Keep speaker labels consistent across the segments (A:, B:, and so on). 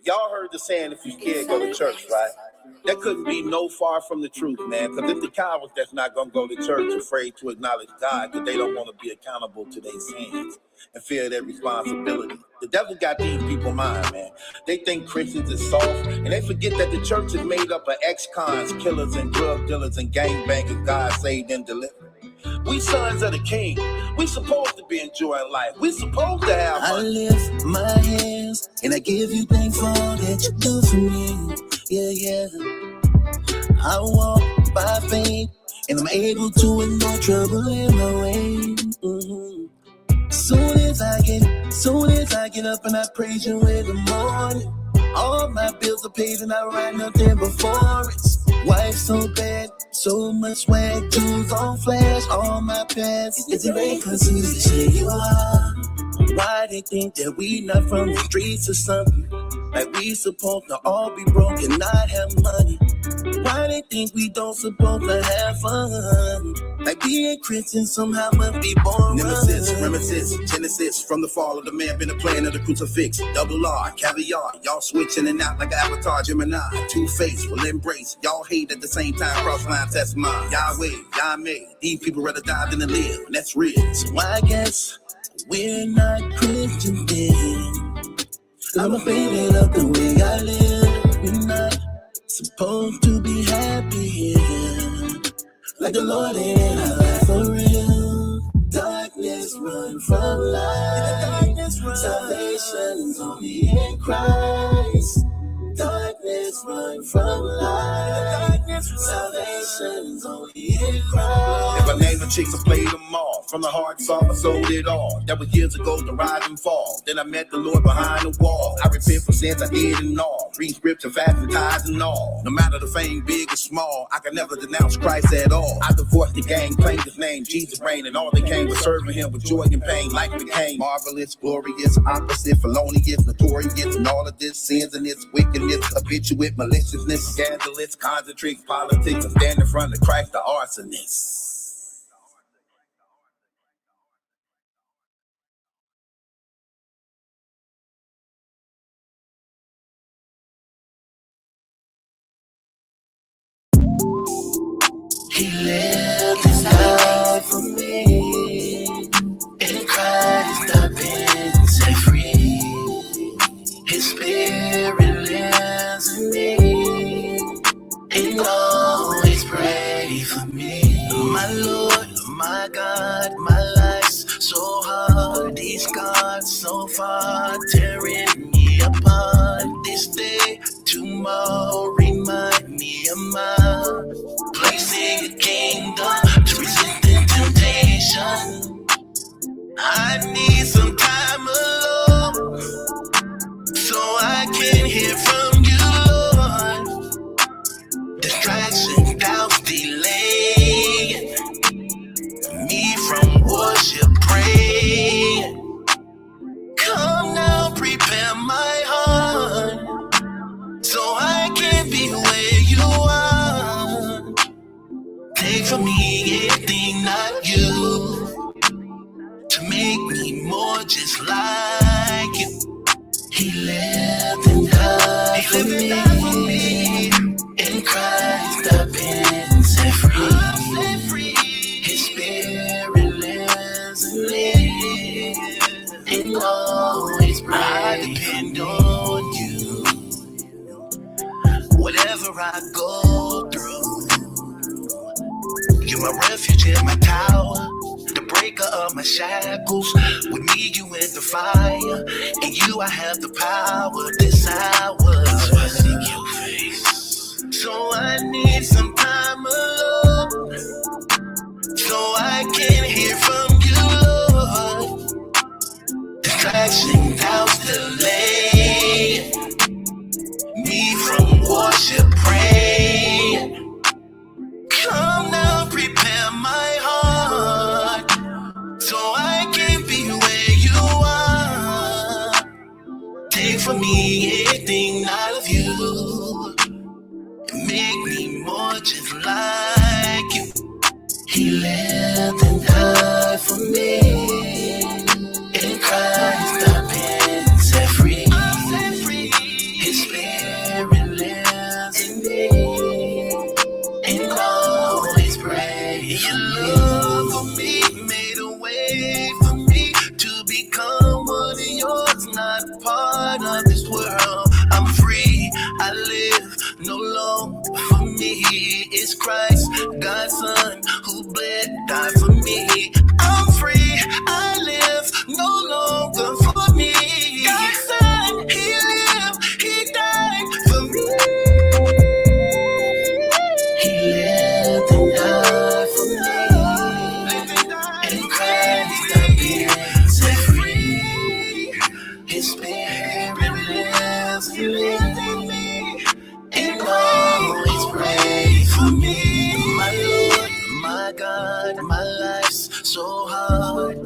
A: Y'all heard the saying, if you scared, go to church, right? That couldn't be no far from the truth, man. Because if the cowards that's not going to go to church afraid to acknowledge God because they don't want to be accountable to their sins and fear their responsibility. The devil got these people mind, man. They think Christians is soft, and they forget that the church is made up of ex-cons, killers, and drug dealers, and gangbangers God saved and delivered. We sons of the king. We supposed to be enjoying life. We supposed to have fun.
B: I lift my hands and I give you thanks for all that you do for me. Yeah, yeah. I walk by faith and I'm able to ignore trouble in my way. Soon as I get up and I praise you in the morning, all my bills are paid and I write nothing before it. Wife so bad, so much swag, jewels on flash, all my pants. Is it rain cause who they say you are? Why they think that we not from the streets or something? Like we supposed to all be broke and not have money. Why they think we don't supposed to have fun? Like being Christian somehow must be boring.
A: Nemesis, Nemesis, Genesis, from the fall of the man, been a plan of the crucifix. Double R, caviar, y'all switching and out like Avatar, Gemini. Two-Face will embrace, y'all hate at the same time, cross lines, that's mine. Yahweh, Yahweh, these people rather die than to live, and that's real.
B: So I guess we're not Christian then. I'm offended of the way I live. We're not supposed to be happy, yeah. Like the Lord in our life for real. Darkness run from light. Salvation's only in Christ. Darkness run from light. Salvation's only in Christ.
A: If I name a chick, I played them all. From the heart, soft, I sold it all. That was years ago, the rise and fall. Then I met the Lord behind the wall. I repent for sins I did and all. Read scripture, fast and tithes and all. No matter the fame, big or small, I can never denounce Christ at all. I divorced the gang, claimed his name, Jesus reigned, and all they came was serving him with joy and pain. Life became marvelous, glorious, opposite, felonious, notorious, and all of this sins and this wickedness, habituate maliciousness, scandalous, concentric politics, and stand in front of Christ, the arsonist.
B: He lived his life for me. In Christ I've been set free. His spirit lives in me. And always pray for me. My Lord, my God, my life's so hard. These scars so far tearing me apart. This day, tomorrow, remind me of my place in the kingdom to resist the temptation. I need some time alone so I can hear from you, Lord. Distraction, doubts, delay me from worship, pray. Come now, prepare my heart so I can be where you are. Take from me anything not you to make me more just like you. He lived and died for me. In Christ I've been set free. His spirit lives in me. And always pray. I depend on you. Whatever I go through, you're my refuge and my tower, the breaker of my shackles. With me, you in the fire, and you, I have the power this hour. So I seek your face. So I need some time alone, so I can hear from you, Lord. Distraction, doubts, delay me from worship, pray. Come now, prepare my heart so I can be where you are. Take from me anything not of you, make me more just like you. He lived and died for me. In Christ I've been set free. His Christ, God's son, who bled, died for me. I'm free, I live, no longer for me. God's son, he lived, he died for me. He lived and died for me. In Christ I've been set free. His spirit lives in me. And always pray for me. My Lord, my God, my life's so hard.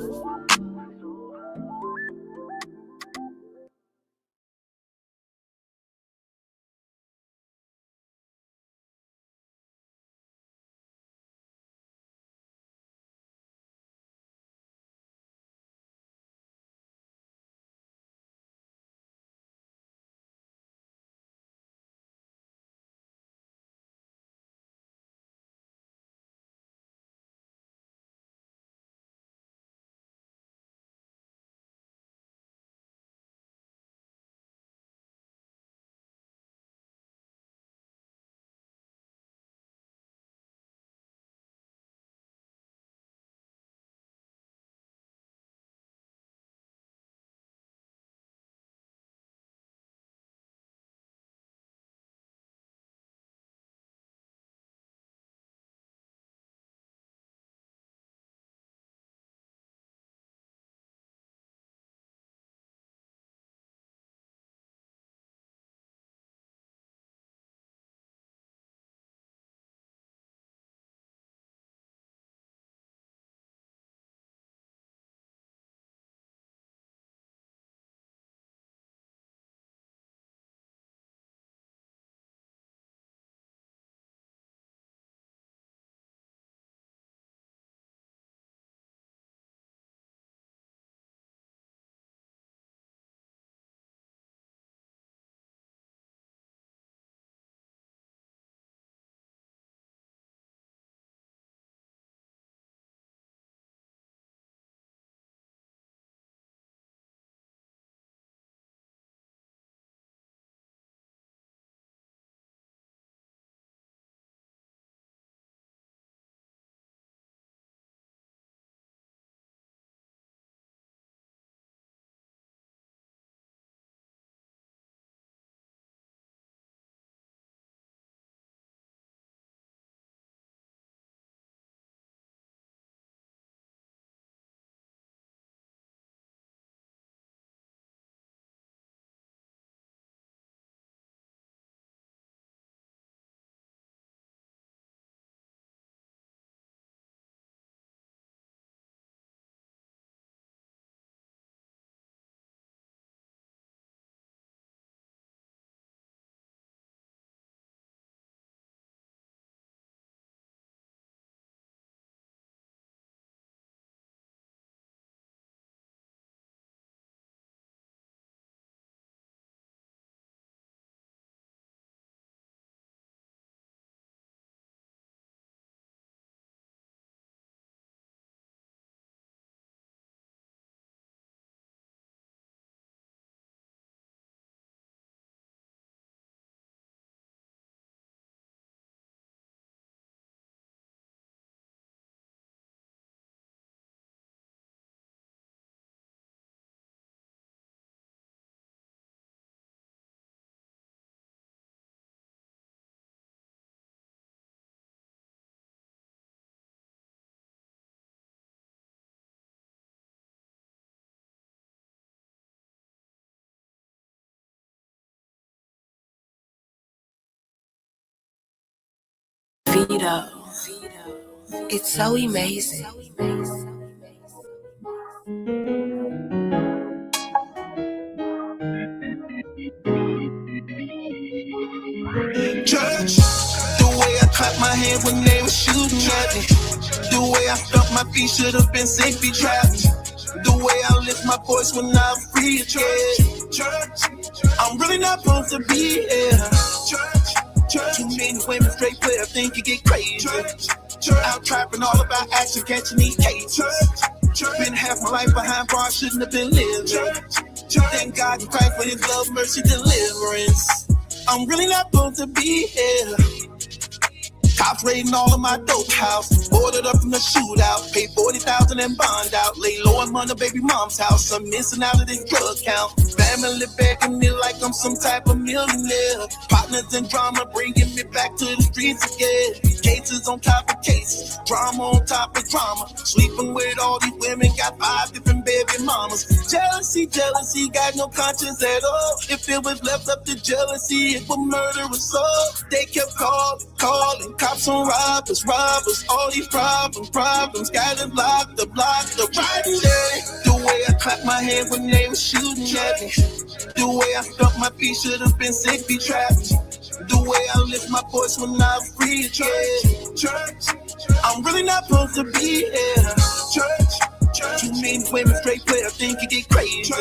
C: It's so amazing.
B: Church, the way I clap my hand when they were shooting at me. The way I stomp my feet should have been 6 feet trapped. The way I lift my voice when I'm free again. Church, I'm really not supposed to be here. Church, too many women straight where I think you get crazy. Out trapping all about action, catching these cases. Been half my life behind bars, shouldn't have been living. Thank God and Christ for his love, mercy, deliverance. I'm really not supposed to be here.
A: Cops raiding all of my dope house. Boarded up from the shootout. Paid $40,000 and bond out. Lay low in my baby mom's house. I'm missing out of this drug count. Family begging me like I'm some type of millionaire. Partners in drama bringing me back to the streets again. Cases on top of cases. Drama on top of drama. Sleeping with all these women. Got 5 different baby mamas. Jealousy, jealousy. Got no conscience at all. If it was left up to jealousy, it would murder us all. They kept calling. Cops on robbers. All these problems. Got us locked up right there. The way I clapped my hand when they were shooting at me. The way I stumped my feet should have been 6 feet trapped. The way I lift my voice when I was free. Church. I'm really not supposed to be here. Church. Too many women straight play. I think you get crazy.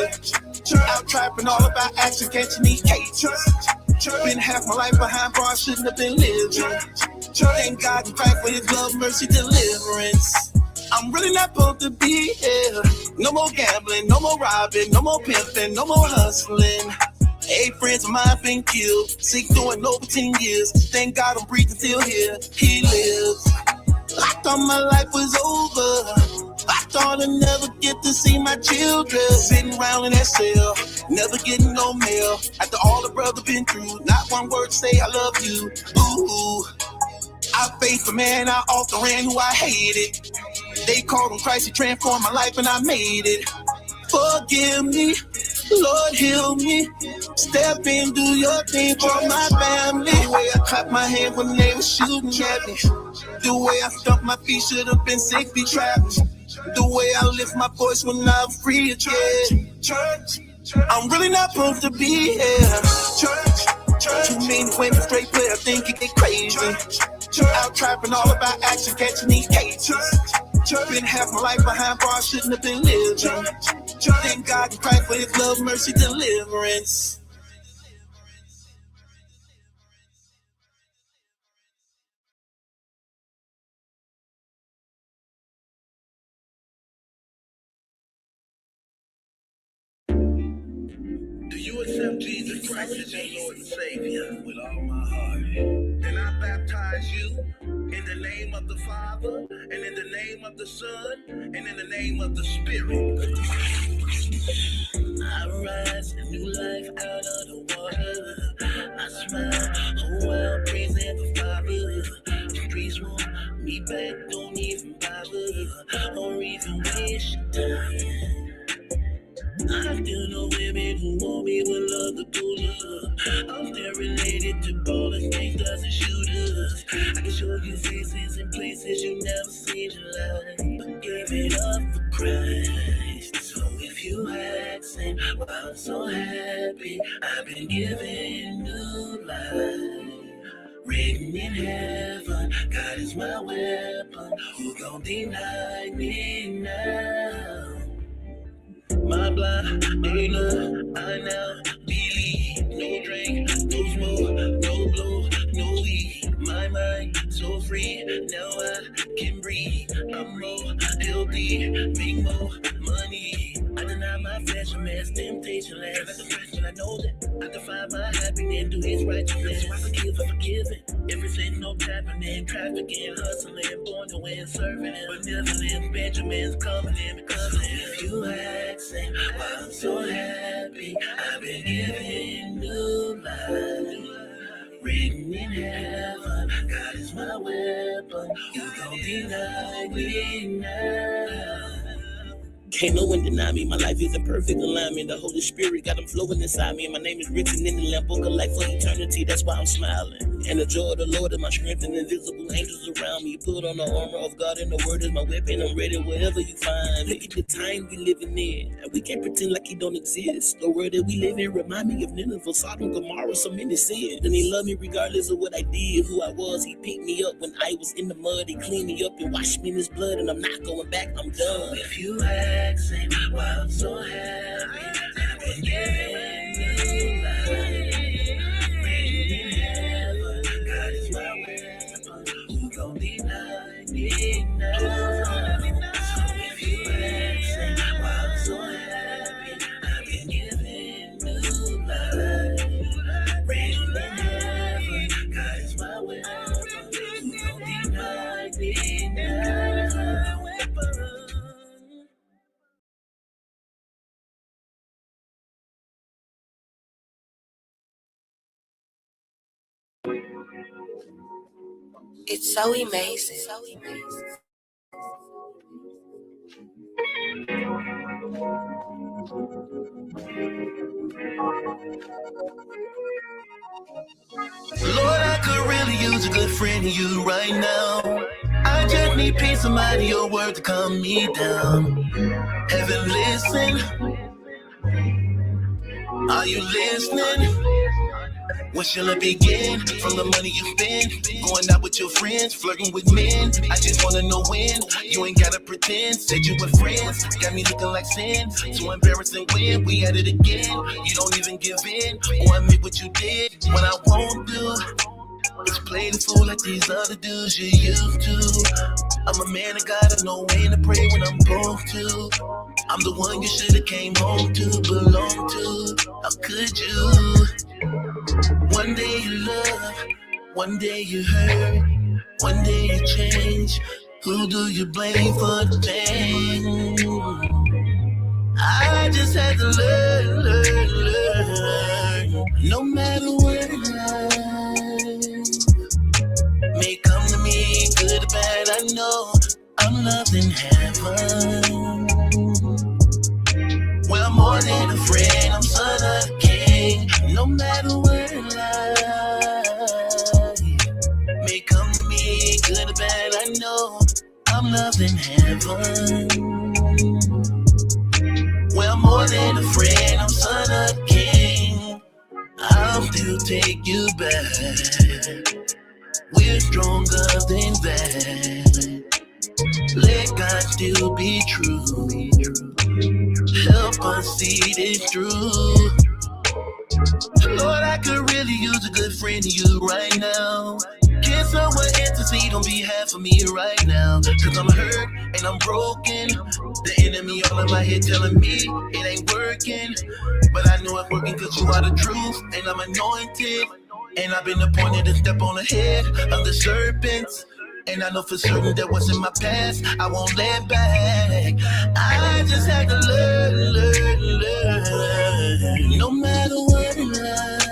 A: Out trapping all about action, catching these cases. Been half my life behind bars, shouldn't have been living. Thank God and Christ for his love, mercy, deliverance. I'm really not supposed to be here. No more gambling, no more robbing, no more pimping, no more hustling. 8 friends of mine been killed, sick doing over 10 years. Thank God I'm breathing still here, he lives. I thought my life was over. I thought I'd never get to see my children. Sitting around in that cell, never getting no mail. After all the brother been through, not one word to say I love you. Ooh, I faced a man I often ran who I hated. They called him Christ, he transformed my life and I made it. Forgive me, Lord heal me. Step in, do your thing for my family. The way I clapped my hand when they were shooting at me. The way I stumped my feet should have been 6 feet trapped. The way I lift my voice when I'm free again. Church. I'm really not supposed to be here. Church. Too many women straight play, I think you get crazy. Out trapping all about action, catching these cases. Been half my life behind bars, shouldn't have been living. Thank God and Christ for his love, mercy, deliverance.
B: Do you accept Jesus Christ as your Lord and Savior with all my heart? Then I baptize you in the name of the Father, and in the name of the Son, and in the name of the Spirit. I rise a new life out of the water. I smile, whole world praising the Father. The streets want me back, don't even bother, or even waste your time. I still know women who want me with love to pull up. I'm still related to ballers, gangsters, and shooters. I can show you faces and places you never seen in life, but give it up for Christ. So if you asking why I'm so happy, I've been given new life. Written in heaven, God is my weapon. Who gon' deny me now? My blind, they know I now believe. No drink, no smoke, no blow, no weed. My mind so free, now I can breathe. I'm more healthy, make more money. I deny my flesh, I'm as temptation last. Like depression, I know that I can find my happiness through his righteousness. So I forgive, I'm forgiven. Everything no happening, trafficking, hustling, born to win, serving, and benevolent. Benjamin's coming in because if you asking why I'm so happy, I've been given new life. Written in heaven, God is my weapon. You gon' deny me now? Can't no one deny me, my life is in perfect alignment. The Holy Spirit got them flowing inside me, and my name is written in the Lamb Book of Life for eternity. That's why I'm smiling. And the joy of the Lord is my strength, and invisible angels around me. Put on the armor of God, and the word is my weapon. I'm ready wherever you find. Look at the time we living in, and we can't pretend like he don't exist. The world that we live in remind me of Nineveh, Sodom, Gomorrah, so many sins. And he loved me regardless of what I did, who I was. He picked me up when I was in the mud. He cleaned me up and washed me in his blood, and I'm not going back, I'm done. If you asking why I'm so happy, I've been given new life. Written in heaven, God is my weapon. Who gon' deny me now? So if you asking why I'm so happy, I've been given new life. Written in heaven, God is my weapon. Who
C: It's so amazing.
B: Lord, I could really use a good friend of you right now. I just need peace of mind, your word to calm me down. Heaven, listen. Are you listening? Where shall I begin? From the money you spend, going out with your friends, flirting with men. I just wanna know when. You ain't gotta pretend. Said you were friends, got me looking like sin. So embarrassing when we at it again. You don't even give in or admit what you did. What I won't do is play the fool like these other dudes you used to. I'm a man of God, I know when to pray when I'm supposed to. I'm the one you should've came home to, belong to. How could you? One day you love, one day you hurt, one day you change. Who do you blame for the pain? I just had to learn. No matter what in life may come to me, good or bad, I know I'm loved in heaven. Well, I'm more than a friend, I'm son of the king. No matter what in life may come to me, good or bad, I know I'm loved in heaven. Well, more than a friend, I'm son of the king. I'll still take you back. We're stronger than that. Let God still be true. Help us see this through. Lord, I could really use a good friend of you right now. Can someone intercede on behalf of me right now? Cause I'm hurt and I'm broken. The enemy all in my head telling me it ain't working. But I know it's working cause you are the truth and I'm anointed. And I've been appointed to step on the head of the serpents. And I know for certain that what's in my past, I won't let back. I just had to learn. No matter what in life,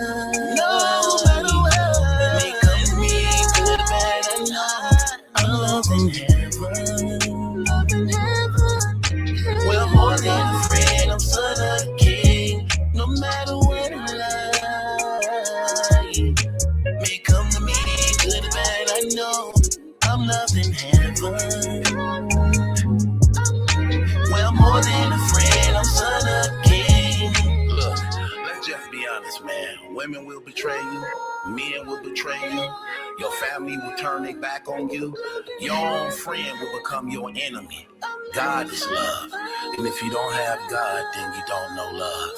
B: no matter what may come to me, good or bad, I know I'm loved in heaven. Well, more than a friend, I'm son of the king. No matter what in life may come to me, good or bad, I know I'm loved in heaven. Well, more than a friend, I'm son of a king. Look, let's just be honest, man. Women will betray you. Men will betray you. Your family will turn their back on you. Your own friend will become your enemy. God is love. And if you don't have God, then you don't know love.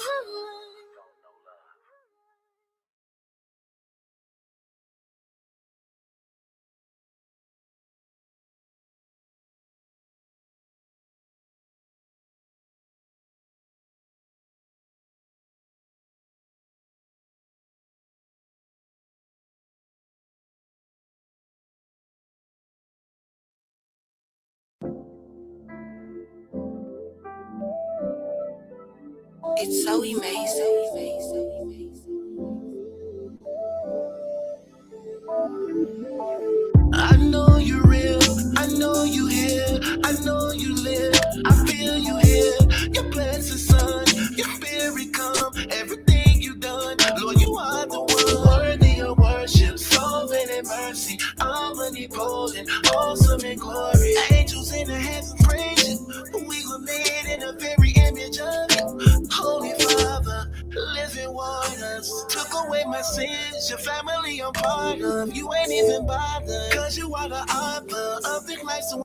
C: It's so amazing.
B: I know you're real, I know you here, I know you live, I feel you here. Your blessed son, your spirit come, everything you done, Lord, you are the one worthy of worship, sovereign in mercy, omnipotent, awesome in glory. Angels in the heavens praise you, we were made in the very image of you. Holy Father, living waters, took away my sins, your family I'm part of, you ain't even bothered, cause you are the author of the life. So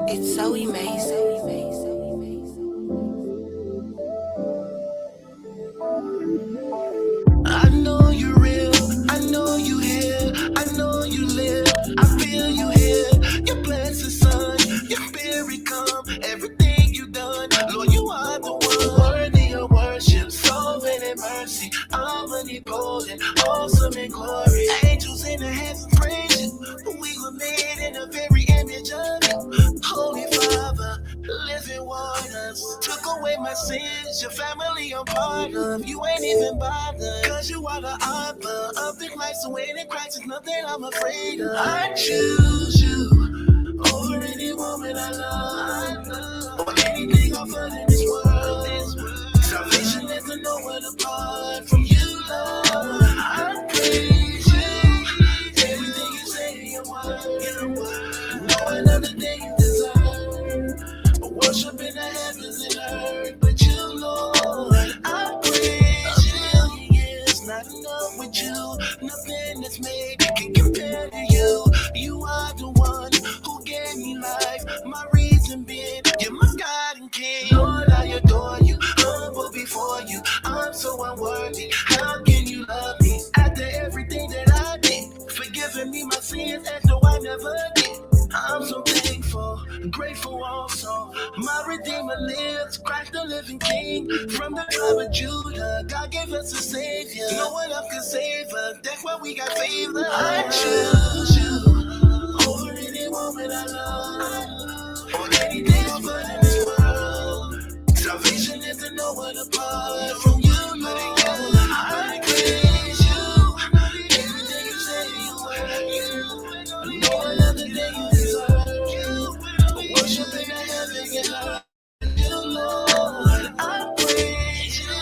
C: It's so amazing.
B: I know you're real, I know you here, I know you live, I feel you here. Your blessed son, your spirit come, everything you done, Lord, you are the one worthy of worship, sovereign in mercy, omnipotent, awesome in glory. Angels in the heavens praise you, we were made sins, your family I'm part of. You ain't even bothered, cause you are the author of this life. So when it cracks, it's nothing I'm afraid of. I choose you over any woman I love, or anything I've heard in this world. Salvation is to know what apart from you, Lord. I praise you, everything you say in your word. No another day you deserve worship in the heavens and earth, but you, Lord, I praise you. Yeah, it's not enough with you. Nothing that's made can compare to you. You are the one who gave me life. My reason being, you're my God and King. Lord, I adore you. Humble before you. I'm so unworthy. How can you love me after everything that I did? Forgiving me my sins as though I never did. I'm so thankful, grateful also. My Redeemer lives, Christ the living King. From the tribe of Judah, God gave us a Savior. No one else can save us, that's why we got favor. I choose you over any woman I love, or anything I've heard in this world. Salvation is to know what apart from you, Lord. I praise you, everything you say you were. No another day you deserve. Worship in the heaven and earth. You, Lord, I praise you.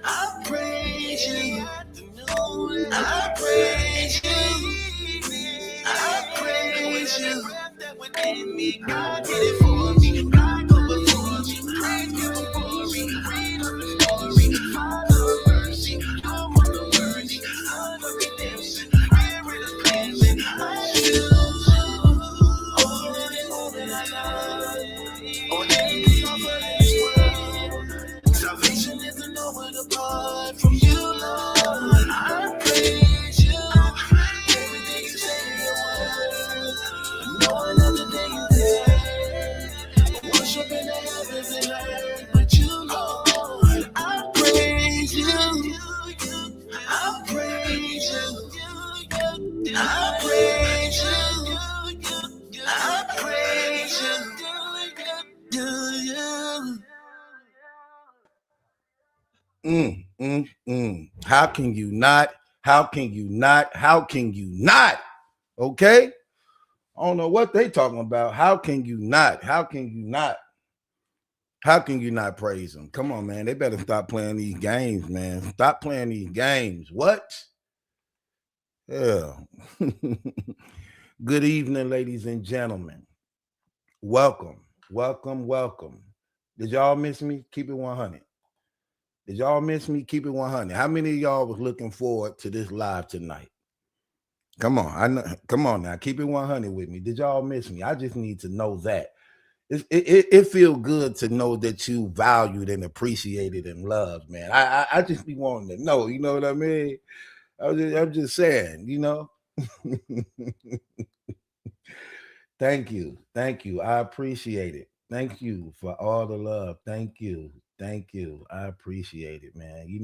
B: I praise you. I praise you. I praise you. Within me, God did it for me. God go before me. Praise you for me. Read the story. Father of mercy. You're more worthy. Son of redemption. Spirit of cleansing. I choose you. Over and over I love. On anything over this world. Salvation is to know what apart from you, Lord. I praise you. Everything you say in your word. No another day you deserve. Worship in the heavens and earth. But you, Lord, I praise you. I praise you. I praise you. I praise
A: Mm. How can you not? How can you not? How can you not? Okay? I don't know what they talking about. How can you not? How can you not? How can you not praise them? Come on, man. They better stop playing these games, man. Stop playing these games. What? Yeah. Good evening, ladies and gentlemen. Welcome. Did y'all miss me? Keep it 100. Did y'all miss me? Keep it 100. How many of y'all was looking forward to this live tonight? Come on. I know. Come on now. Keep it 100 with me. Did y'all miss me? I just need to know that. It feels good to know that you valued and appreciated and loved, man. I just be wanting to know, you know what I mean? I'm just saying, you know. Thank you. I appreciate it. Thank you for all the love. Thank you. I appreciate it, man. You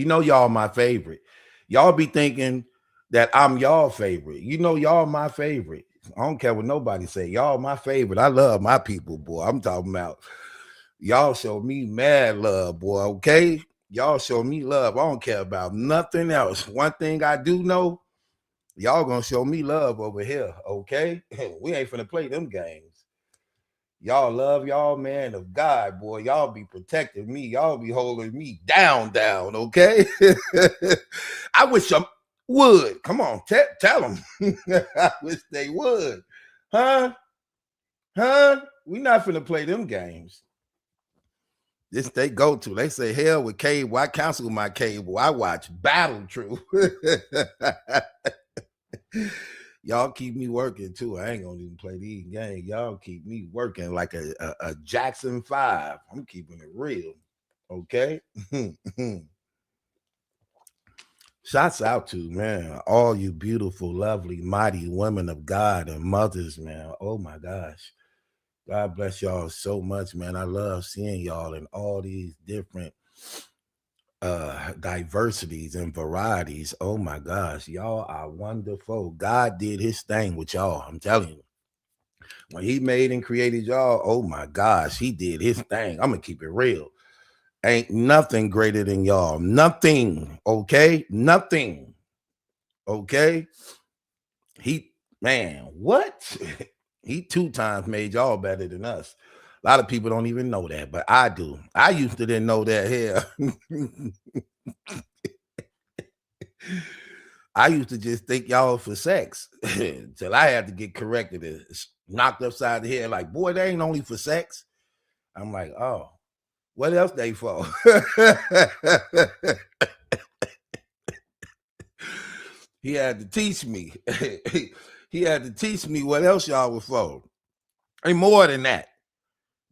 A: know, y'all my favorite. Y'all be thinking that I'm y'all favorite. You know, y'all my favorite. I don't care what nobody say. Y'all my favorite. I love my people, boy. I'm talking about y'all show me mad love, boy. Okay, y'all show me love. I don't care about nothing else. One thing I do know, y'all gonna show me love over here. Okay, we ain't finna play them games. Y'all love y'all man of God, boy. Y'all be protecting me. Y'all be holding me down. Okay. I wish them would. Come on, tell them. I wish they would. Huh? We not finna play them games. This they go to. They say, hell with cable. I cancel my cable. I watch Battle Truth. Y'all keep me working too. I ain't gonna even play these games. Y'all keep me working like a Jackson 5. I'm keeping it real. Okay. Shouts out to, man, all you beautiful, lovely, mighty women of God and mothers, man. Oh my gosh. God bless y'all so much, man. I love seeing y'all in all these different diversities and varieties. Oh my gosh, y'all are wonderful. God did his thing with y'all. I'm telling you. When he made and created y'all, oh my gosh, he did his thing. I'm gonna keep it real. Ain't nothing greater than y'all. Nothing. Okay? Nothing. Okay? Man, what? He 2 times made y'all better than us. A lot of people don't even know that, but I do. I used to didn't know that here. I used to just think y'all for sex till I had to get corrected and knocked upside the head like, boy, they ain't only for sex. I'm like, oh, what else they for? He had to teach me. He had to teach me what else y'all were for. And more than that.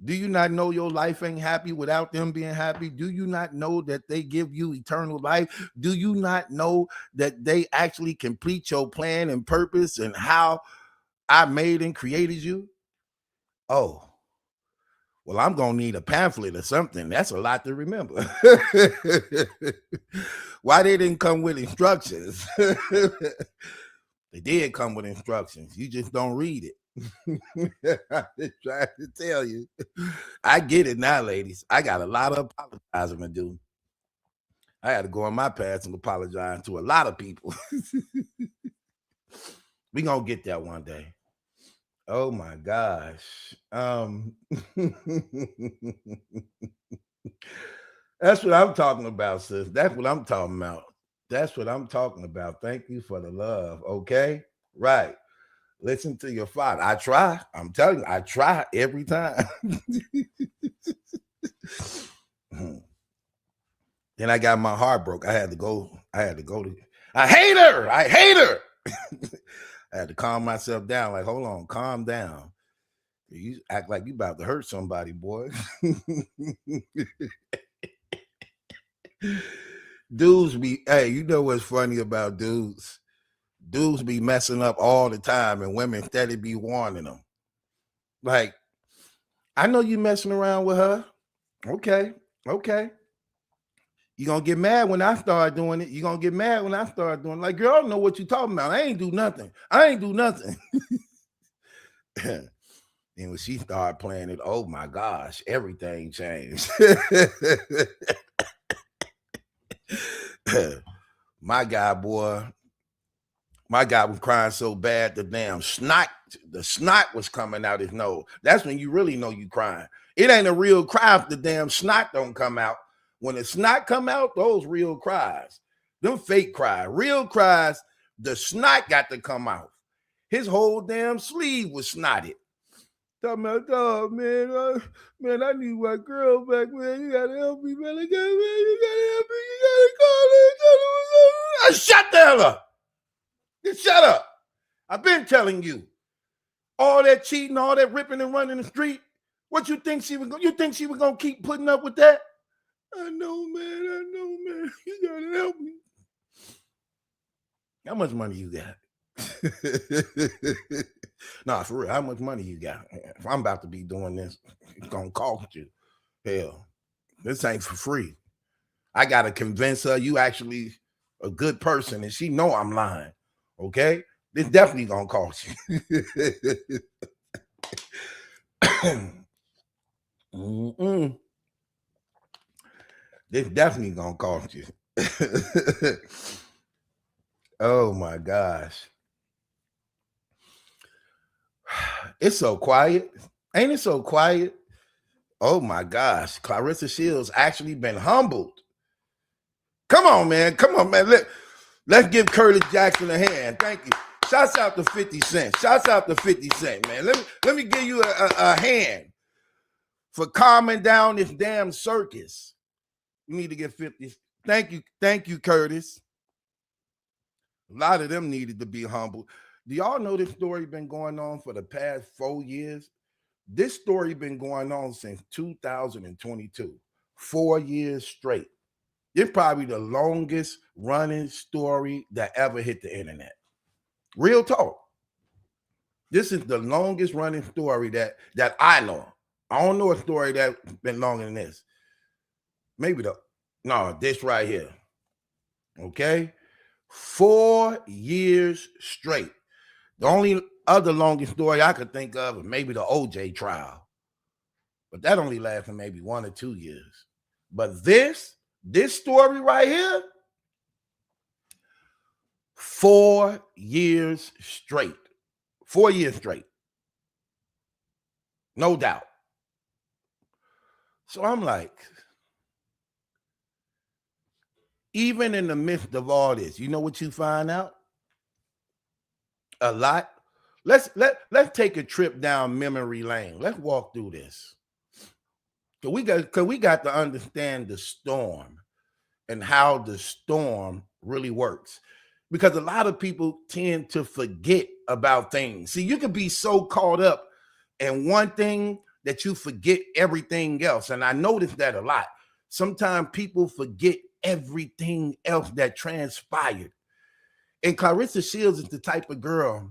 A: Do you not know your life ain't happy without them being happy? Do you not know that they give you eternal life? Do you not know that they actually complete your plan and purpose and how I made and created you? Oh, well, I'm going to need a pamphlet or something. That's a lot to remember. Why they didn't come with instructions? They did come with instructions. You just don't read it. I'm just trying to tell you. I get it now, ladies. I got a lot of apologizing to do. I had to go in my past and apologize to a lot of people. We gonna get that one day. Oh my gosh. That's what I'm talking about, sis. That's what I'm talking about. That's what I'm talking about. Thank you for the love. Okay, right. Listen to your father. I try. I'm telling you, I try every time. Then I got my heart broke. I had to go to. I hate her. I had to calm myself down. Like, hold on, calm down. You act like you about to hurt somebody, boy. Dudes be, hey, you know what's funny about dudes? Dudes be messing up all the time and women steady be warning them. Like, I know you messing around with her. Okay. You gonna get mad when I start doing it. You gonna get mad when I start doing it. Like, girl, I don't know what you talking about. I ain't do nothing. And when she started playing it, oh my gosh, everything changed. My guy was crying so bad the snot was coming out his nose. That's when you really know you crying. It ain't a real cry if the damn snot don't come out. When the snot come out, those real cries. Them fake cries. Real cries, the snot got to come out. His whole damn sleeve was snotted. Talking about, oh, man, I need my girl back, man. You gotta help me, man. You gotta help me. You gotta call her. Shut the hell up. Just shut up. I've been telling you. All that cheating, all that ripping and running the street. What you think she was gonna keep putting up with that? I know, man. You gotta help me. How much money you got? Nah, for real, how much money you got? If I'm about to be doing this, it's gonna cost you. Hell, this ain't for free. I gotta convince her you actually a good person, and she know I'm lying. Okay, this definitely gonna cost you. This definitely gonna cost you. Oh my gosh. It's so quiet. Ain't it so quiet? Oh my gosh. Claressa Shields actually been humbled. Come on, man. Let's give Curtis Jackson a hand. Thank you. Shouts out to 50 Cent. Man. Let me give you a hand for calming down this damn circus. You need to get 50. Thank you, Curtis. A lot of them needed to be humbled. Do y'all know this story been going on for the past 4 years? This story been going on since 2022, 4 years straight. It's probably the longest running story that ever hit the internet. Real talk. This is the longest running story that I know. I don't know a story that's been longer than this. Maybe this right here. Okay? 4 years straight. The Other longest story I could think of is maybe the OJ trial, but that only lasted maybe 1 or 2 years. But this story right here, 4 years straight. 4 years straight. No doubt. So I'm like, even in the midst of all this, you know what you find out? A lot. Let's take a trip down memory lane. Let's walk through this. Because we got to understand the storm and how the storm really works. Because a lot of people tend to forget about things. See, you can be so caught up in one thing that you forget everything else. And I notice that a lot. Sometimes people forget everything else that transpired. And Claressa Shields is the type of girl.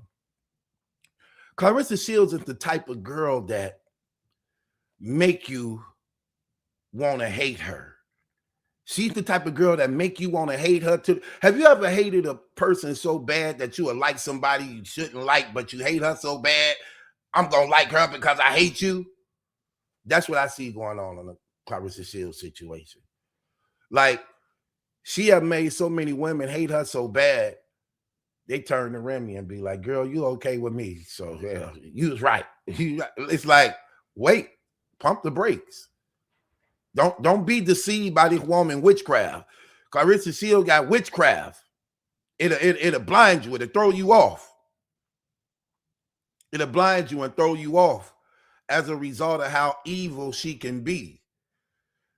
A: Claressa Shields is the type of girl that make you want to hate her. She's the type of girl that make you want to hate her too. Have you ever hated a person so bad that you would like somebody you shouldn't like, but you hate her so bad? I'm going to like her because I hate you. That's what I see going on in the Claressa Shields situation. Like, she have made so many women hate her so bad, they turn to Remy and be like, girl, you okay with me? So, yeah, you was right. It's like, wait, pump the brakes. Don't be deceived by this woman witchcraft. Claressa Shields got witchcraft. It'll blind you. It'll throw you off. It'll blind you and throw you off as a result of how evil she can be.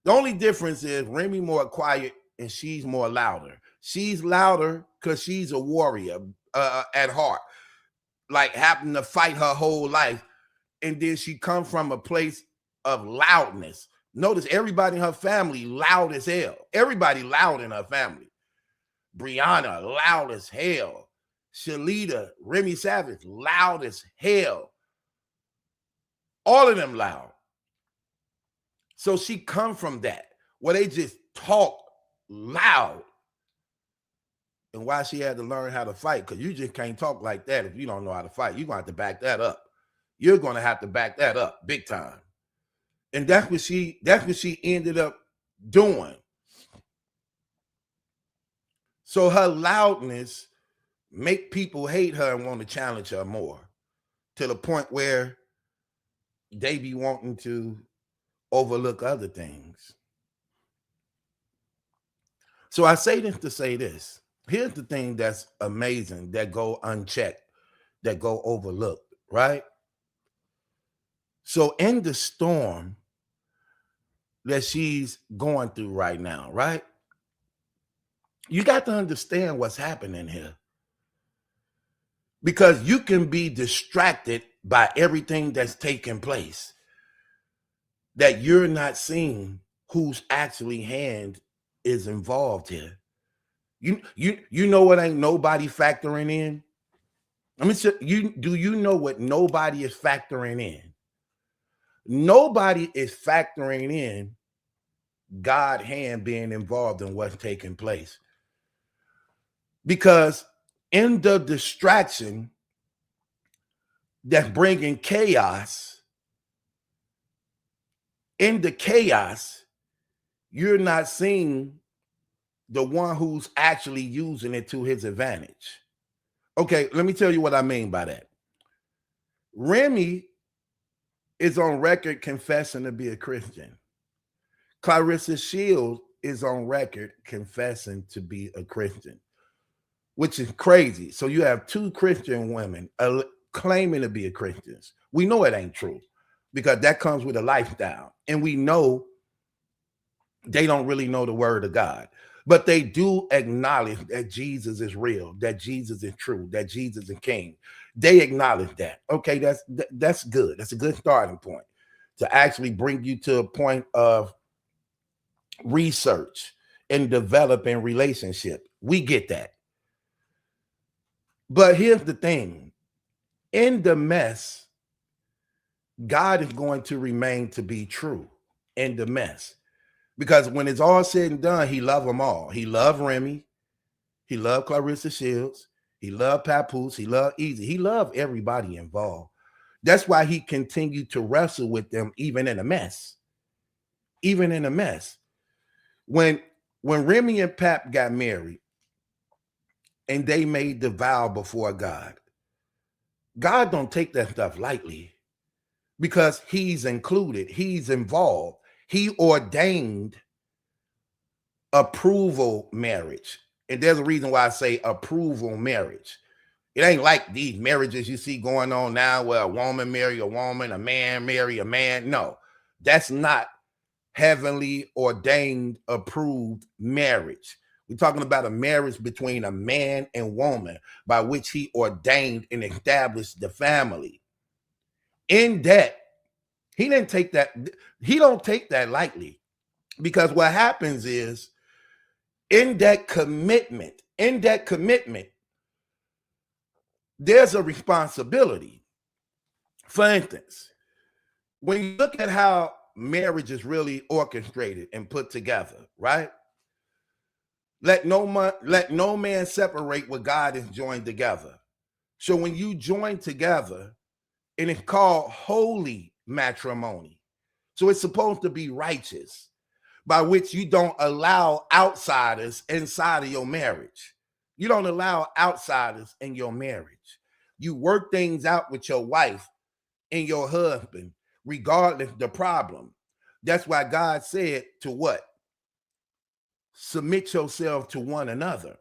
A: The only difference is Remy more quiet and she's more louder. She's louder because she's a warrior at heart, like having to fight her whole life. And then she comes from a place of loudness. Notice everybody in her family loud as hell. Everybody loud in her family. Brianna, loud as hell. Shalita, Remy Savage, loud as hell. All of them loud. So she come from that, where they just talk loud. And why she had to learn how to fight, because you just can't talk like that if you don't know how to fight. You're going to have to back that up. You're going to have to back that up big time. And that's what she ended up doing. So her loudness make people hate her and want to challenge her more, to the point where they be wanting to overlook other things. So I say this to say this. Here's the thing that's amazing, that go unchecked, that go overlooked, right? So in the storm that she's going through right now, right? You got to understand what's happening here. Because you can be distracted by everything that's taking place, that you're not seeing whose actually hand is involved here. You know what ain't nobody factoring in? I mean, do you know what nobody is factoring in? Nobody is factoring in God's hand being involved in what's taking place. Because in the distraction that's bringing chaos, in the chaos, you're not seeing the one who's actually using it to his advantage. Okay, let me tell you what I mean by that. Remy is on record confessing to be a Christian. Claressa Shields is on record confessing to be a Christian, which is crazy. So you have two Christian women claiming to be a Christians. We know it ain't true, because that comes with a lifestyle. And we know they don't really know the word of God. But they do acknowledge that Jesus is real, that Jesus is true, that Jesus is king. They acknowledge that. Okay, that's good. That's a good starting point to actually bring you to a point of research and developing relationship. We get that. But here's the thing. In the mess, God is going to remain to be true in the mess. Because when it's all said and done, he loved them all. He loved Remy. He loved Claressa Shields. He loved Papoose. He loved Easy. He loved everybody involved. That's why he continued to wrestle with them, even in a mess. Even in a mess. When Remy and Pap got married and they made the vow before God, God don't take that stuff lightly because he's included. He's involved. He ordained approval marriage. And there's a reason why I say approval marriage. It ain't like these marriages you see going on now where a woman marry a woman, a man marry a man. No, that's not heavenly ordained approved marriage. We're talking about a marriage between a man and woman by which he ordained and established the family. In that, he don't take that lightly, because what happens is in that commitment, there's a responsibility. For instance, when you look at how marriage is really orchestrated and put together, right? Let no man separate what God has joined together. So when you join together, and it's called holy matrimony. So it's supposed to be righteous, by which you don't allow outsiders inside of your marriage. You don't allow outsiders in your marriage. You work things out with your wife and your husband, regardless of the problem. That's why God said to what? Submit yourself to one another.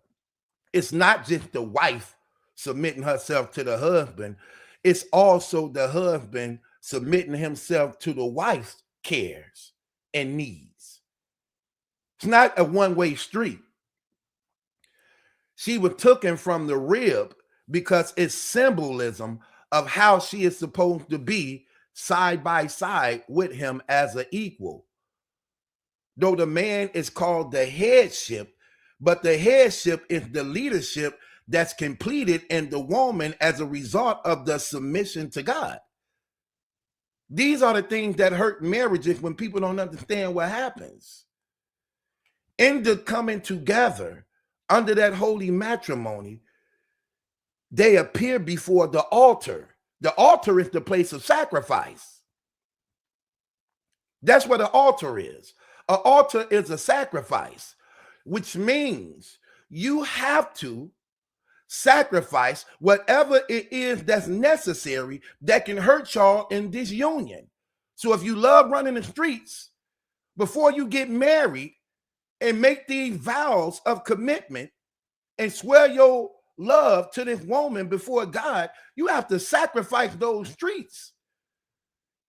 A: It's not just the wife submitting herself to the husband. It's also the husband submitting himself to the wife's cares and needs. It's not a one-way street. She was taken from the rib because it's symbolism of how she is supposed to be side by side with him as an equal. Though the man is called the headship, but the headship is the leadership that's completed in the woman as a result of the submission to God. These are the things that hurt marriages when people don't understand what happens. In the coming together under that holy matrimony, they appear before the altar. The altar is the place of sacrifice. That's what an altar is. An altar is a sacrifice, which means you have to sacrifice whatever it is that's necessary that can hurt y'all in this union. So if you love running the streets, before you get married and make these vows of commitment and swear your love to this woman before God, you have to sacrifice those streets.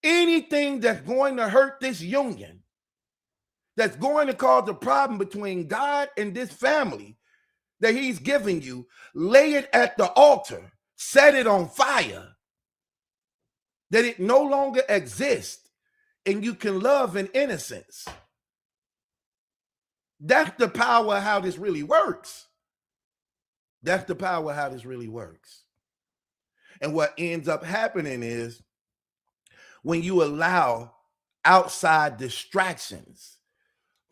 A: Anything that's going to hurt this union, that's going to cause a problem between God and this family that he's giving you, lay it at the altar, set it on fire, that it no longer exists, and you can love in innocence. That's the power of how this really works. That's the power of how this really works. And what ends up happening is when you allow outside distractions.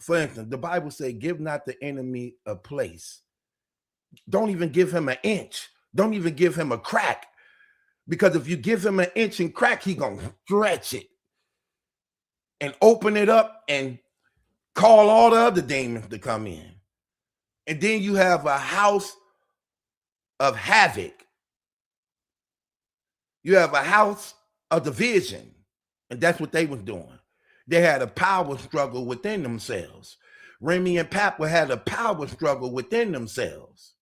A: For instance, the Bible says, give not the enemy a place. Don't even give him an inch. Don't even give him a crack. Because if you give him an inch and crack, he's going to stretch it and open it up and call all the other demons to come in. And then you have a house of havoc. You have a house of division. And that's what they was doing. They had a power struggle within themselves. Remy and Pap had a power struggle within themselves.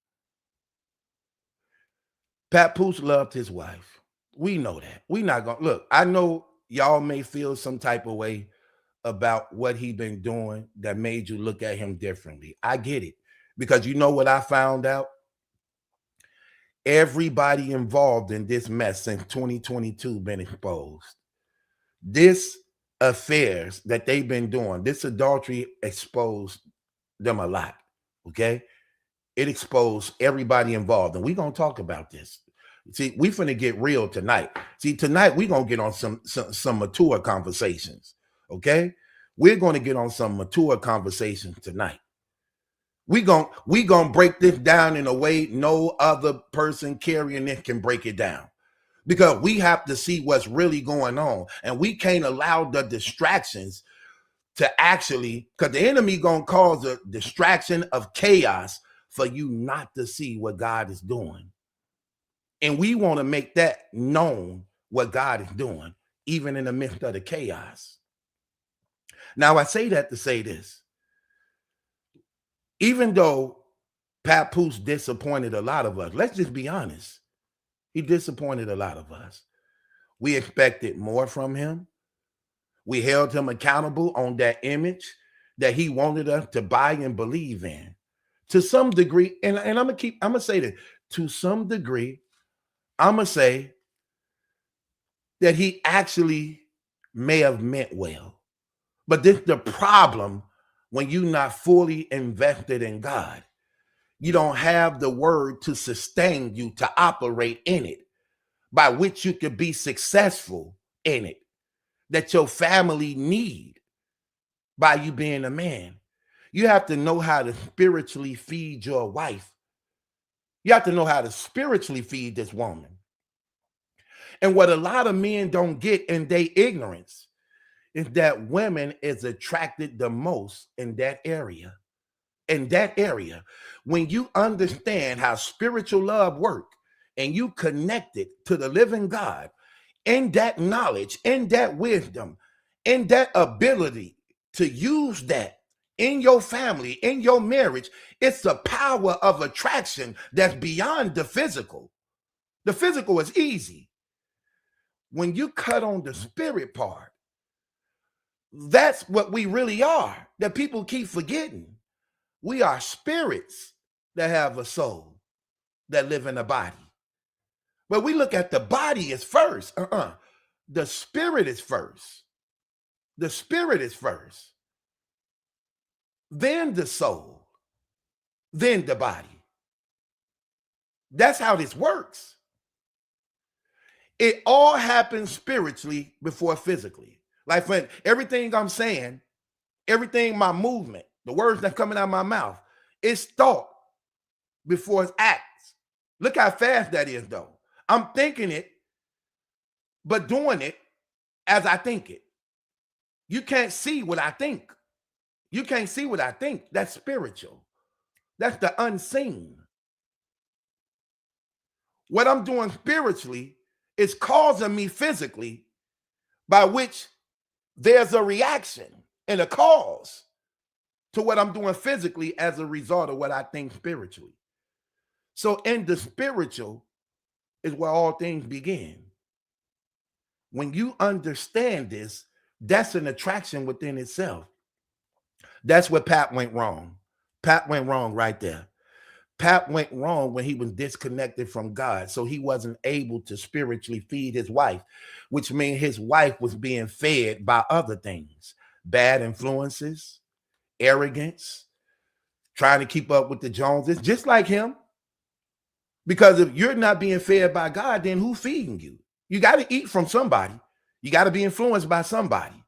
A: Papoose loved his wife. We know that. We not gonna look. I know y'all may feel some type of way about what he been doing that made you look at him differently. I get it. Because you know what I found out? Everybody involved in this mess since 2022 been exposed. This affairs that they've been doing, this adultery exposed them a lot, okay? It exposed everybody involved, and we're going to talk about this. See, we finna get real tonight. See, tonight we're going to get on some mature conversations, okay? We're going to get on some mature conversations tonight. We gonna break this down in a way no other person carrying it can break it down. Because we have to see what's really going on. And we can't allow the distractions to actually, because the enemy gonna cause a distraction of chaos for you not to see what God is doing. And we want to make that known what God is doing, even in the midst of the chaos. Now, I say that to say this. Even though Papoose disappointed a lot of us, let's just be honest. He disappointed a lot of us. We expected more from him. We held him accountable on that image that he wanted us to buy and believe in. To some degree, and I'm gonna say that to some degree, I'm gonna say that he actually may have meant well. But this the problem when you're not fully invested in God. You don't have the word to sustain you to operate in it, by which you could be successful in it, that your family need by you being a man. You have to know how to spiritually feed your wife. You have to know how to spiritually feed this woman. And what a lot of men don't get in their ignorance is that women is attracted the most in that area. In that area, when you understand how spiritual love works and you connect it to the living God, in that knowledge, in that wisdom, in that ability to use that in your family, in your marriage, it's the power of attraction that's beyond the physical. The physical is easy. When you cut on the spirit part, that's what we really are, that people keep forgetting. We are spirits that have a soul, that live in a body. But we look at the body as first. The spirit is first. The spirit is first. Then the soul. Then the body. That's how this works. It all happens spiritually before physically. Like for everything I'm saying, everything, my movement, the words that coming out of my mouth, it's thought before it's acts. Look how fast that is, though. I'm thinking it, but doing it as I think it. You can't see what I think. You can't see what I think. That's spiritual. That's the unseen. What I'm doing spiritually is causing me physically, by which there's a reaction and a cause to what I'm doing physically as a result of what I think spiritually. So in the spiritual is where all things begin. When you understand this, that's an attraction within itself. That's where Pat went wrong. Pat went wrong right there. Pat went wrong when he was disconnected from God. So he wasn't able to spiritually feed his wife, which means his wife was being fed by other things, bad influences, arrogance, trying to keep up with the Joneses, just like him. Because if you're not being fed by God, then who's feeding you? You got to eat from somebody. You got to be influenced by somebody.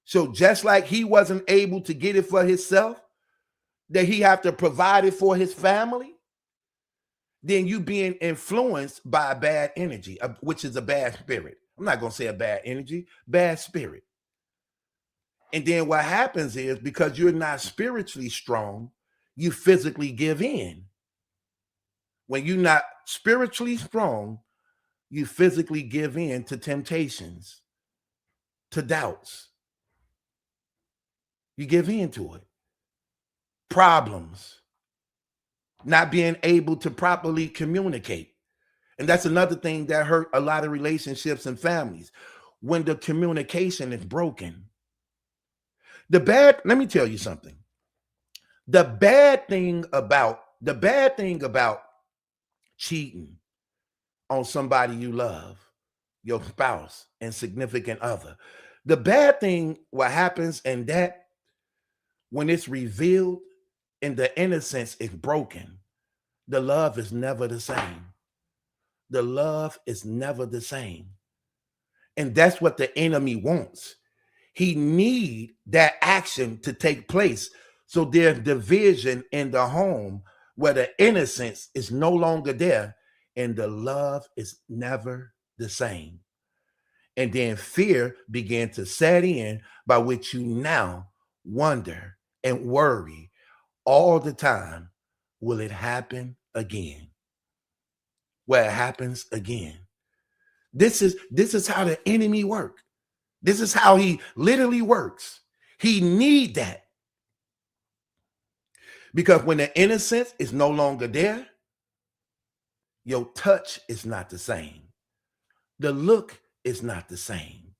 A: So just like he wasn't able to get it for himself, that he have to provide it for his family, then you being influenced by a bad energy, which is a bad spirit. I'm not going to say a bad energy, bad spirit. And then what happens is, because you're not spiritually strong, you physically give in. When you're not spiritually strong, you physically give in to temptations, to doubts. You give in to it. Problems, not being able to properly communicate. And that's another thing that hurt a lot of relationships and families, when the communication is broken. Let me tell you something. The bad thing about cheating on somebody you love, your spouse and significant other, the bad thing, what happens in that, when it's revealed and the innocence is broken, the love is never the same. The love is never the same. And that's what the enemy wants. He needs that action to take place So there's division in the home where the innocence is no longer there and the love is never the same. And then fear began to set in, by which you now wonder and worry all the time, will it happen again? Where it happens again. This is how the enemy works. This is how he literally works. He need that. Because when the innocence is no longer there, your touch is not the same. The look is not the same.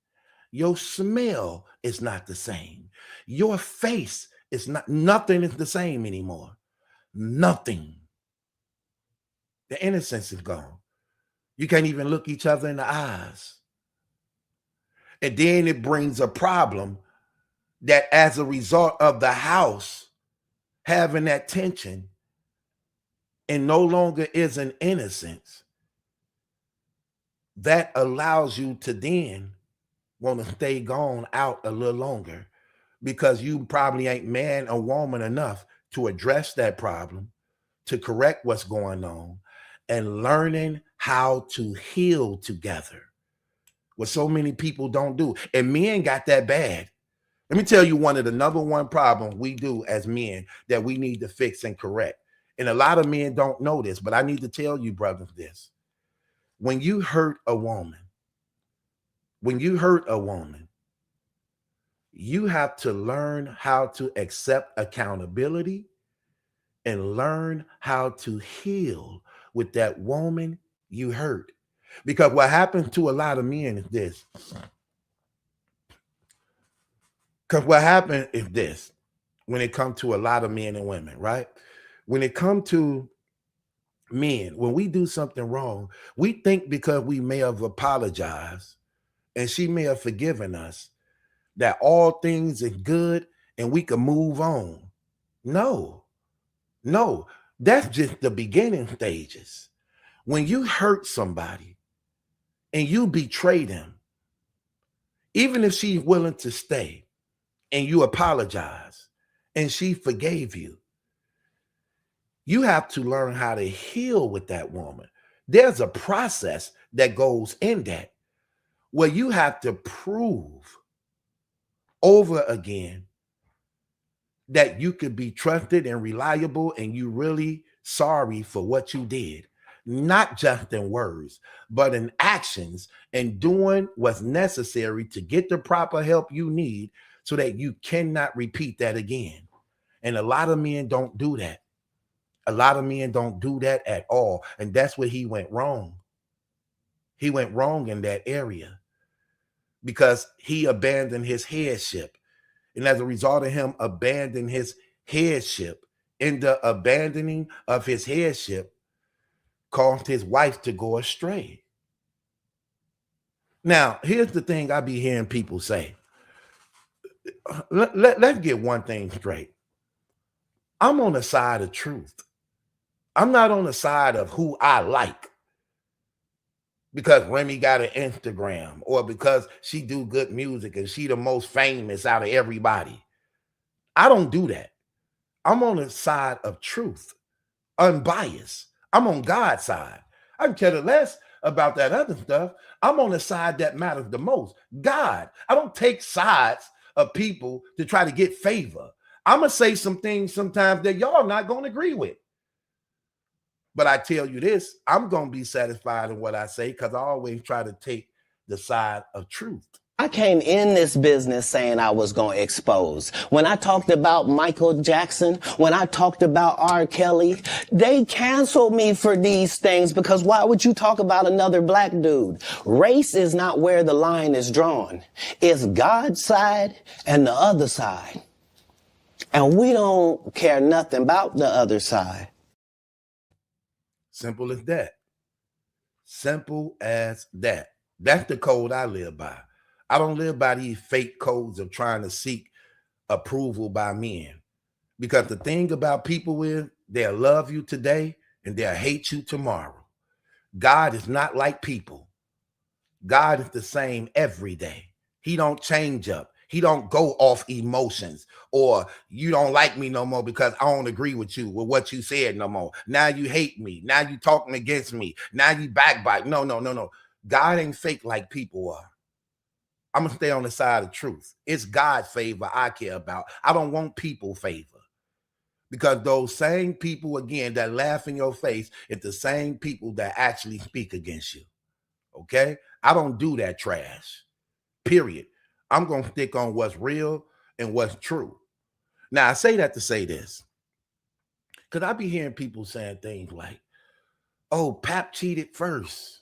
A: Your smell is not the same. Your face is nothing is the same anymore. Nothing. The innocence is gone. You can't even look each other in the eyes. And then it brings a problem that as a result of the house having that tension and no longer is an innocence, that allows you to then want to stay gone out a little longer because you probably ain't man or woman enough to address that problem, to correct what's going on, and learning how to heal together. What so many people don't do. And men got that bad. Let me tell you one of the number one problem we do as men that we need to fix and correct. And a lot of men don't know this, but I need to tell you, brothers, this. When you hurt a woman, you have to learn how to accept accountability and learn how to heal with that woman you hurt. Because what happens to a lot of men is this. Because what happens is this, when it comes to a lot of men and women, right? When it comes to men, when we do something wrong, we think because we may have apologized and she may have forgiven us, that all things are good and we can move on. No, that's just the beginning stages. When you hurt somebody and you betray them, even if she's willing to stay and you apologize and she forgave you, you have to learn how to heal with that woman. There's a process that goes in that where you have to prove over again that you could be trusted and reliable and you really sorry for what you did, not just in words, but in actions and doing what's necessary to get the proper help you need so that you cannot repeat that again. And a lot of men don't do that. A lot of men don't do that at all. And that's where he went wrong. He went wrong in that area because he abandoned his headship. And as a result of him abandoning his headship, in the abandoning of his headship, caused his wife to go astray. Now, here's the thing I be hearing people say. Let's get one thing straight. I'm on the side of truth. I'm not on the side of who I like because Remy got an Instagram or because she do good music and she the most famous out of everybody. I don't do that. I'm on the side of truth, unbiased. I'm on God's side. I can care less about that other stuff. I'm on the side that matters the most, God. I don't take sides of people to try to get favor. I'm going to say some things sometimes that y'all not going to agree with. But I tell you this, I'm going to be satisfied in what I say because I always try to take the side of truth.
D: I came in this business saying I was going to expose. When I talked about Michael Jackson, when I talked about R. Kelly, they canceled me for these things because why would you talk about another black dude? Race is not where the line is drawn. It's God's side and the other side. And we don't care nothing about the other side.
A: Simple as that. Simple as that. That's the code I live by. I don't live by these fake codes of trying to seek approval by men. Because the thing about people is they'll love you today and they'll hate you tomorrow. God is not like people. God is the same every day. He don't change up. He don't go off emotions, or you don't like me no more because I don't agree with you with what you said no more. Now you hate me. Now you talking against me. Now you backbite. No. God ain't fake like people are. I'm gonna stay on the side of truth. It's God's favor I care about. I don't want people favor. Because those same people, again, that laugh in your face, it's the same people that actually speak against you. Okay? I don't do that trash. Period. I'm going to stick on what's real and what's true. Now, I say that to say this. Because I be hearing people saying things like, oh, Pap cheated first.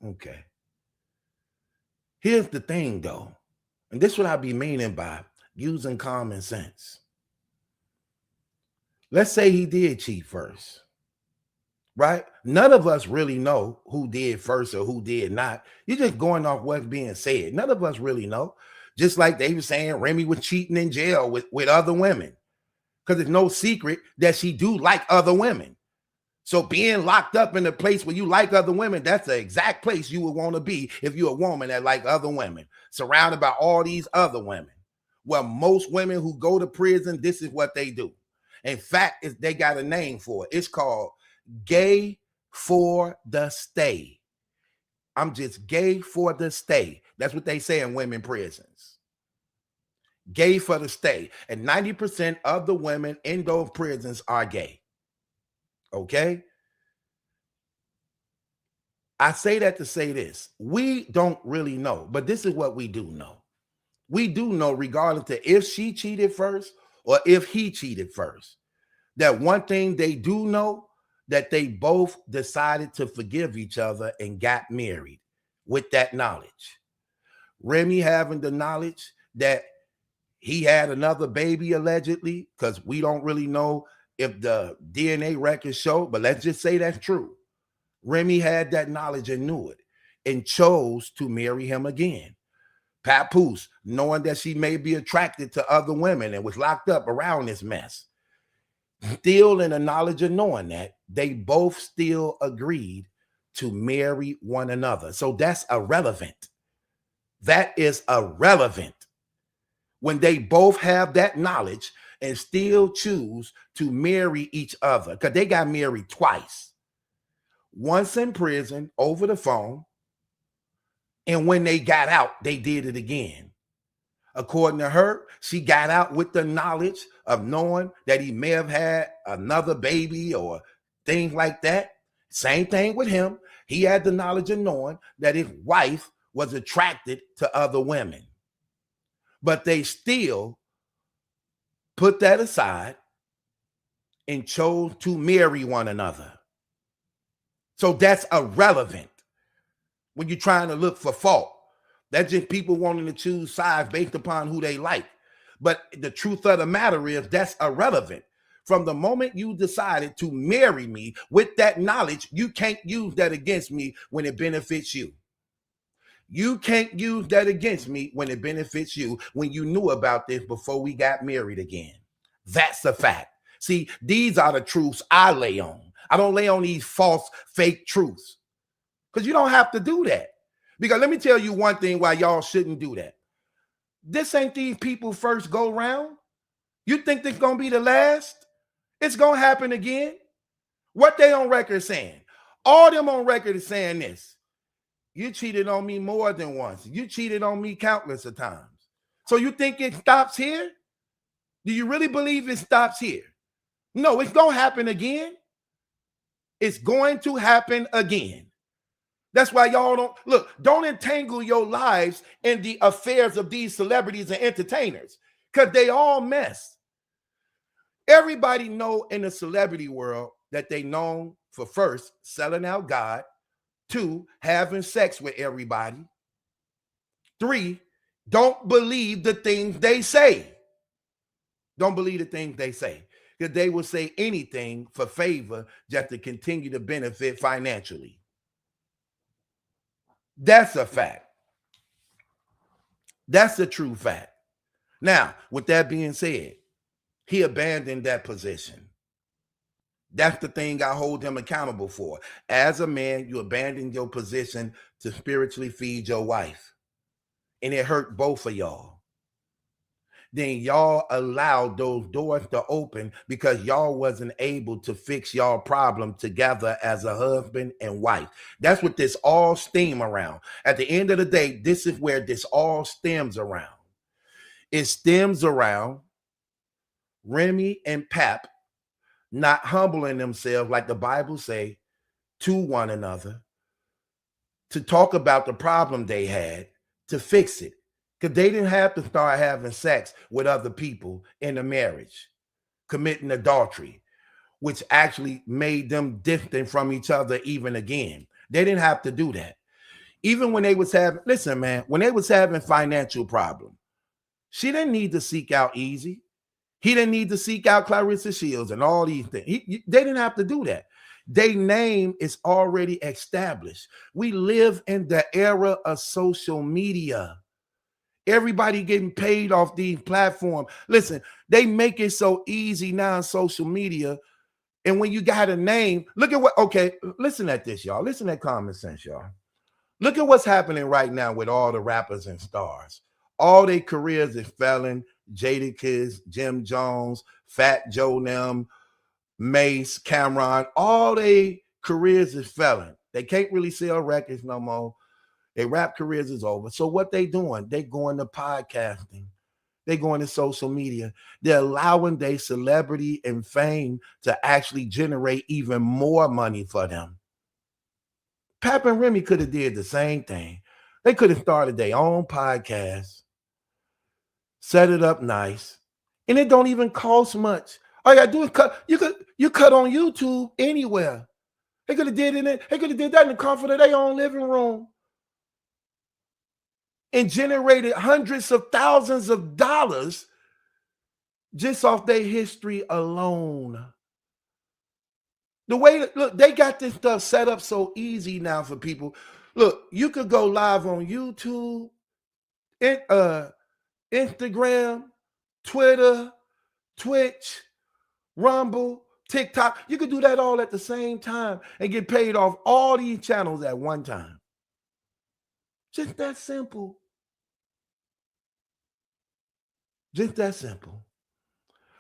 A: Okay. Here's the thing, though. And this is what I be meaning by using common sense. Let's say he did cheat first, right? None of us really know who did first or who did not. You're just going off what's being said. None of us really know. Just like they were saying Remy was cheating in jail with other women, because it's no secret that she do like other women. So being locked up in a place where you like other women, that's the exact place you would want to be if you're a woman that like other women, surrounded by all these other women. Well, most women who go to prison, this is what they do. In fact, they got a name for it. It's called gay for the stay. I'm just gay for the stay. That's what they say in women prisons. Gay for the stay. And 90% of the women in those prisons are gay. Okay? I say that to say this. We don't really know, but this is what we do know. We do know, regardless to if she cheated first or if he cheated first, that one thing they do know, that they both decided to forgive each other and got married with that knowledge. Remy having the knowledge that he had another baby allegedly, because we don't really know if the DNA records show, but let's just say that's true. Remy had that knowledge and knew it and chose to marry him again. Papoose, knowing that she may be attracted to other women and was locked up around this mess, still in the knowledge of knowing that, they both still agreed to marry one another. So that's irrelevant. That is irrelevant. When they both have that knowledge and still choose to marry each other, because they got married twice. Once in prison over the phone, and when they got out, they did it again. According to her, she got out with the knowledge of knowing that he may have had another baby or things like that. Same thing with him. He had the knowledge of knowing that his wife was attracted to other women. But they still put that aside and chose to marry one another. So that's irrelevant when you're trying to look for fault. That's just people wanting to choose sides based upon who they like. But the truth of the matter is that's irrelevant. From the moment you decided to marry me with that knowledge, you can't use that against me when it benefits you. You can't use that against me when it benefits you, when you knew about this before we got married again. That's a fact. See, these are the truths I lay on. I don't lay on these false, fake truths, because you don't have to do that. Because let me tell you one thing why y'all shouldn't do that. This ain't these people first go round. You think this going to be the last? It's going to happen again. What they on record saying? All them on record is saying this. You cheated on me more than once. You cheated on me countless of times. So you think it stops here? Do you really believe it stops here? No, it's going to happen again. It's going to happen again. That's why y'all don't entangle your lives in the affairs of these celebrities and entertainers, because they all mess. Everybody know in the celebrity world that they known for, first, selling out God, 2, having sex with everybody, 3, don't believe the things they say. Don't believe the things they say. Because they will say anything for favor just to continue to benefit financially. That's a fact. That's a true fact. Now, with that being said, he abandoned that position. That's the thing I hold him accountable for. As a man, you abandoned your position to spiritually feed your wife. And it hurt both of y'all.
E: then y'all allowed those doors to open because y'all wasn't able to fix y'all problem together as a husband and wife. That's what this all steam around. At the end of the day, this is where this all stems around. It stems around Remy and Pap not humbling themselves, like the Bible say, to one another, to talk about the problem they had, to fix it. Because they didn't have to start having sex with other people in a marriage, committing adultery, which actually made them distant from each other even again. They didn't have to do that. Even when they was having, listen, man, when they was having financial problems, she didn't need to seek out Easy. He didn't need to seek out Claressa Shields and all these things. They didn't have to do that. Their name is already established. We live in the era of social media. Everybody getting paid off these platforms. Listen, they make it so easy now on social media. And when you got a name, look at what, okay, listen at this, y'all. Listen at common sense, y'all. Look at what's happening right now with all the rappers and stars. All their careers is failing. Jadakiss, Jim Jones, Fat Joe them, Mace, Cameron, all their careers is failing. They can't really sell records no more. Their rap careers is over. So what they doing? They going to podcasting. They going to social media. They're allowing their celebrity and fame to actually generate even more money for them. Pap and Remy could have did the same thing. They could have started their own podcast, set it up nice, and it don't even cost much. All you gotta do is cut. You cut on YouTube anywhere. They could have did it. They could have did that in the comfort of their own living room and generated hundreds of thousands of dollars just off their history alone. The way that, look, they got this stuff set up so easy now for people. Look, you could go live on YouTube, Instagram, Twitter, Twitch, Rumble, TikTok. You could do that all at the same time and get paid off all these channels at one time. Just that simple. Just that simple.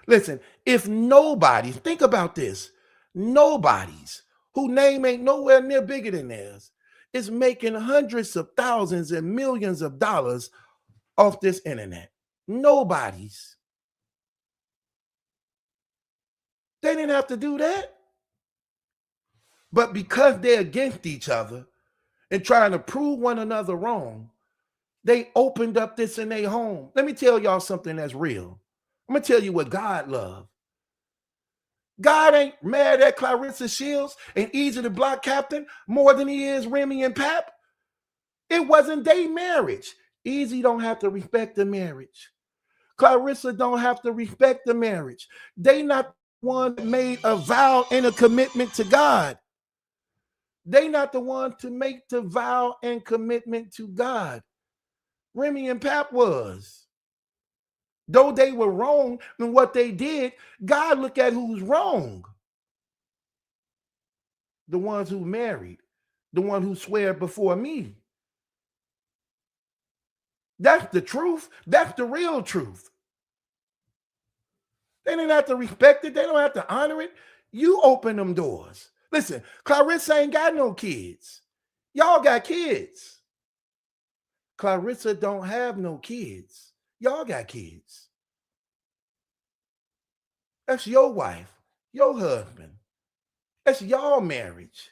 E: Listen, if nobody, think about this, nobody's whose name ain't nowhere near bigger than theirs is making hundreds of thousands and millions of dollars off this internet. Nobody's. They didn't have to do that. But because they're against each other and trying to prove one another wrong, they opened up this in their home. Let me tell y'all something that's real. I'm going to tell you what God loves. God ain't mad at Claressa Shields and Easy the Block Captain more than he is Remy and Pap. It wasn't their marriage. Easy don't have to respect the marriage. Claressa don't have to respect the marriage. They not the one that made a vow and a commitment to God. They not the one to make the vow and commitment to God. Remy and Pap was. Though they were wrong in what they did, God look at who's wrong. The ones who married, the one who swear before me. That's the truth. That's the real truth. They didn't have to respect it. They don't have to honor it. You open them doors. Listen, Claressa ain't got no kids. Y'all got kids. Claressa don't have no kids. Y'all got kids. That's your wife, your husband. That's y'all marriage.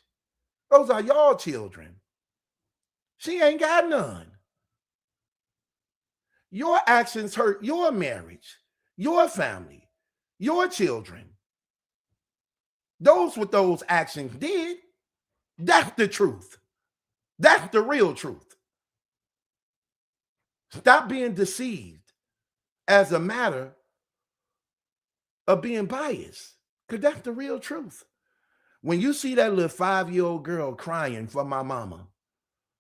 E: Those are y'all children. She ain't got none. Your actions hurt your marriage, your family, your children. Those what those actions did, that's the truth. That's the real truth. Stop being deceived as a matter of being biased, because that's the real truth. When you see that little 5-year-old girl crying for my mama,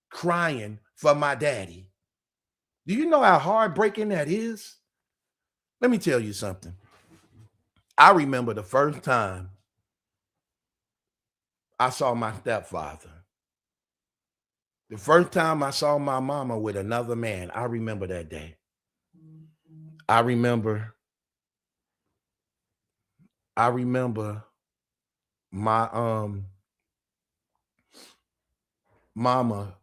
E: crying for my daddy, do you know how heartbreaking that is? Let me tell you something. I remember the first time I saw my stepfather. The first time I saw my mama with another man, I remember that day. I remember my mama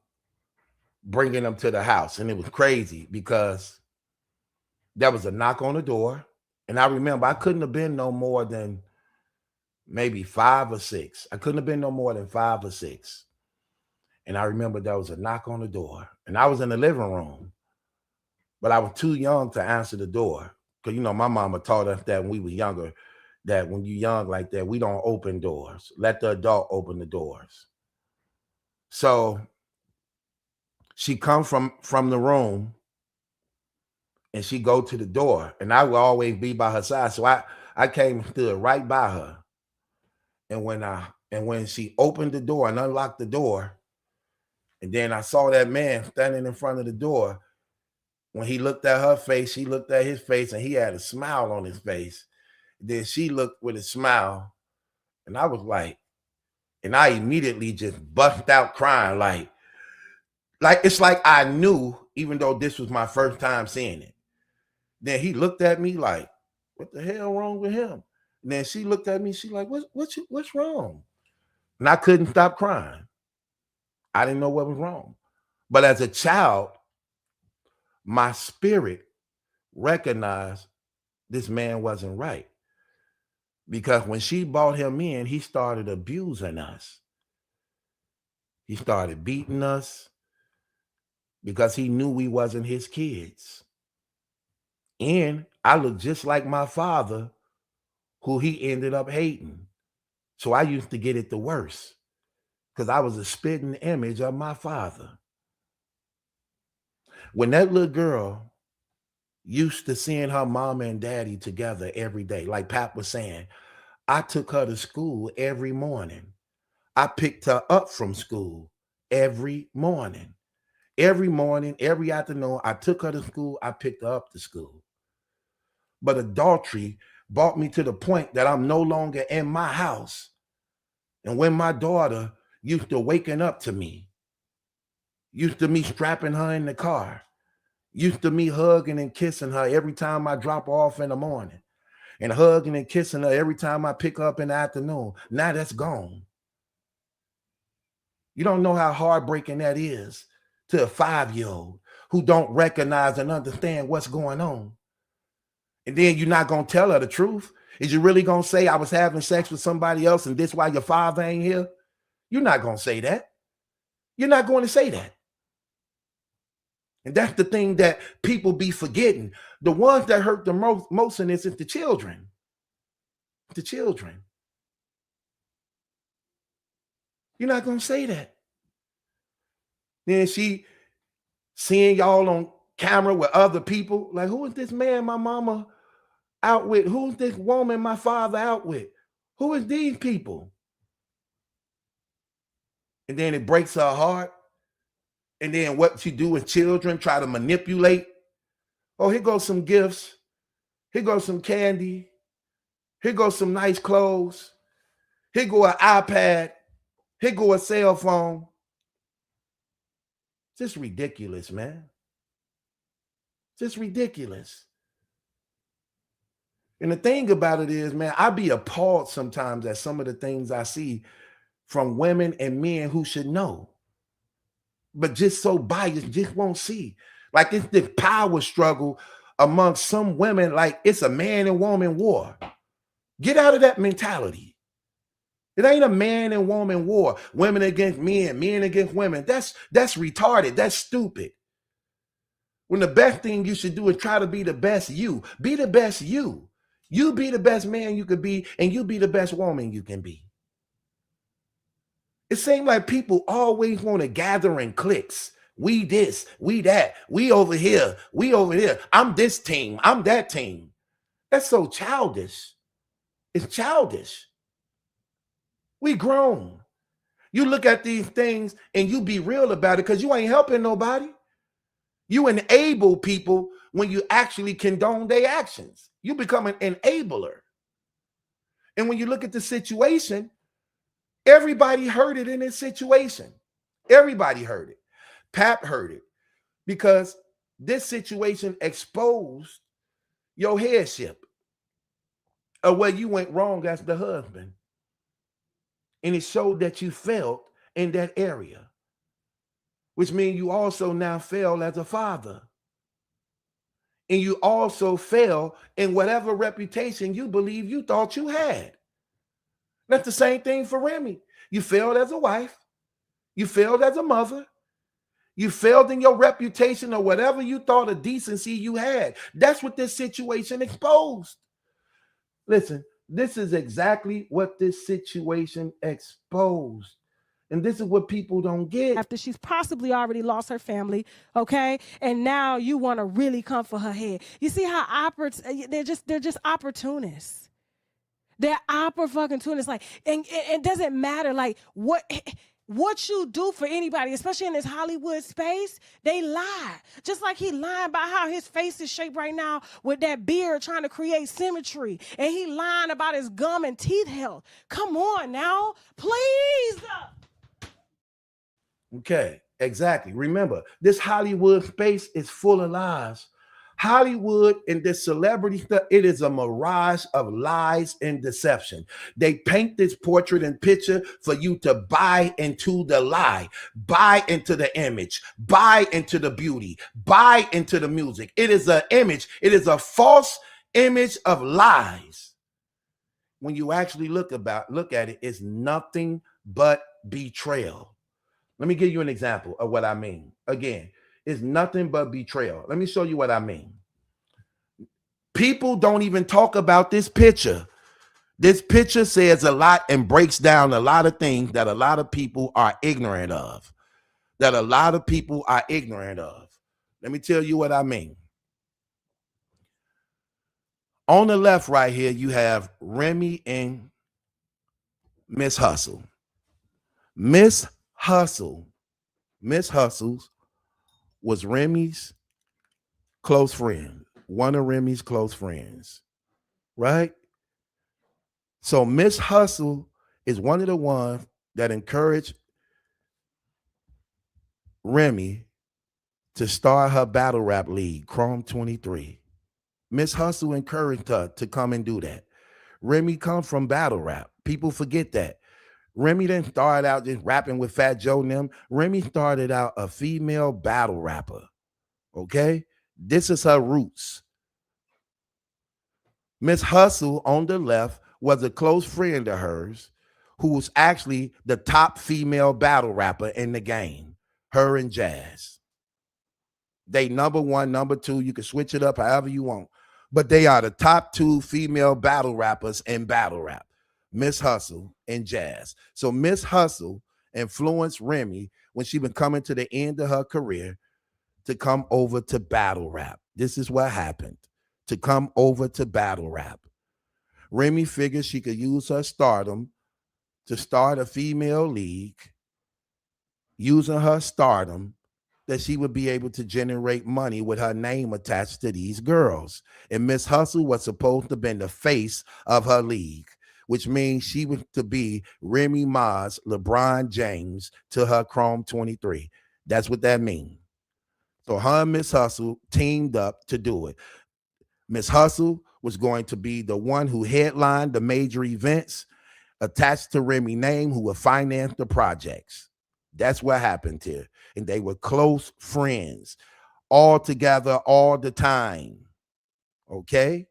E: bringing them to the house, and it was crazy because there was a knock on the door, and I remember I couldn't have been no more than maybe 5 or 6. I couldn't have been no more than 5 or 6. And I remember there was a knock on the door, and I was in the living room, but I was too young to answer the door. Because, my mama taught us that when we were younger, that when you're young like that, we don't open doors. Let the adult open the doors. So she come from the room, and she go to the door, and I will always be by her side. So I came and stood right by her. And when she opened the door and unlocked the door, and then I saw that man standing in front of the door. When he looked at her face, she looked at his face, and he had a smile on his face. Then she looked with a smile, and I was like, and I immediately just bust out crying, like it's like I knew, even though this was my first time seeing it. Then he looked at me like, what the hell wrong with him? And then she looked at me, she like, what's wrong? And I couldn't stop crying. I didn't know what was wrong. But as a child, my spirit recognized this man wasn't right. Because when she brought him in, he started abusing us. He started beating us because he knew we wasn't his kids. And I looked just like my father, who he ended up hating. So I used to get it the worst because I was a spitting image of my father. When that little girl used to seeing her mama and daddy together every day, like Pap was saying, I took her to school every morning. I picked her up from school every morning. Every morning, every afternoon, I took her to school. I picked her up to school. But adultery brought me to the point that I'm no longer in my house. And when my daughter used to waking up to me, used to me strapping her in the car, used to me hugging and kissing her every time I drop her off in the morning, and hugging and kissing her every time I pick her up in the afternoon, now that's gone. You don't know how heartbreaking that is to a 5-year-old who don't recognize and understand what's going on. And then you're not going to tell her the truth. Is you really going to say I was having sex with somebody else and this why your father ain't here? You're not going to say that. You're not going to say that. And that's the thing that people be forgetting. The ones that hurt the most in this is the children. The children. You're not going to say that. Then she seeing y'all on camera with other people. Like, who is this man my mama out with? Who's this woman my father out with? Who is these people? And then it breaks her heart. And then what she do with children, try to manipulate. Oh, here goes some gifts. Here goes some candy. Here goes some nice clothes. Here go an iPad. Here go a cell phone. Just ridiculous, man. Just ridiculous. And the thing about it is, man, I be appalled sometimes at some of the things I see from women and men who should know, but just so biased, just won't see. Like it's this power struggle among some women, like it's a man and woman war. Get out of that mentality. It ain't a man and woman war. Women against men, men against women. That's retarded. That's stupid. When the best thing you should do is try to be the best you. Be the best you. You be the best man you could be, and you be the best woman you can be. It seems like people always want to gather in cliques. We this, we that, we over here, we over here. I'm this team, I'm that team. That's so childish. It's childish. We grown. You look at these things and you be real about it because you ain't helping nobody. You enable people when you actually condone their actions. You become an enabler. And when you look at the situation, everybody heard it in this situation. Everybody heard it. Pap heard it because this situation exposed your headship of where you went wrong as the husband. And it showed that you failed in that area, which means you also now fail as a father. And you also fail in whatever reputation you believe you thought you had. That's the same thing for Remy. You failed as a wife. You failed as a mother. You failed in your reputation or whatever you thought of decency you had. That's what this situation exposed. Listen, this is exactly what this situation exposed. And this is what people don't get.
F: After she's possibly already lost her family, okay? And now you want to really come for her head. You see how they're just opportunists. They're opportunists. Like, and it doesn't matter like what you do for anybody, especially in this Hollywood space, they lie. Just like he lying about how his face is shaped right now with that beard trying to create symmetry. And he lying about his gum and teeth health. Come on now, please.
E: Okay, exactly. Remember, this Hollywood space is full of lies. Hollywood and this celebrity stuff, it is a mirage of lies and deception. They paint this portrait and picture for you to buy into the lie, buy into the image, buy into the beauty, buy into the music. It is an image. It is a false image of lies. When you actually look at it, it's nothing but betrayal. Let me give you an example of what I mean. Again, it's nothing but betrayal. Let me show you what I mean. People don't even talk about this picture. This picture says a lot and breaks down a lot of things that a lot of people are ignorant of. Let me tell you what I mean. On the left right here, you have Remy and Miss Hustle. Miss Hustles was Remy's close friend, one of Remy's close friends, right? So Miss Hustle is one of the ones that encouraged Remy to start her battle rap league, Chrome 23. Miss Hustle encouraged her to come and do that. Remy comes from battle rap. People forget that. Remy didn't start out just rapping with Fat Joe and them. Remy started out a female battle rapper. Okay? This is her roots. Miss Hustle on the left was a close friend of hers who was actually the top female battle rapper in the game. Her and Jazz. They number one, number two. You can switch it up however you want. But they are the top two female battle rappers in battle rap. Miss Hustle and Jazz. So Miss Hustle influenced Remy when she was coming to the end of her career to come over to battle rap. This is what happened. To come over to battle rap. Remy figured she could use her stardom to start a female league, using her stardom that she would be able to generate money with her name attached to these girls. And Miss Hustle was supposed to be the face of her league, which means she was to be Remy Ma's LeBron James to her Chrome 23. That's what that means. So her and Miss Hustle teamed up to do it. Miss Hustle was going to be the one who headlined the major events attached to Remy's name, who would finance the projects. That's what happened here. And they were close friends, all together all the time. Okay?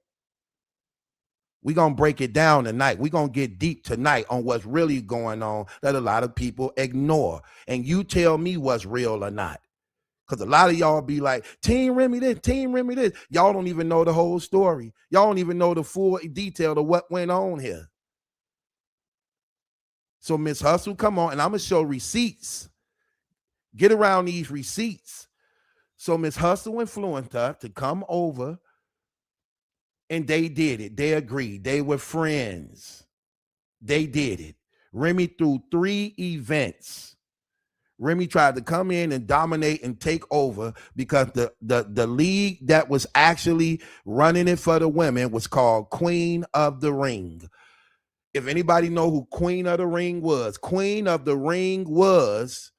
E: We're going to break it down tonight. We're going to get deep tonight on what's really going on that a lot of people ignore. And you tell me what's real or not. Because a lot of y'all be like, Team Remy this, Team Remy this. Y'all don't even know the whole story. Y'all don't even know the full detail of what went on here. So Miss Hustle, come on, and I'm going to show receipts. Get around these receipts. So Miss Hustle influenced her to come over, and they did it. They agreed. They were friends. They did it. Remy threw 3 events. Remy tried to come in and dominate and take over because the league that was actually running it for the women was called Queen of the Ring. If anybody know who Queen of the Ring was, Queen of the Ring was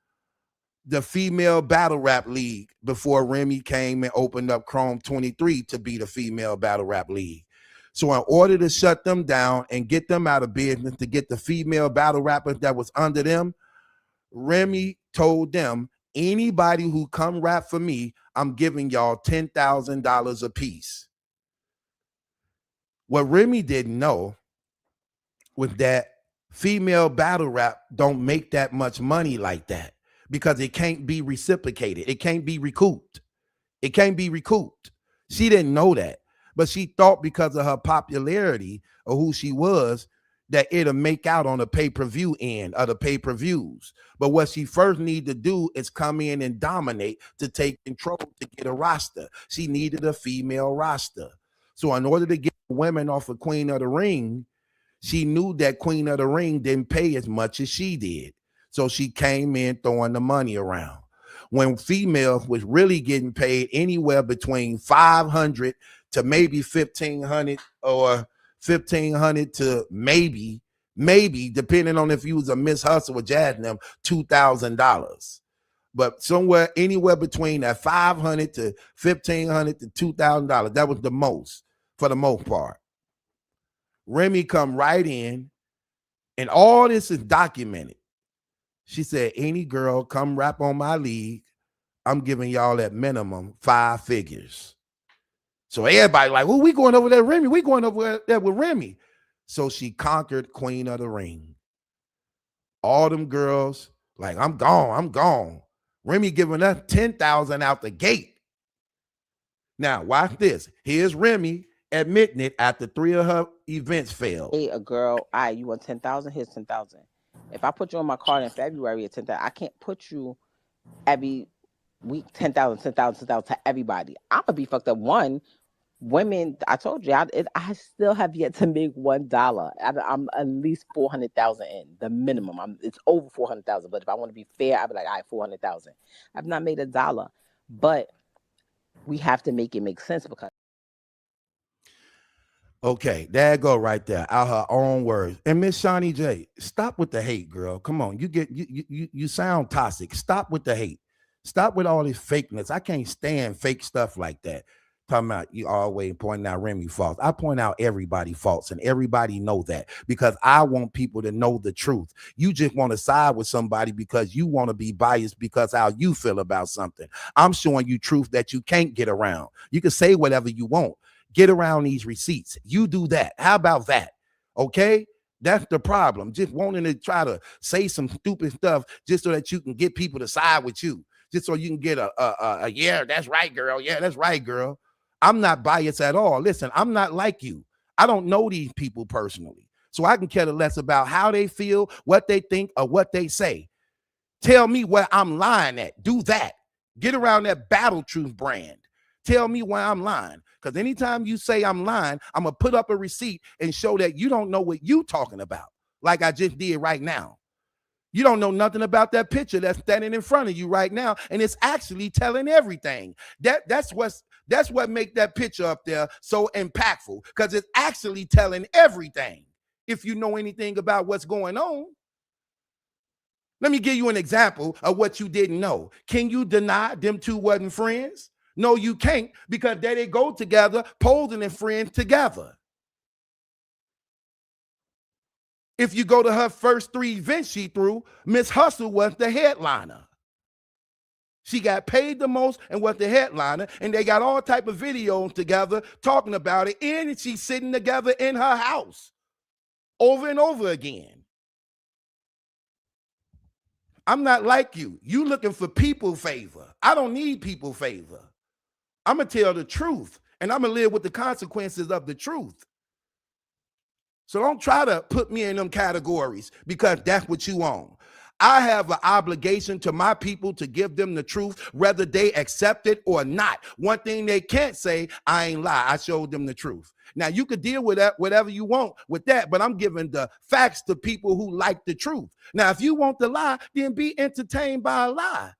E: the female battle rap league before Remy came and opened up Chrome 23 to be the female battle rap league. So in order to shut them down and get them out of business, to get the female battle rappers that was under them, Remy told them, anybody who come rap for me, I'm giving y'all $10,000 a piece. What Remy didn't know was that female battle rap don't make that much money like that, because it can't be reciprocated. It can't be recouped. It can't be recouped. She didn't know that, but she thought because of her popularity or who she was, that it'll make out on the pay-per-view end of the pay-per-views. But what she first needed to do is come in and dominate to take control to get a roster. She needed a female roster. So in order to get women off of Queen of the Ring, she knew that Queen of the Ring didn't pay as much as she did. So she came in throwing the money around. When females was really getting paid anywhere between $500 to maybe $1,500, or $1,500 to maybe, depending on if you was a Miss Hustle or Jasmine, $2,000. But somewhere, anywhere between that $500 to $1,500 to $2,000, that was the most, for the most part. Remy come right in, and all this is documented. She said, any girl come rap on my league, I'm giving y'all at minimum 5 figures. So everybody like, well, we going over there, Remy. We going over there with Remy. So she conquered Queen of the Ring. All them girls, like, I'm gone. Remy giving us $10,000 out the gate. Now, watch this. Here's Remy admitting it after 3 of her events failed.
G: Hey, a girl, all right, you want 10,000? Here's 10,000. If I put you on my card in February at 10,000, I can't put you every week 10,000 to everybody. I'm gonna be fucked up. One, women, I told you, I still have yet to make $1. I'm at least 400,000 in the minimum. It's over 400,000. But if I want to be fair, I'd be like, all right, 400,000. I've not made $1, but we have to make it make sense because.
E: Okay, there go right there, out her own words. And Miss Shawnee J, stop with the hate, girl. Come on, you sound toxic. Stop with the hate. Stop with all this fakeness. I can't stand fake stuff like that. Talking about you always pointing out Remy faults. I point out everybody faults, and everybody know that, because I want people to know the truth. You just want to side with somebody because you want to be biased because how you feel about something. I'm showing you truth that you can't get around. You can say whatever you want. Get around these receipts. You do that. How about that? Okay? That's the problem. Just wanting to try to say some stupid stuff just so that you can get people to side with you. Just so you can get a yeah, that's right, girl. Yeah, that's right, girl. I'm not biased at all. Listen, I'm not like you. I don't know these people personally. So I can care less about how they feel, what they think, or what they say. Tell me where I'm lying at. Do that. Get around that Battle Truth brand. Tell me where I'm lying. Because anytime you say I'm lying, I'm going to put up a receipt and show that you don't know what you talking about, like I just did right now. You don't know nothing about that picture that's standing in front of you right now, and it's actually telling everything. That's what make that picture up there so impactful, because it's actually telling everything. If you know anything about what's going on. Let me give you an example of what you didn't know. Can you deny them two wasn't friends? No, you can't, because there they go together, posing and friends together. If you go to her first 3 events she threw, Miss Hustle was the headliner. She got paid the most and was the headliner, and they got all type of videos together talking about it, and she's sitting together in her house over and over again. I'm not like you. You looking for people favor. I don't need people favor. I'm going to tell the truth, and I'm going to live with the consequences of the truth. So don't try to put me in them categories, because that's what you want. I have an obligation to my people to give them the truth, whether they accept it or not. One thing they can't say, I ain't lie. I showed them the truth. Now, you could deal with that, whatever you want with that, but I'm giving the facts to people who like the truth. Now, if you want the lie, then be entertained by a lie.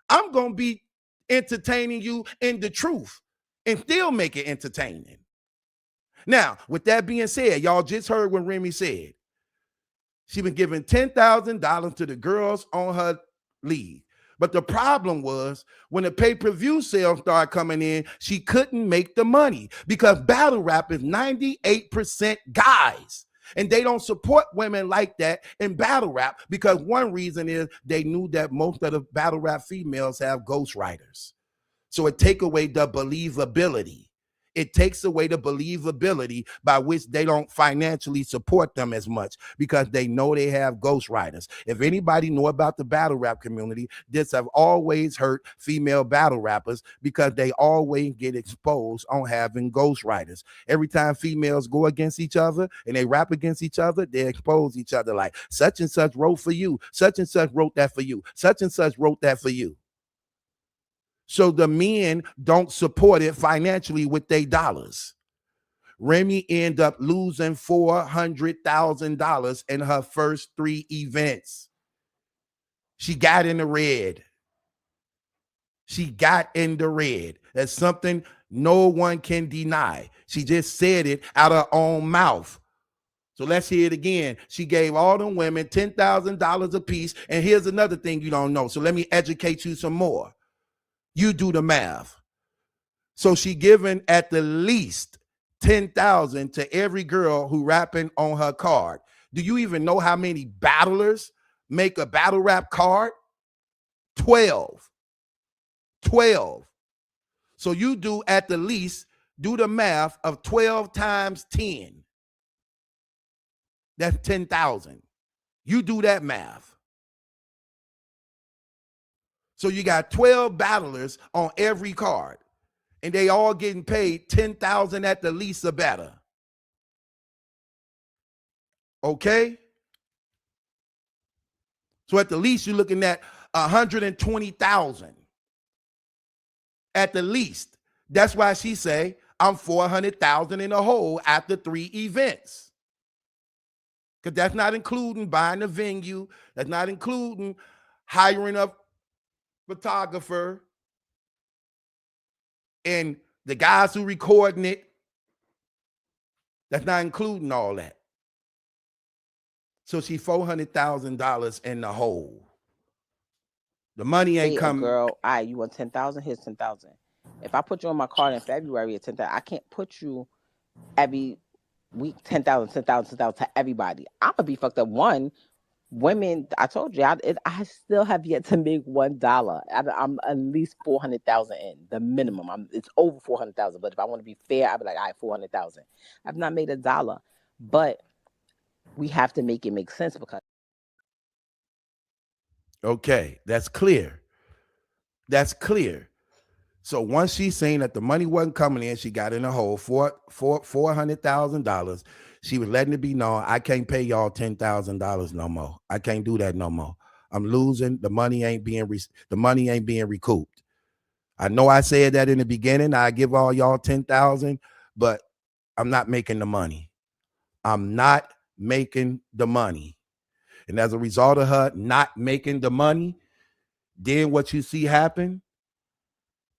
E: I'm going to be entertaining you in the truth and still make it entertaining. Now, with that being said, y'all just heard what Remy said. She been giving $10,000 to the girls on her league. But the problem was when the pay-per-view sales started coming in, she couldn't make the money because battle rap is 98% guys. And they don't support women like that in battle rap because one reason is they knew that most of the battle rap females have ghostwriters. So it takes away the believability. It takes away the believability by which they don't financially support them as much because they know they have ghostwriters. If anybody know about the battle rap community, this have always hurt female battle rappers because they always get exposed on having ghostwriters. Every time females go against each other and they rap against each other, they expose each other like such and such wrote for you, such and such wrote that for you, such and such wrote that for you. So the men don't support it financially with their dollars. Remy ended up losing $400,000 in her first 3 events. She got in the red. She got in the red. That's something no one can deny. She just said it out of her own mouth. So let's hear it again. She gave all them women $10,000 a piece. And here's another thing you don't know. So let me educate you some more. You do the math. So she giving at the least $10,000 to every girl who rapping on her card. Do you even know how many battlers make a battle rap card? 12. So you do at the least, do the math of 12 times 10. That's 10,000. You do that math. So you got 12 battlers on every card, and they all getting paid $10,000 at the least or better. Okay? So at the least, you're looking at $120,000. At the least. That's why she say, I'm $400,000 in a hole after 3 events. Because that's not including buying a venue. That's not including hiring a photographer and the guys who recording it. That's not including all that. So she $400,000 in the hole. The money ain't coming.
G: Girl, all right, you want 10,000? Here's 10,000. If I put you on my card in February at 10,000, I can't put you every week 10,000 to everybody. I'm gonna be fucked up. One, women, I told you, I still have yet to make $1. I'm at least 400,000 in the minimum. It's over 400,000. But if I want to be fair, I'd be like, all right, 400,000. I've not made $1, but we have to make it make sense because.
E: Okay, that's clear. That's clear. So once she's saying that the money wasn't coming in, she got in a hole for $400,000. She was letting it be known, I can't pay y'all $10,000 no more. I can't do that no more. I'm losing. The money ain't being recouped. I know I said that in the beginning. I give all y'all 10,000, but I'm not making the money. I'm not making the money. And as a result of her not making the money, then what you see happen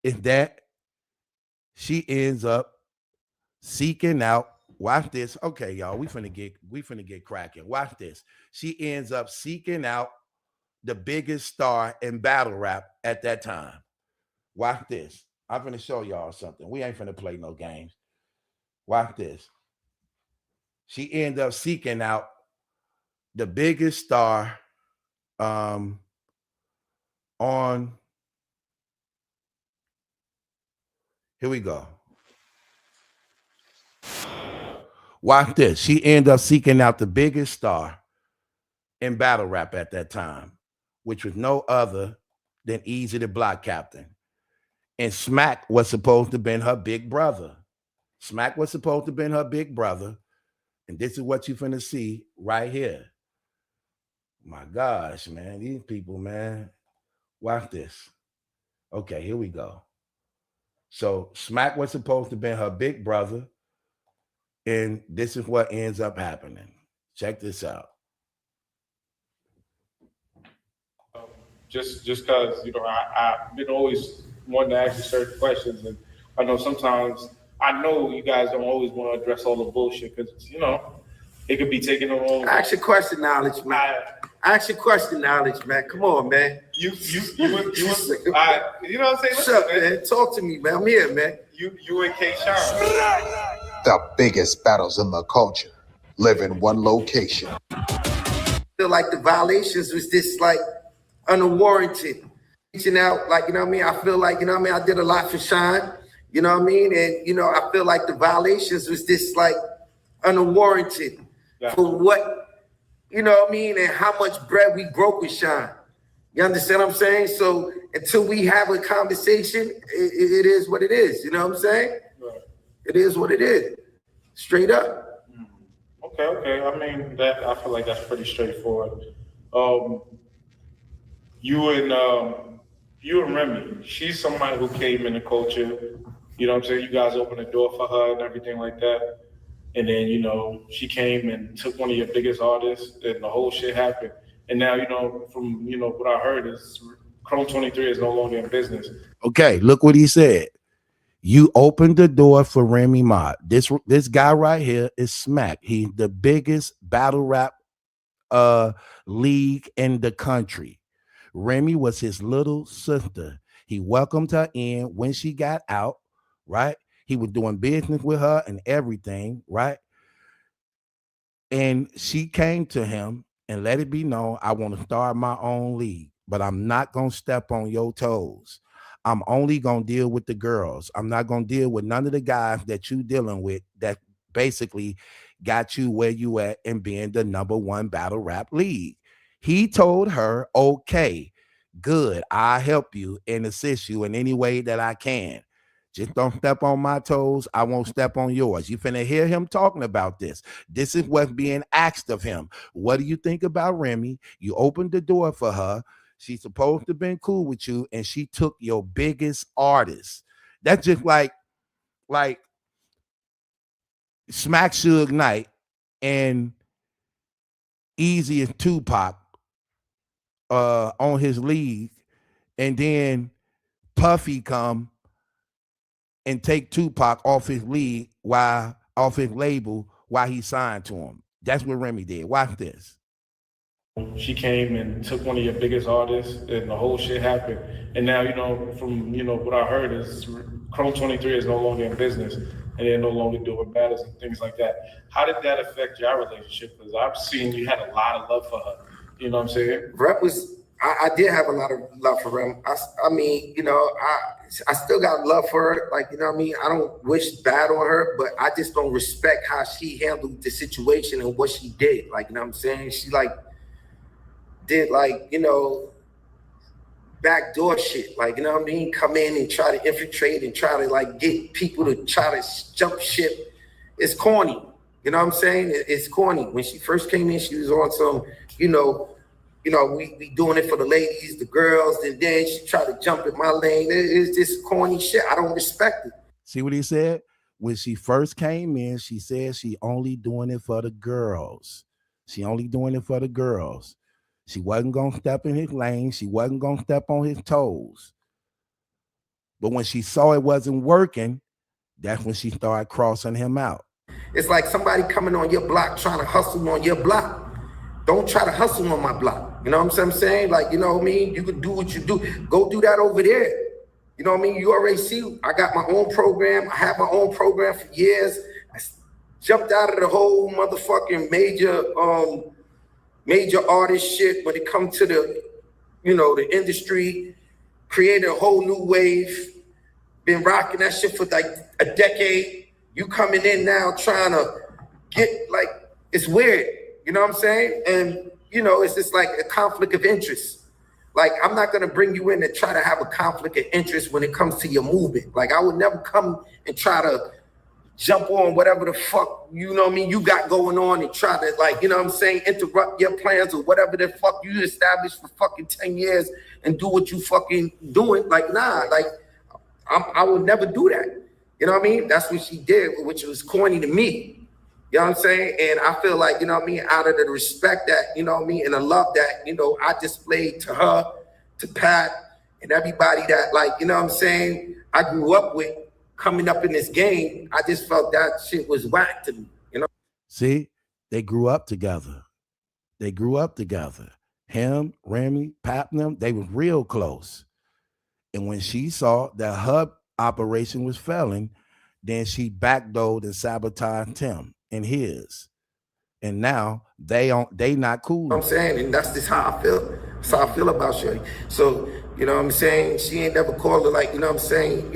E: is that she ends up seeking out. Watch this. Okay, y'all, we finna get cracking. Watch this. She ends up seeking out the biggest star in battle rap at that time. Watch this. I'm finna show y'all something. We ain't finna play no games. Watch this. She ends up seeking out the biggest star on. Here we go. Watch this. She ended up seeking out the biggest star in battle rap at that time, which was no other than Easy the Block Captain. And Smack was supposed to have been her big brother. Smack was supposed to have been her big brother. And this is what you're finna see right here. My gosh, man. These people, man. Watch this. Okay, here we go. So Smack was supposed to be her big brother, and this is what ends up happening. Check this out.
H: Just because, I've been always wanting to ask you certain questions, and I know sometimes, I know you guys don't always want to address all the bullshit because, it could be taken the wrong way.
I: Ask your question, knowledge, man. Ask your question, Knowledge, man. Come on, man.
H: You know what I'm saying?
I: What's up, man? Talk to me, man. I'm here, man.
H: You and K-Shine.
J: The biggest battles in the culture live in one location.
I: I feel like the violations was just like unwarranted. Reaching out, like, you know what I mean? I feel like, you know what I mean? I did a lot for Shine, you know what I mean? And, you know, I feel like the violations was just like unwarranted for what, you know what I mean? And how much bread we broke with Shine. You understand what I'm saying? So until we have a conversation, it is what it is. You know what I'm saying?
H: Right.
I: It is what it is. Straight up.
H: Okay. I mean, I feel like that's pretty straightforward. You and Remy, she's somebody who came in the culture. You know what I'm saying? You guys opened the door for her and everything like that. And then, you know, she came and took one of your biggest artists and the whole shit happened. And now, you know, from, you know, what I heard is Chrome 23 is no longer in business.
E: Okay, look what he said. You opened the door for Remy Ma. This guy right here is Smack. He's the biggest battle rap league in the country. Remy was his little sister. He welcomed her in when she got out, right? He was doing business with her and everything, right? And she came to him and let it be known, I want to start my own league, but I'm not going to step on your toes. I'm only going to deal with the girls. I'm not going to deal with none of the guys that you dealing with that basically got you where you at and being the #1 battle rap league. He told her, okay, good, I'll help you and assist you in any way that I can. Just don't step on my toes. I won't step on yours. You finna hear him talking about this. This is what's being asked of him. What do you think about Remy? You opened the door for her. She's supposed to have been cool with you, and she took your biggest artist. That's just like Smack Suge Knight and Easy and Tupac on his league, and then Puffy come and take Tupac off his league off his label while he signed to him. That's what Remy did. Watch this.
H: She came and took one of your biggest artists and the whole shit happened. And now, you know, from, you know, what I heard is Chrome 23 is no longer in business and they're no longer doing battles and things like that. How did that affect your relationship? Because I've seen you had a lot of love for her. You know what I'm saying?
I: Rep was, I did have a lot of love for Rem. I mean, you know, I still got love for her. Like, you know what I mean? I don't wish bad on her, but I just don't respect how she handled the situation and what she did. Like, you know what I'm saying? She did you know, backdoor shit. Like, you know what I mean? Come in and try to infiltrate and try to get people to try to jump ship. It's corny. You know what I'm saying? It's corny. When she first came in, she was on some, you know, we doing it for the ladies, the girls, and then she tried to jump in my lane. It's just corny shit. I don't respect it.
E: See what he said? When she first came in, she said she only doing it for the girls. She only doing it for the girls. She wasn't going to step in his lane. She wasn't going to step on his toes. But when she saw it wasn't working, that's when she started crossing him out.
I: It's like somebody coming on your block trying to hustle on your block. Don't try to hustle on my block. You know what I'm saying? Like, you know what I mean? You can do what you do. Go do that over there. You know what I mean? You already see, I got my own program. I have my own program for years. I jumped out of the whole motherfucking major artist shit when it comes to the, you know, the industry. Created a whole new wave. Been rocking that shit for a decade. You coming in now trying to get, it's weird. You know what I'm saying? And, you know, it's just like a conflict of interest. Like, I'm not going to bring you in and try to have a conflict of interest when it comes to your movement. Like, I would never come and try to jump on whatever the fuck, you know what I mean, you got going on and try to, you know what I'm saying, interrupt your plans or whatever the fuck you established for fucking 10 years and do what you fucking doing. Nah, I would never do that. You know what I mean? That's what she did, which was corny to me. You know what I'm saying? And I feel like, you know what I mean, out of the respect that, you know what I mean, and the love that, you know, I displayed to her, to Pat, and everybody that, you know what I'm saying, I grew up with coming up in this game, I just felt that shit was whack to me, you know?
E: See, they grew up together. They grew up together. Him, Remy, Papnum, they was real close. And when she saw that her operation was failing, then she backdoored and sabotaged him and his. And now they not cool.
I: You know what I'm saying? And that's just how I feel. That's how I feel about Shorty. So, you know what I'm saying? She ain't never called her like, you know what I'm saying,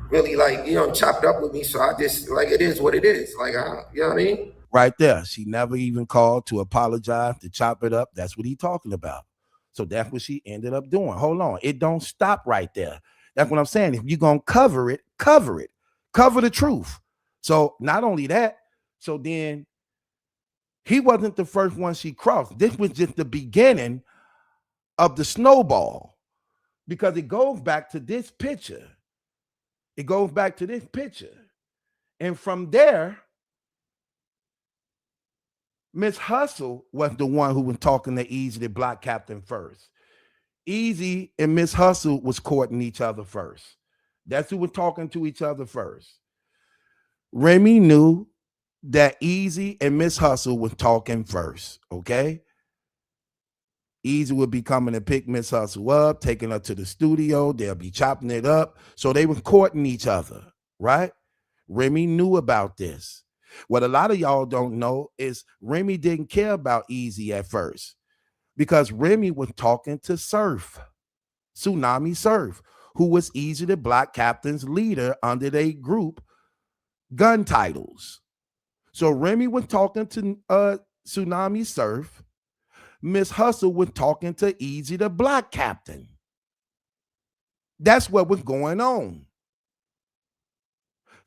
I: really like, chopped up with me. So I just like it is what it is. Like you know what I mean?
E: Right there. She never even called to apologize, to chop it up. That's what he talking about. So that's what she ended up doing. Hold on. It don't stop right there. That's what I'm saying. If you're going to cover it, cover it. Cover the truth. So not only that, so then he wasn't the first one she crossed. This was just the beginning of the snowball, because it goes back to this picture. It goes back to this picture. And from there, Miss Hustle was the one who was talking to Easy, the block captain, first. Easy and Miss Hustle was courting each other first. That's who was talking to each other first. Remy knew that Easy and Miss Hustle was talking first, okay? Easy would be coming to pick Miss Hustle up, taking her to the studio. They'll be chopping it up. So they were courting each other, right? Remy knew about this. What a lot of y'all don't know is Remy didn't care about Easy at first, because Remy was talking to Surf, Tsunami Surf, who was Easy the Block Captain's leader under their group Gun Titles. So Remy was talking to Tsunami Surf. Miss Hustle was talking to Easy the Block Captain. That's what was going on.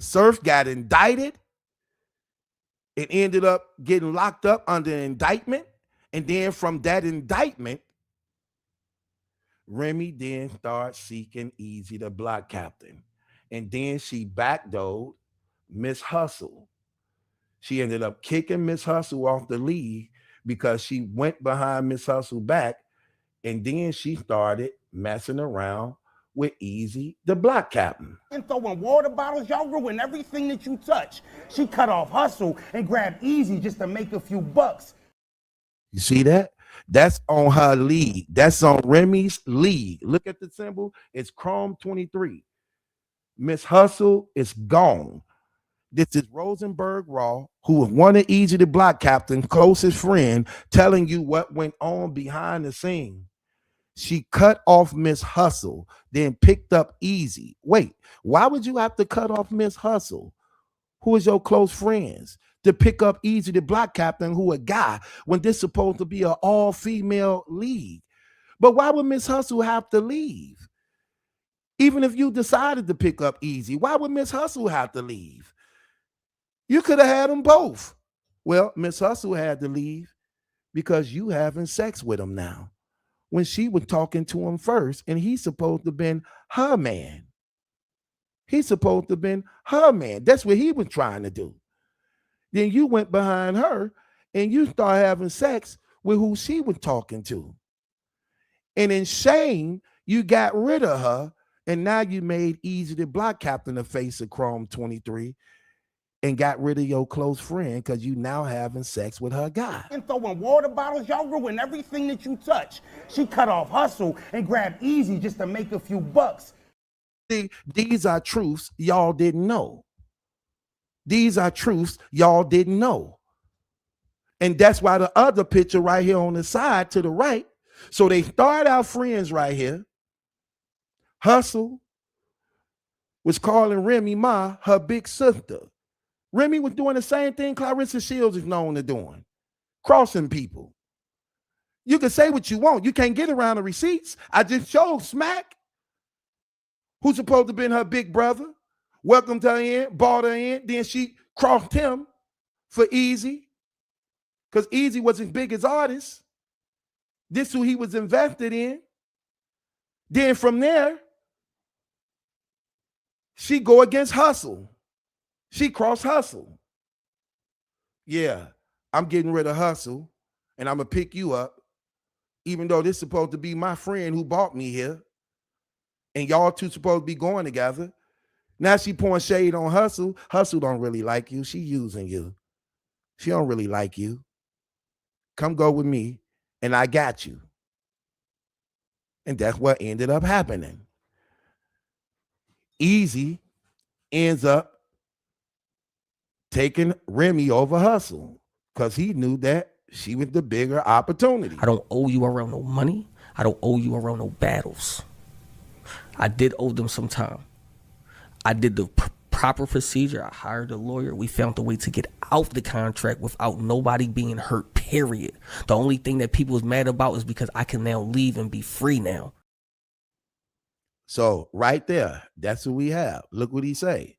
E: Surf got indicted. It ended up getting locked up under indictment. And then from that indictment, Remy then started seeking Easy the Block Captain. And then she backdoored Miss Hustle. She ended up kicking Miss Hustle off the league because she went behind Miss Hustle back. And then she started messing around with Easy the Block Captain.
K: And throwing water bottles, y'all ruin everything that you touch. She cut off Hustle and grabbed Easy just to make a few bucks.
E: You see that? That's on her league. That's on Remy's league. Look at the symbol. It's Chrome 23. Miss Hustle is gone. This is Rosenberg Raw, who was one of Easy the Block Captain's closest friend, telling you what went on behind the scene. She cut off Miss Hustle, then picked up Easy. Wait, why would you have to cut off Miss Hustle, who is your close friends, to pick up Easy the Block Captain, who a guy, when this supposed to be an all-female league? But why would Miss Hustle have to leave? Even if you decided to pick up Easy, why would Miss Hustle have to leave? You could have had them both. Well, Miss Hustle had to leave because you having sex with him now, when she was talking to him first, and he's supposed to have been her man. He's supposed to have been her man. That's what he was trying to do. Then you went behind her and you started having sex with who she was talking to. And in shame, you got rid of her, and now you made Easy the Block Captain the face of Chrome 23 and got rid of your close friend because you now having sex with her guy.
K: And throwing water bottles, y'all ruin everything that you touch. She cut off Hustle and grabbed Easy just to make a few bucks.
E: See, these are truths y'all didn't know. These are truths y'all didn't know. And that's why the other picture right here on the side to the right, so they start out friends right here. Hustle was calling Remy Ma her big sister. Remy was doing the same thing Claressa Shields is known to doing, crossing people. You can say what you want. You can't get around the receipts. I just showed Smack, who's supposed to have been her big brother, welcomed her in, bought her in. Then she crossed him for Easy, because Easy was his biggest artist. This who he was invested in. Then from there, she go against Hustle. She crossed Hustle. Yeah, I'm getting rid of Hustle, and I'm going to pick you up, even though this is supposed to be my friend who bought me here, and y'all two supposed to be going together. Now she pouring shade on Hustle. Hustle don't really like you. She using you. She don't really like you. Come go with me, and I got you. And that's what ended up happening. Easy ends up taking Remy over Hustle because he knew that she was the bigger opportunity.
L: I don't owe you around no money. I don't owe you around no battles. I did owe them some time. I did the proper procedure. I hired a lawyer. We found a way to get out the contract without nobody being hurt, period. The only thing that people was mad about is because I can now leave and be free now.
E: So right there, that's what we have. Look what he say.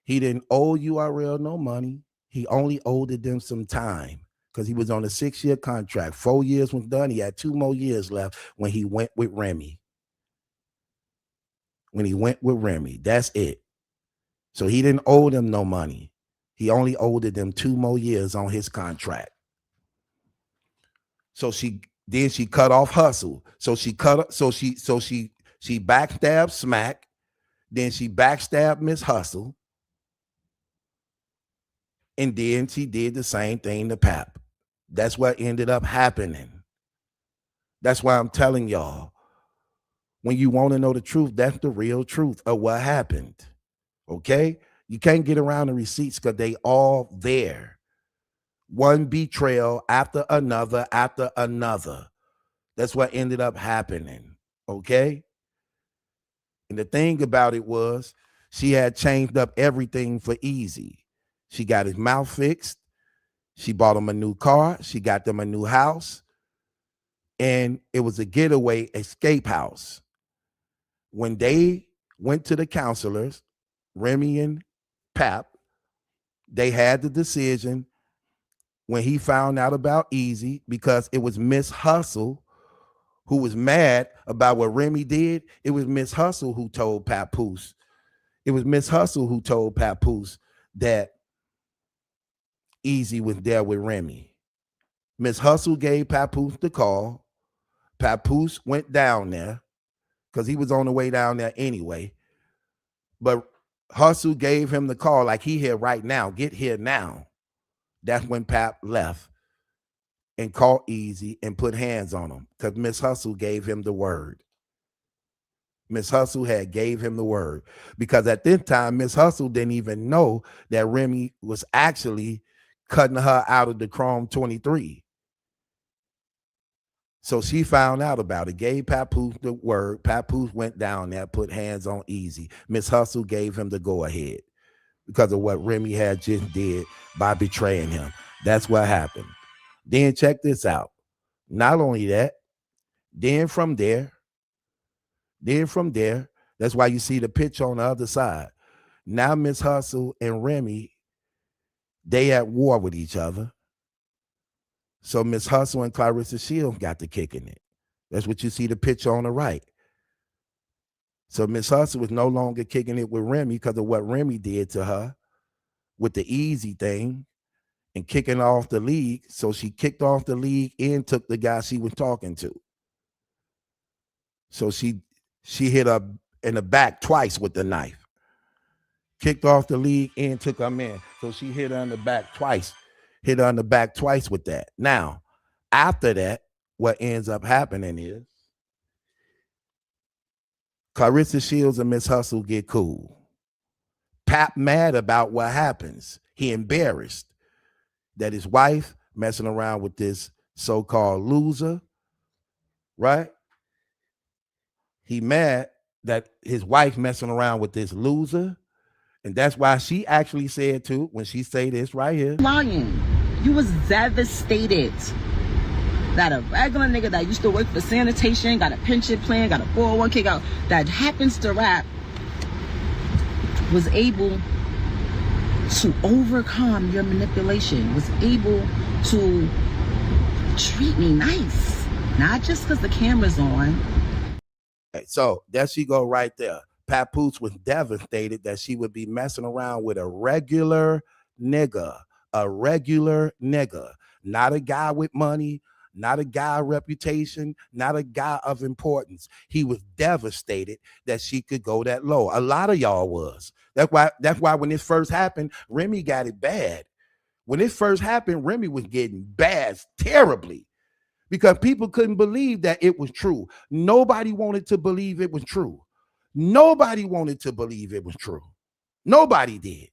E: He didn't owe URL no money. He only owed them some time because he was on a 6-year contract. 4 years was done. He had 2 more years left when he went with Remy. That's it. So he didn't owe them no money. He only owed them 2 more years on his contract. So she cut off Hustle. So she backstabbed Smack. Then she backstabbed Miss Hustle. And then she did the same thing to Pap. That's what ended up happening. That's why I'm telling y'all, when you want to know the truth, that's the real truth of what happened. Okay? You can't get around the receipts because they all there. One betrayal after another after another. That's what ended up happening. Okay? And the thing about it was, she had changed up everything for Easy. She got his mouth fixed. She bought him a new car. She got them a new house. And it was a getaway escape house. When they went to the counselors, Remy and Pap, they had the decision when he found out about Easy, because it was Miss Hustle who was mad about what Remy did. It was Miss Hustle who told Papoose. It was Miss Hustle who told Papoose that Easy was there with Remy. Miss Hustle gave Papoose the call. Papoose went down there because he was on the way down there anyway. But Hustle gave him the call, like, he here right now. Get here now. That's when Pap left and called Easy and put hands on him because Miss Hustle gave him the word. Miss Hustle had gave him the word because at this time, Miss Hustle didn't even know that Remy was actually cutting her out of the Chrome 23. So she found out about it, gave Papoose the word. Papoose went down there, put hands on Easy. Miss Hustle gave him the go-ahead because of what Remy had just did by betraying him. That's what happened. Then check this out. Not only that, then from there, that's why you see the picture on the other side. Now Miss Hustle and Remy, they at war with each other. So Miss Hustle and Claressa Shields got the kick in it. That's what you see the picture on the right. So Miss Hustle was no longer kicking it with Remy because of what Remy did to her with the Easy thing and kicking off the league. So she kicked off the league and took the guy she was talking to. So she hit her in the back twice with the knife. Kicked off the league and took her man. So she hit her in the back twice. Hit her in the back twice with that. Now, after that, what ends up happening is Claressa Shields and Miss Hustle get cool. Pap mad about what happens. He embarrassed that his wife messing around with this so-called loser, right? He mad that his wife messing around with this loser. And that's why she actually said too, when she say this right here.
G: Lying. You was devastated that a regular nigga that used to work for sanitation, got a pension plan, got a 401k, that happens to rap, was able to overcome your manipulation, was able to treat me nice. Not just because the camera's on.
E: So there she go right there. Papoose was devastated that she would be messing around with a regular nigga, not a guy with money, not a guy of reputation, not a guy of importance. He was devastated that she could go that low. A lot of y'all was. That's why when this first happened, Remy got it bad. When this first happened, Remy was getting bad terribly because people couldn't believe that it was true. Nobody wanted to believe it was true. Nobody wanted to believe it was true. Nobody did.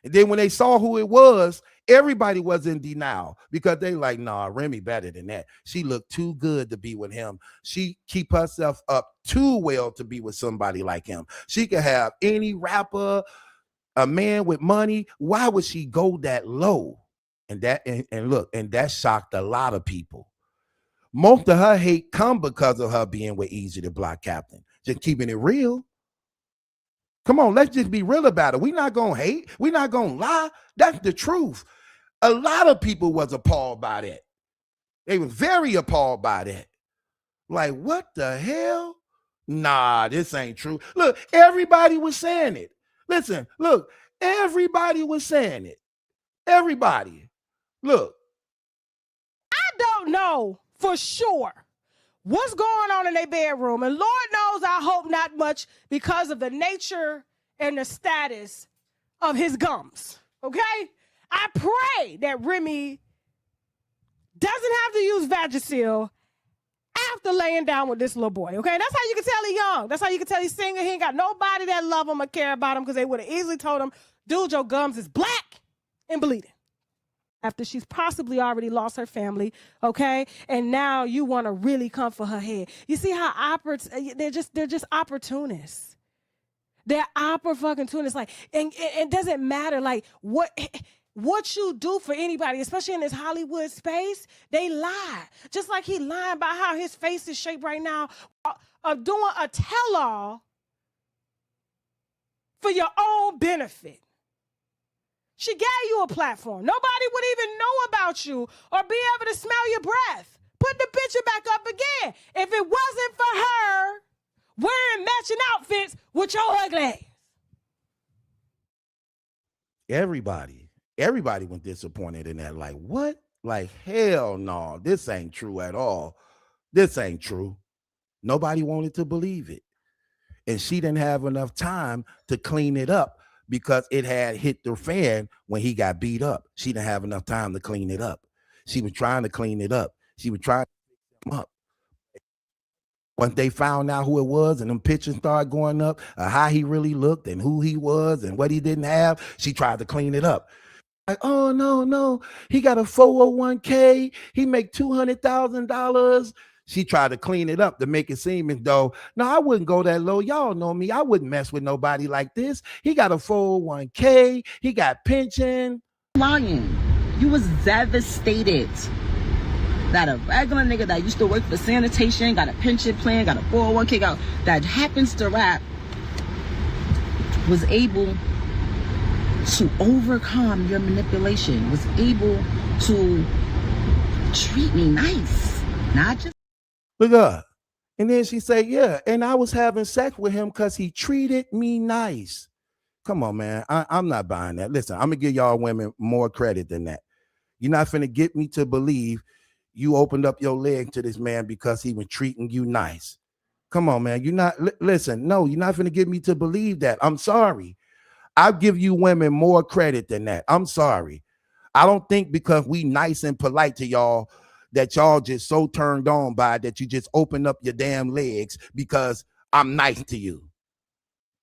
E: And then when they saw who it was, everybody was in denial because they like, nah, Remy better than that. She looked too good to be with him. She keep herself up too well to be with somebody like him. She could have any rapper, a man with money. Why would she go that low? And that shocked a lot of people. Most of her hate come because of her being with Easy the Block Captain. Just keeping it real. Come on, let's just be real about it. We're not going to hate. We're not going to lie. That's the truth. A lot of people was appalled by that. They were very appalled by that. Like, what the hell? Nah, this ain't true. Look, everybody was saying it. Listen, look, everybody was saying it. Everybody. Look.
F: I don't know for sure what's going on in their bedroom. And Lord knows I hope not much because of the nature and the status of his gums. Okay? I pray that Remy doesn't have to use Vagisil after laying down with this little boy. Okay? That's how you can tell he's young. That's how you can tell he's single. He ain't got nobody that love him or care about him because they would have easily told him, dude, your gums is black and bleeding. After she's possibly already lost her family, okay? And now you want to really come for her head. You see how they're just opportunists. They're opportunists. Like, and it doesn't matter like what you do for anybody, especially in this Hollywood space, they lie. Just like he lying about how his face is shaped right now, of doing a tell-all for your own benefit. She gave you a platform. Nobody would even know about you or be able to smell your breath. Put the picture back up again. If it wasn't for her wearing matching outfits with your ugly ass.
E: Everybody was disappointed in that. Like, what? Like, hell no, this ain't true at all. This ain't true. Nobody wanted to believe it. And she didn't have enough time to clean it up because it had hit the fan when he got beat up. She didn't have enough time to clean it up. She was trying to clean it up. She was trying to clean him up. Once they found out who it was and them pictures started going up, how he really looked and who he was and what he didn't have, she tried to clean it up. Like, oh, no, he got a 401k. He make $200,000. She tried to clean it up to make it seem as though, no, I wouldn't go that low. Y'all know me. I wouldn't mess with nobody like this. He got a 401k. He got pension.
G: Lying. You was devastated that a regular nigga that used to work for sanitation, got a pension plan, got a 401k, that happens to rap, was able to overcome your manipulation, was able to treat me nice, not just.
E: Look up. And then she said, yeah, and I was having sex with him because he treated me nice. Come on, man. I'm not buying that. Listen, I'm going to give y'all women more credit than that. You're not finna get me to believe you opened up your leg to this man because he was treating you nice. Come on, man. You're not, listen, no, you're not finna get me to believe that. I'm sorry. I'll give you women more credit than that. I'm sorry. I don't think because we nice and polite to y'all that y'all just so turned on by it that you just open up your damn legs because I'm nice to you.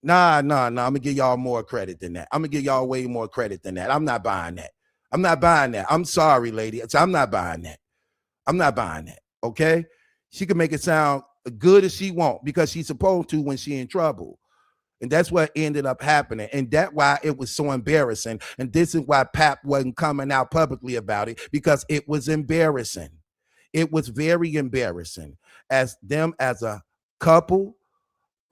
E: Nah. I'm gonna give y'all more credit than that. I'm gonna give y'all way more credit than that. I'm not buying that. I'm not buying that. I'm sorry, lady. I'm not buying that. I'm not buying that. Okay? She can make it sound good as she want because she's supposed to when she in trouble. And that's what ended up happening. And that's why it was so embarrassing. And this is why Pap wasn't coming out publicly about it, because it was embarrassing. It was very embarrassing as them as a couple,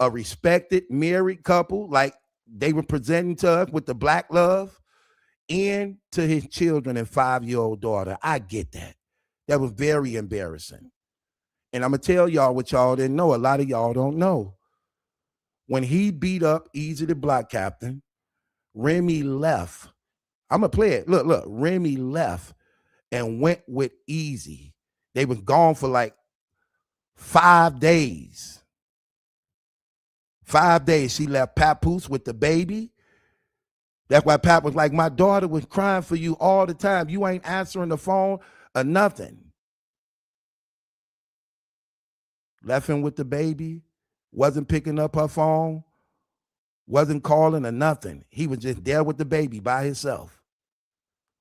E: a respected married couple, like they were presenting to us with the black love, and to his children and 5-year-old daughter. I get that. That was very embarrassing. And I'm going to tell y'all what y'all didn't know. A lot of y'all don't know. When he beat up Easy the Block Captain, Remy left. I'm going to play it. Look. Remy left and went with Easy. They was gone for like 5 days. 5 days. She left Papoose with the baby. That's why Pap was like, my daughter was crying for you all the time. You ain't answering the phone or nothing. left him with the baby, wasn't picking up her phone, wasn't calling or nothing. He was just there with the baby by himself.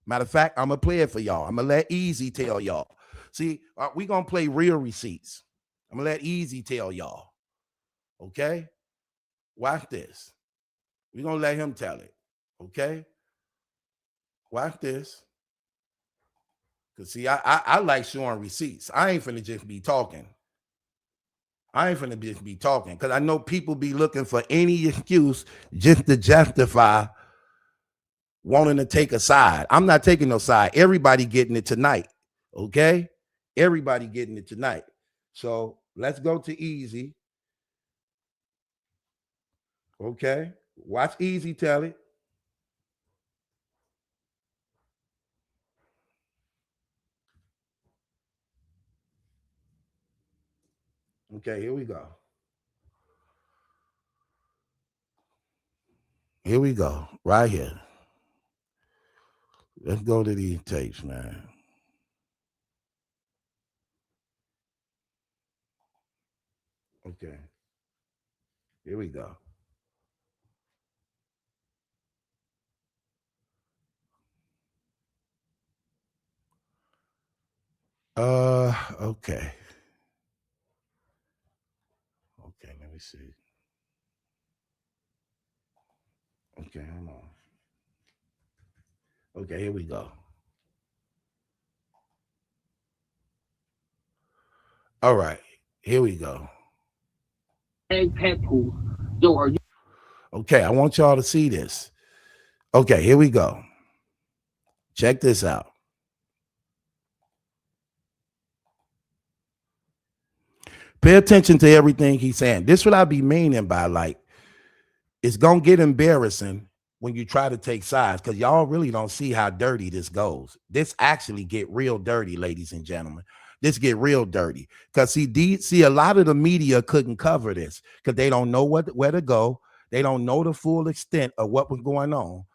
E: Matter of fact, I'm going to play it for y'all. I'm going to let Easy tell y'all. See, we going to play real receipts. I'm going to let Easy tell y'all. Okay? Watch this. We're going to let him tell it. Okay? Watch this. Because, see, I like showing receipts. I ain't finna just be talking. Because I know people be looking for any excuse just to justify wanting to take a side. I'm not taking no side. Everybody getting it tonight. Okay? Everybody getting it tonight. So let's go to Easy. Okay? Watch Easy tell it. Okay, here we go. Here we go. Right here. Let's go to these tapes, man. Okay. Here we go. Okay. Okay, let me see. Okay, hold on. Okay, here we go. All right, here we go. Hey, Papoose. Yo, are you? Okay, I want y'all to see this. Okay, here we go. Check this out. Pay attention to everything he's saying. This is what I be meaning by, like, it's gonna get embarrassing when you try to take sides, because y'all really don't see how dirty this goes. This actually get real dirty, ladies and gentlemen. This get real dirty. Because see, a lot of the media couldn't cover this because they don't know where to go. They don't know the full extent of what was going on.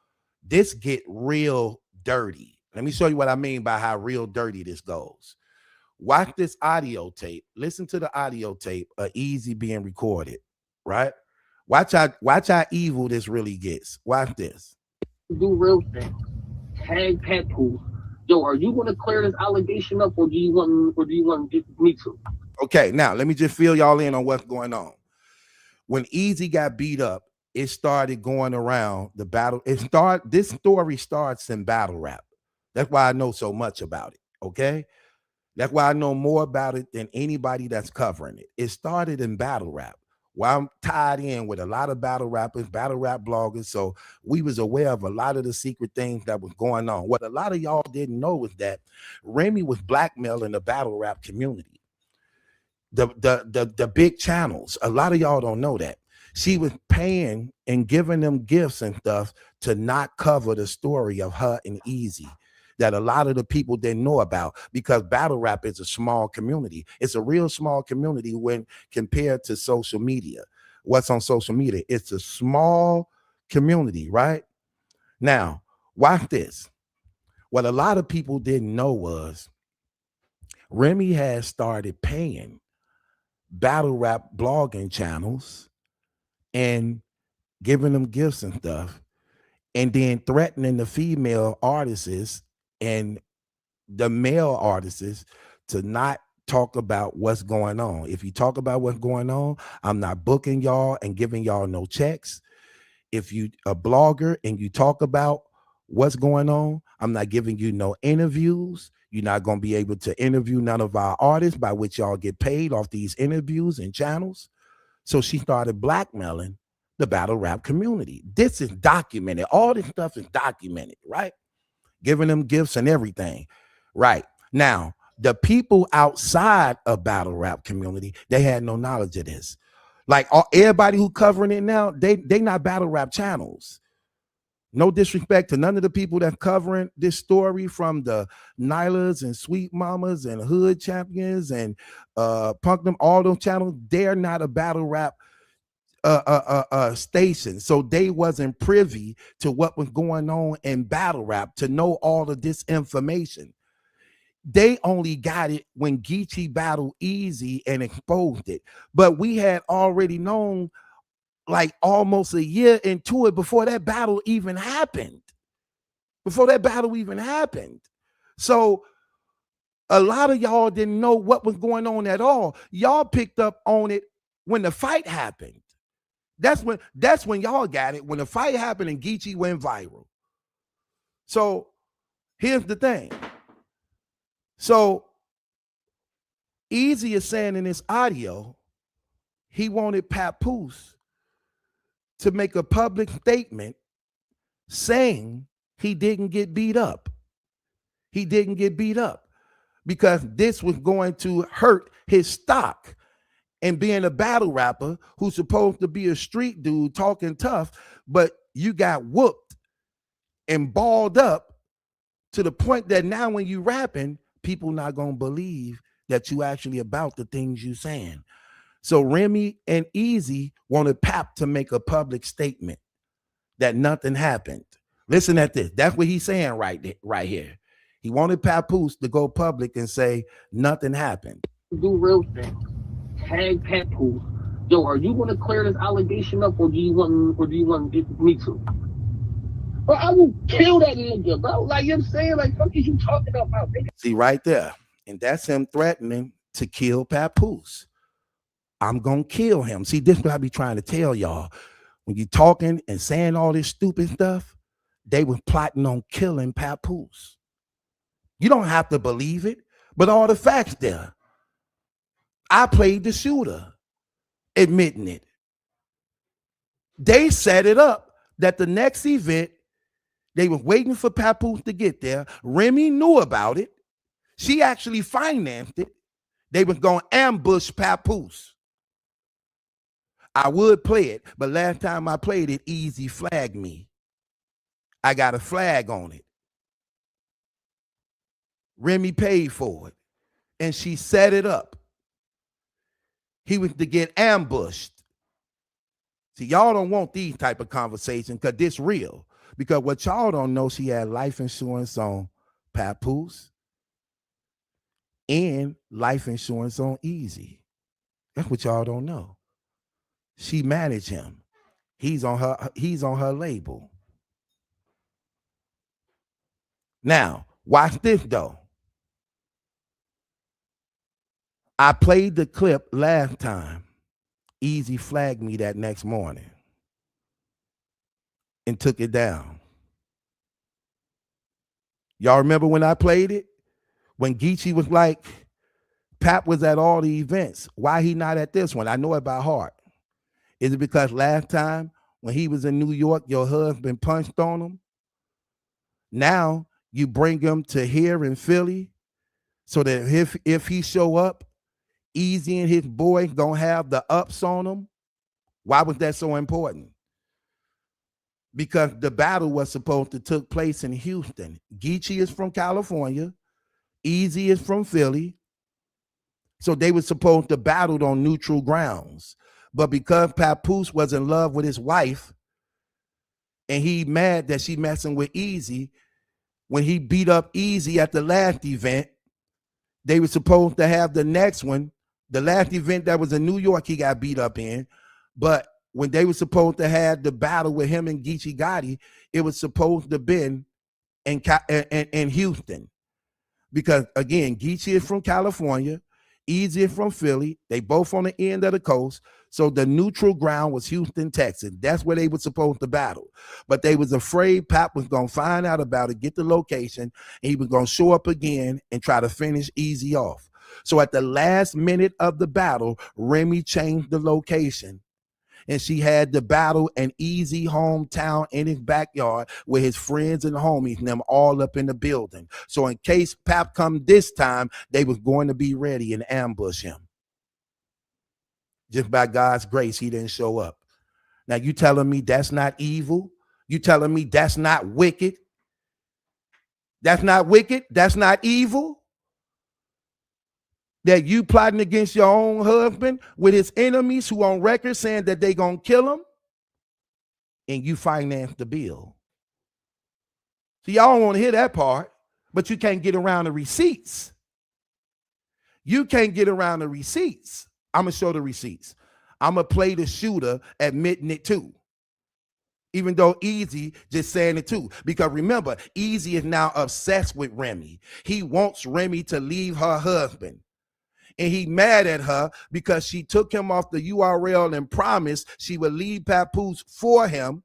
E: This get real dirty. Let me show you what I mean by how real dirty this goes. Watch this audio tape. Listen to the audio tape of Easy being recorded, right? Watch how evil this really gets. Watch this. Do real things. Tag Papoose. Yo, are you going to clear this allegation up, or do you want me to? Okay, now let me just fill y'all in on what's going on. When Easy got beat up, it started going around the battle. This story starts in battle rap. That's why I know so much about it. Okay. That's why I know more about it than anybody that's covering it. It started in battle rap. Well, I'm tied in with a lot of battle rappers, battle rap bloggers. So we was aware of a lot of the secret things that was going on. What a lot of y'all didn't know was that Remy was blackmailing the battle rap community. The big channels. A lot of y'all don't know that. She was paying and giving them gifts and stuff to not cover the story of her and Easy that a lot of the people didn't know about, because battle rap is a small community. It's a real small community when compared to social media. What's on social media? It's a small community, right? Now, watch this. What a lot of people didn't know was Remy had started paying battle rap blogging channels and giving them gifts and stuff, and then threatening the female artists and the male artists to not talk about what's going on. If you talk about what's going on, I'm not booking y'all and giving y'all no checks. If you a blogger and you talk about what's going on, I'm not giving you no interviews. You're not going to be able to interview none of our artists by which y'all get paid off these interviews and channels. So she started blackmailing the battle rap community. This is documented. All this stuff is documented, right? Giving them gifts and everything. Right. Now, the people outside of battle rap community, they had no knowledge of this. Like everybody who covering it now, they not battle rap channels. No disrespect to none of the people that covering this story, from the Nylas and Sweet Mamas and Hood Champions and Punk them, all those channels. They're not a battle rap station, so they wasn't privy to what was going on in battle rap to know all of this information. They only got it when Geechee battled Easy and exposed it. But we had already known like almost a year into it before that battle even happened. So a lot of y'all didn't know what was going on at all. Y'all picked up on it when the fight happened. That's when y'all got it, when the fight happened and Geechee went viral. So here's the thing. So Easy is saying in this audio, he wanted Papoose to make a public statement saying he didn't get beat up. He didn't get beat up because this was going to hurt his stock. And being a battle rapper who's supposed to be a street dude talking tough, but you got whooped and balled up to the point that now when you rapping, people not gonna believe that you actually about the things you saying. So Remy and Easy wanted Pap to make a public statement that nothing happened. Listen at this. That's what he's saying right here. He wanted Papoose to go public and say nothing happened.
M: Do real things. Tag Papoose. Yo, are you gonna clear this allegation up, or do you want me to? Bro, I will kill that nigga, bro. Like, you know what I'm saying? Like, fuck is you talking about, nigga?
E: See right there. And that's him threatening to kill Papoose. I'm gonna kill him. See, this is what I be trying to tell y'all. When you talking and saying all this stupid stuff, they were plotting on killing Papoose. You don't have to believe it, but all the facts there. I played the shooter, admitting it. They set it up that the next event, they were waiting for Papoose to get there. Remy knew about it. She actually financed it. They was going to ambush Papoose. I would play it, but last time I played it, Easy flagged me. I got a flag on it. Remy paid for it, and she set it up. He was to get ambushed. See, y'all don't want these type of conversations because this real. Because what y'all don't know, she had life insurance on Papoose and life insurance on Easy. That's what y'all don't know. She managed him. He's on her label. Now, watch this though. I played the clip last time. Easy flagged me that next morning and took it down. Y'all remember when I played it? When Geechee was like, Pap was at all the events. Why he not at this one? I know it by heart. Is it because last time when he was in New York, your husband punched on him? Now you bring him to here in Philly so that if he show up, Easy and his boy gonna have the ups on him? Why was that so important? Because the battle was supposed to take place in Houston. Geechee is from California. Easy is from Philly. So they were supposed to battle on neutral grounds. But because Papoose was in love with his wife and he mad that she messing with Easy, when he beat up Easy at the last event, they were supposed to have the next one. The last event that was in New York, he got beat up in. But when they were supposed to have the battle with him and Geechee Gotti, it was supposed to have been in Houston. Because, again, Geechee is from California. Easy is from Philly. They both on the end of the coast. So the neutral ground was Houston, Texas. That's where they were supposed to battle. But they was afraid Pap was going to find out about it, get the location, and he was going to show up again and try to finish Easy off. So at the last minute of the battle, Remy changed the location. And she had the battle in Easy hometown in his backyard with his friends and homies and them all up in the building. So in case Pap come this time, they was going to be ready and ambush him. Just by God's grace, he didn't show up. Now you telling me that's not evil? You telling me that's not wicked? That's not wicked? That's not evil? That you plotting against your own husband with his enemies who on record saying that they gonna kill him, and you finance the bill. See, y'all don't want to hear that part, but you can't get around the receipts. You can't get around the receipts. I'm going to show the receipts. I'm going to play the shooter admitting it too. Even though Easy just saying it too. Because remember, Easy is now obsessed with Remy. He wants Remy to leave her husband. And he mad at her because she took him off the URL and promised she would leave Papoose for him,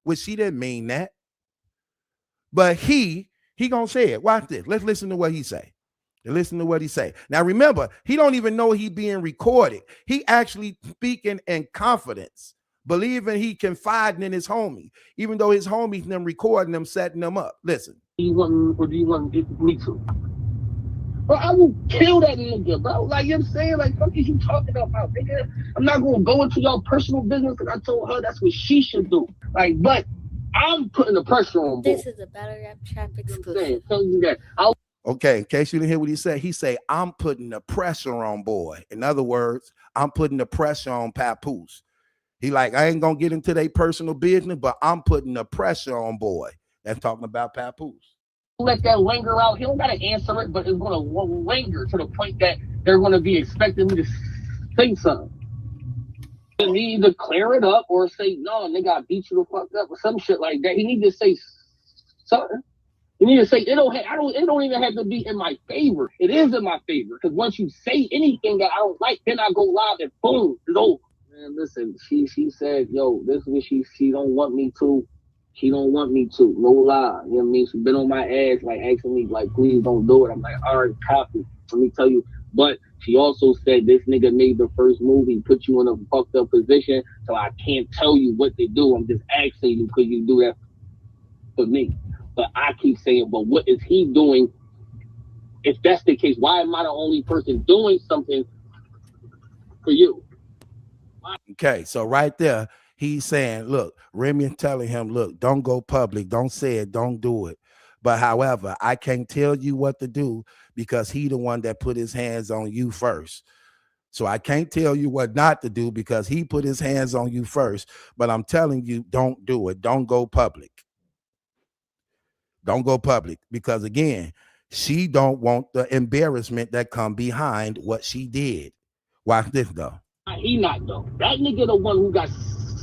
E: which she didn't mean that. But he gonna say it. Watch this. Let's listen to what he say. Listen to what he say. Now remember, he don't even know he being recorded. He actually speaking in confidence, believing he confiding in his homie, even though his homies them recording them, setting them up. Listen.
M: Do you want me to? Bro, I will kill that nigga, bro. Like, you know what I'm saying? Like, fuck is you talking about, nigga? I'm not gonna go into your personal business because I told her that's what she should do. Like, but I'm putting the pressure on.
N: This is a Battle Rap Trap exclusive.
E: Okay, in case you didn't hear what he say, I'm putting the pressure on boy. In other words, I'm putting the pressure on Papoose. He like, I ain't gonna get into their personal business, but I'm putting the pressure on boy. That's talking about Papoose.
M: Let that linger out. He don't gotta answer it, but it's gonna linger to the point that they're gonna be expecting me to say something. And he either clear it up or say, no, nigga, I beat you the fuck up or some shit like that. He need to say something. You need to say it don't even have to be in my favor. It is in my favor. Because once you say anything that I don't like, then I go live and boom, it's over. Man, listen, she said, yo, this is what she don't want me to. She don't want me to. No lie. You know what I mean? She's been on my ass, like asking me, like, please don't do it. I'm like, all right, copy. Let me tell you. But she also said this nigga made the first move. He put you in a fucked up position. So I can't tell you what to do. I'm just asking you, could you do that for me? But I keep saying, but what is he doing? If that's the case, why am I the only person doing something for you?
E: Okay, so right there, he's saying, look, Remy is telling him, look, don't go public, don't say it, don't do it. But however, I can't tell you what to do because he the one that put his hands on you first. So I can't tell you what not to do because he put his hands on you first. But I'm telling you, don't do it. Don't go public. Don't go public because again, she don't want the embarrassment that come behind what she did. Watch this though.
M: He not though. That nigga the one who got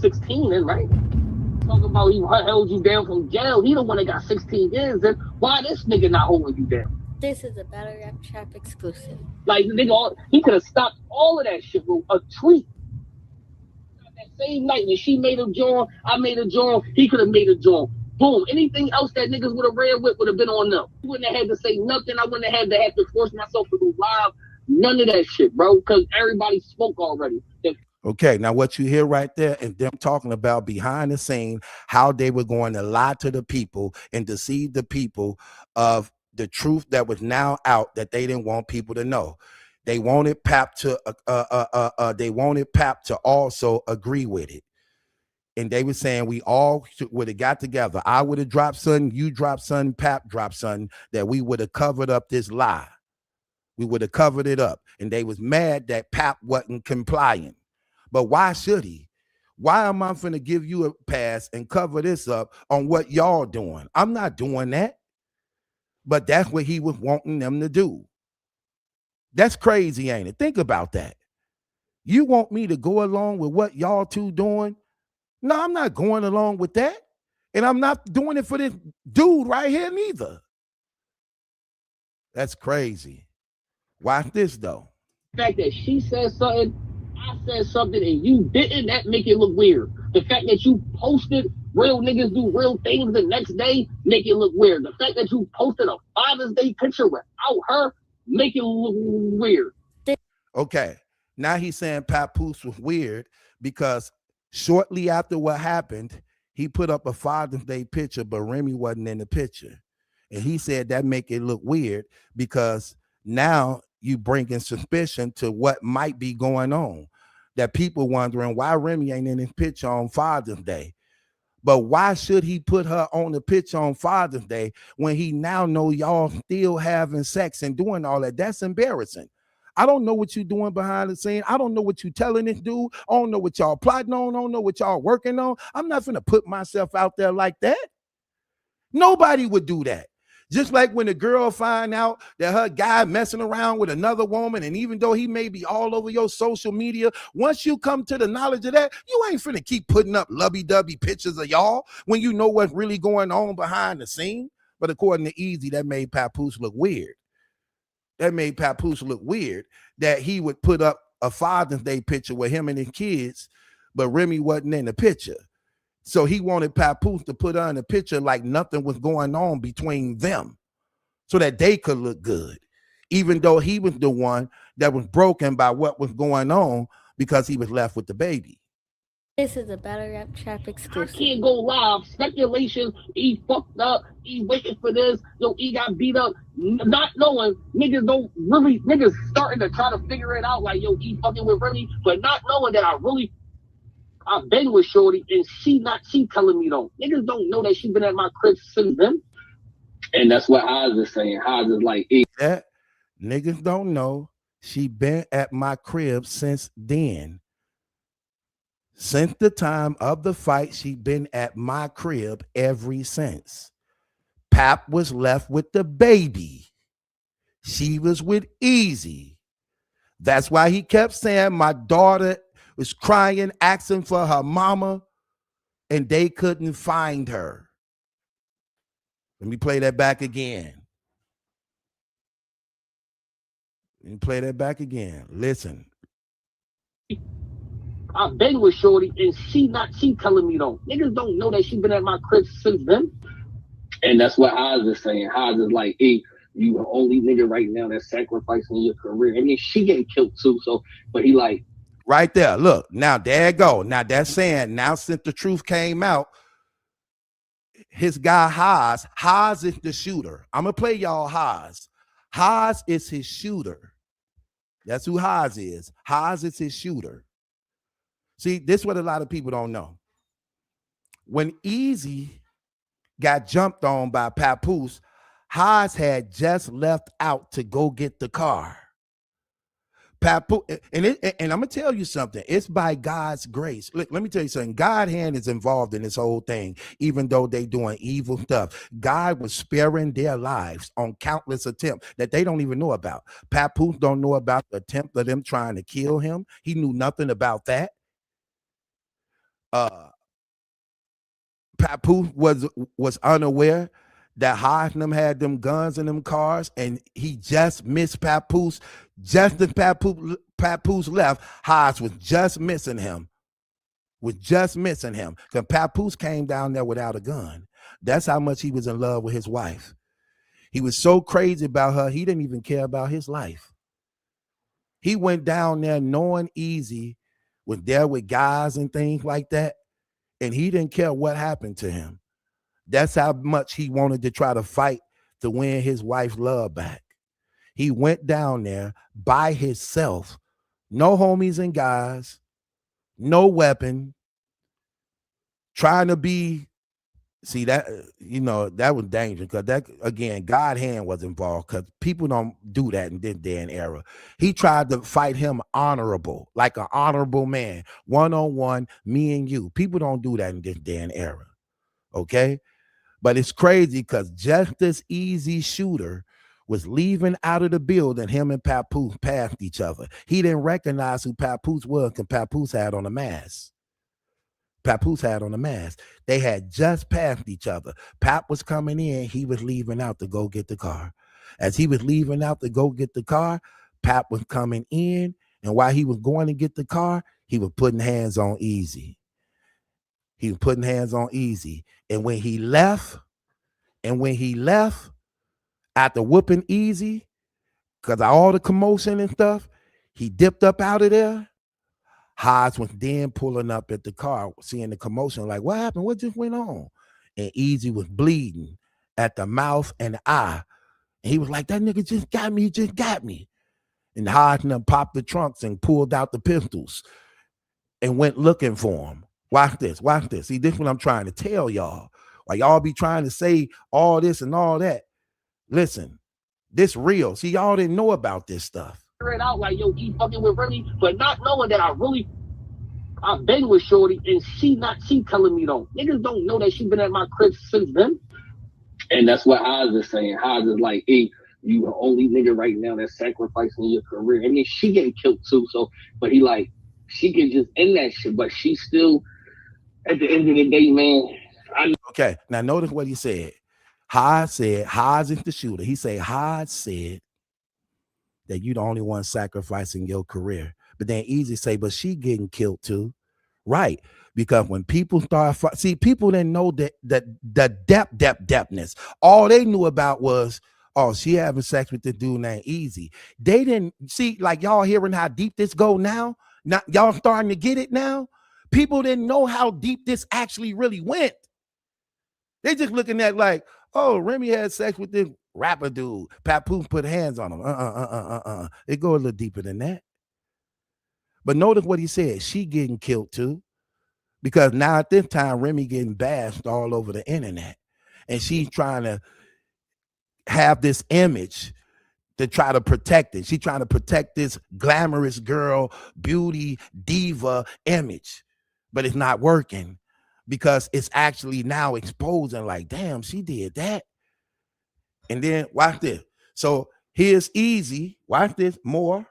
M: 16 in, right? Talking about he held you down from jail. He the one that got 16 years in. Why this nigga not holding you down?
N: This is a Battle Rap Trap exclusive.
M: Like nigga, he could have stopped all of that shit with a tweet. That same night when she made a joint, I made a joint, he could have made a joint. Boom. Anything else that niggas would have ran with would have been on them. I wouldn't have had to say nothing. I wouldn't have to force myself to go live. None of that shit, bro, because everybody spoke already.
E: Okay, now what you hear right there is them talking about behind the scene, how they were going to lie to the people and deceive the people of the truth that was now out that they didn't want people to know. They wanted Pap to also agree with it. And they were saying we all would have got together. I would have dropped something, you dropped something, Pap dropped something, that we would have covered up this lie. We would have covered it up. And they was mad that Pap wasn't complying. But why should he? Why am I finna give you a pass and cover this up on what y'all doing? I'm not doing that. But that's what he was wanting them to do. That's crazy, ain't it? Think about that. You want me to go along with what y'all two doing? No, I'm not going along with that. And I'm not doing it for this dude right here neither. That's crazy. Watch this, though.
M: The fact that she said something, I said something, and you didn't, that make it look weird. The fact that you posted real niggas do real things the next day, make it look weird. The fact that you posted a Father's Day picture without her, make it look weird.
E: Okay, now he's saying Papoose was weird because shortly after what happened, he put up a Father's Day picture, but Remy wasn't in the picture. And he said that make it look weird because now you bringing suspicion to what might be going on. That people wondering why Remy ain't in his picture on Father's Day. But why should he put her on the picture on Father's Day when he now know y'all still having sex and doing all that? That's embarrassing. I don't know what you're doing behind the scene. I don't know what you're telling this dude. I don't know what y'all plotting on. I don't know what y'all working on. I'm not finna put myself out there like that. Nobody would do that. Just like when the girl find out that her guy messing around with another woman, and even though he may be all over your social media, once you come to the knowledge of that, you ain't finna keep putting up lovey-dovey pictures of y'all when you know what's really going on behind the scene. But according to Easy, that made Papoose look weird. That made Papoose look weird that he would put up a Father's Day picture with him and his kids, but Remy wasn't in the picture. So he wanted Papoose to put her in a picture like nothing was going on between them so that they could look good, even though he was the one that was broken by what was going on because he was left with the baby.
N: This is a Battle Rap Trap exclusive.
M: I can't go live. Speculation. He fucked up. He waiting for this. Yo, he got beat up. Not knowing niggas starting to try to figure it out. Like, yo, he fucking with Remy, but not knowing that I've been with Shorty and she telling me though. Niggas don't know that she been at my crib since then. And that's what Oz is saying. Oz is like,
E: that niggas don't know she been at my crib since then. Since the time of the fight, she been at my crib ever since. Pap was left with the baby. She was with Easy. That's why he kept saying my daughter was crying, asking for her mama, and they couldn't find her. Let me play that back again. Listen.
M: I've been with Shorty and she telling me though. Niggas don't know that she been at my crib since then. And that's what Oz is saying. Oz is like, hey, you the only nigga right now that's sacrificing your career. I mean, she getting killed too. So, but he like,
E: right there. Look, now there you go. Now that's saying, now since the truth came out, his guy Haas is the shooter. I'm gonna play y'all Haas. Haas is his shooter. That's who Haas is. Haas is his shooter. See, this is what a lot of people don't know. When Easy got jumped on by Papoose, Haas had just left out to go get the car. Papoose, and I'm gonna tell you something. It's by God's grace. Look, let me tell you something. God's hand is involved in this whole thing, even though they doing evil stuff. God was sparing their lives on countless attempts that they don't even know about. Papoose don't know about the attempt of them trying to kill him. He knew nothing about that. Papoose was unaware that Hodgman had them guns in them cars, and he just missed Papoose. Just as Papoose left, Hodge was just missing him. Because Papoose came down there without a gun. That's how much he was in love with his wife. He was so crazy about her, he didn't even care about his life. He went down there knowing Easy was there with guys and things like that, and he didn't care what happened to him. That's how much he wanted to try to fight to win his wife's love back. He went down there by himself, no homies and guys, no weapon, trying to be, see that, that was dangerous because that, again, God's hand was involved because people don't do that in this day and era. He tried to fight him honorable, like an honorable man, one-on-one, me and you. People don't do that in this day and era, okay? But it's crazy because just this Easy shooter was leaving out of the building, him and Papoose passed each other. He didn't recognize who Papoose was because Papoose had on a mask. They had just passed each other. Pap was coming in. He was leaving out to go get the car. As he was leaving out to go get the car, Pap was coming in. And while he was going to get the car, he was putting hands on Easy. And when he left, after whooping Easy, because of all the commotion and stuff, he dipped up out of there. Hodge was then pulling up at the car, seeing the commotion, like, what happened? What just went on? And Easy was bleeding at the mouth and the eye. And he was like, that nigga just got me. And Hodge popped the trunks and pulled out the pistols and went looking for him. Watch this. See, this is what I'm trying to tell y'all. While y'all be trying to say all this and all that, listen, this real. See, y'all didn't know about this stuff.
M: It out like, yo, he fucking with Remy, but not knowing that I've been with Shorty and she telling me though. Niggas don't know that she been at my crib since then. And that's what Oz is saying. Oz is like, hey, you the only nigga right now that's sacrificing your career. I mean, she getting killed too. So, but he like, she can just end that shit, but she still, at the end of the day, man.
E: Okay, now notice what he said. Haas is the shooter. He said, Haas said that you the only one sacrificing your career. But then Easy say, but she getting killed too. Right. Because when people start, people didn't know that the depthness. All they knew about was, oh, she having sex with the dude named Easy. They didn't see, like y'all hearing how deep this go now. Now y'all starting to get it now. People didn't know how deep this actually really went. They just looking at like, oh, Remy had sex with this rapper dude. Papoose put hands on him. It go a little deeper than that. But notice what he said. She getting killed too. Because now at this time, Remy getting bashed all over the internet. And she's trying to have this image to try to protect it. She's trying to protect this glamorous girl, beauty, diva image. But it's not working. Because it's actually now exposing like, damn, she did that. And then watch this. So here's Easy. Watch this. More.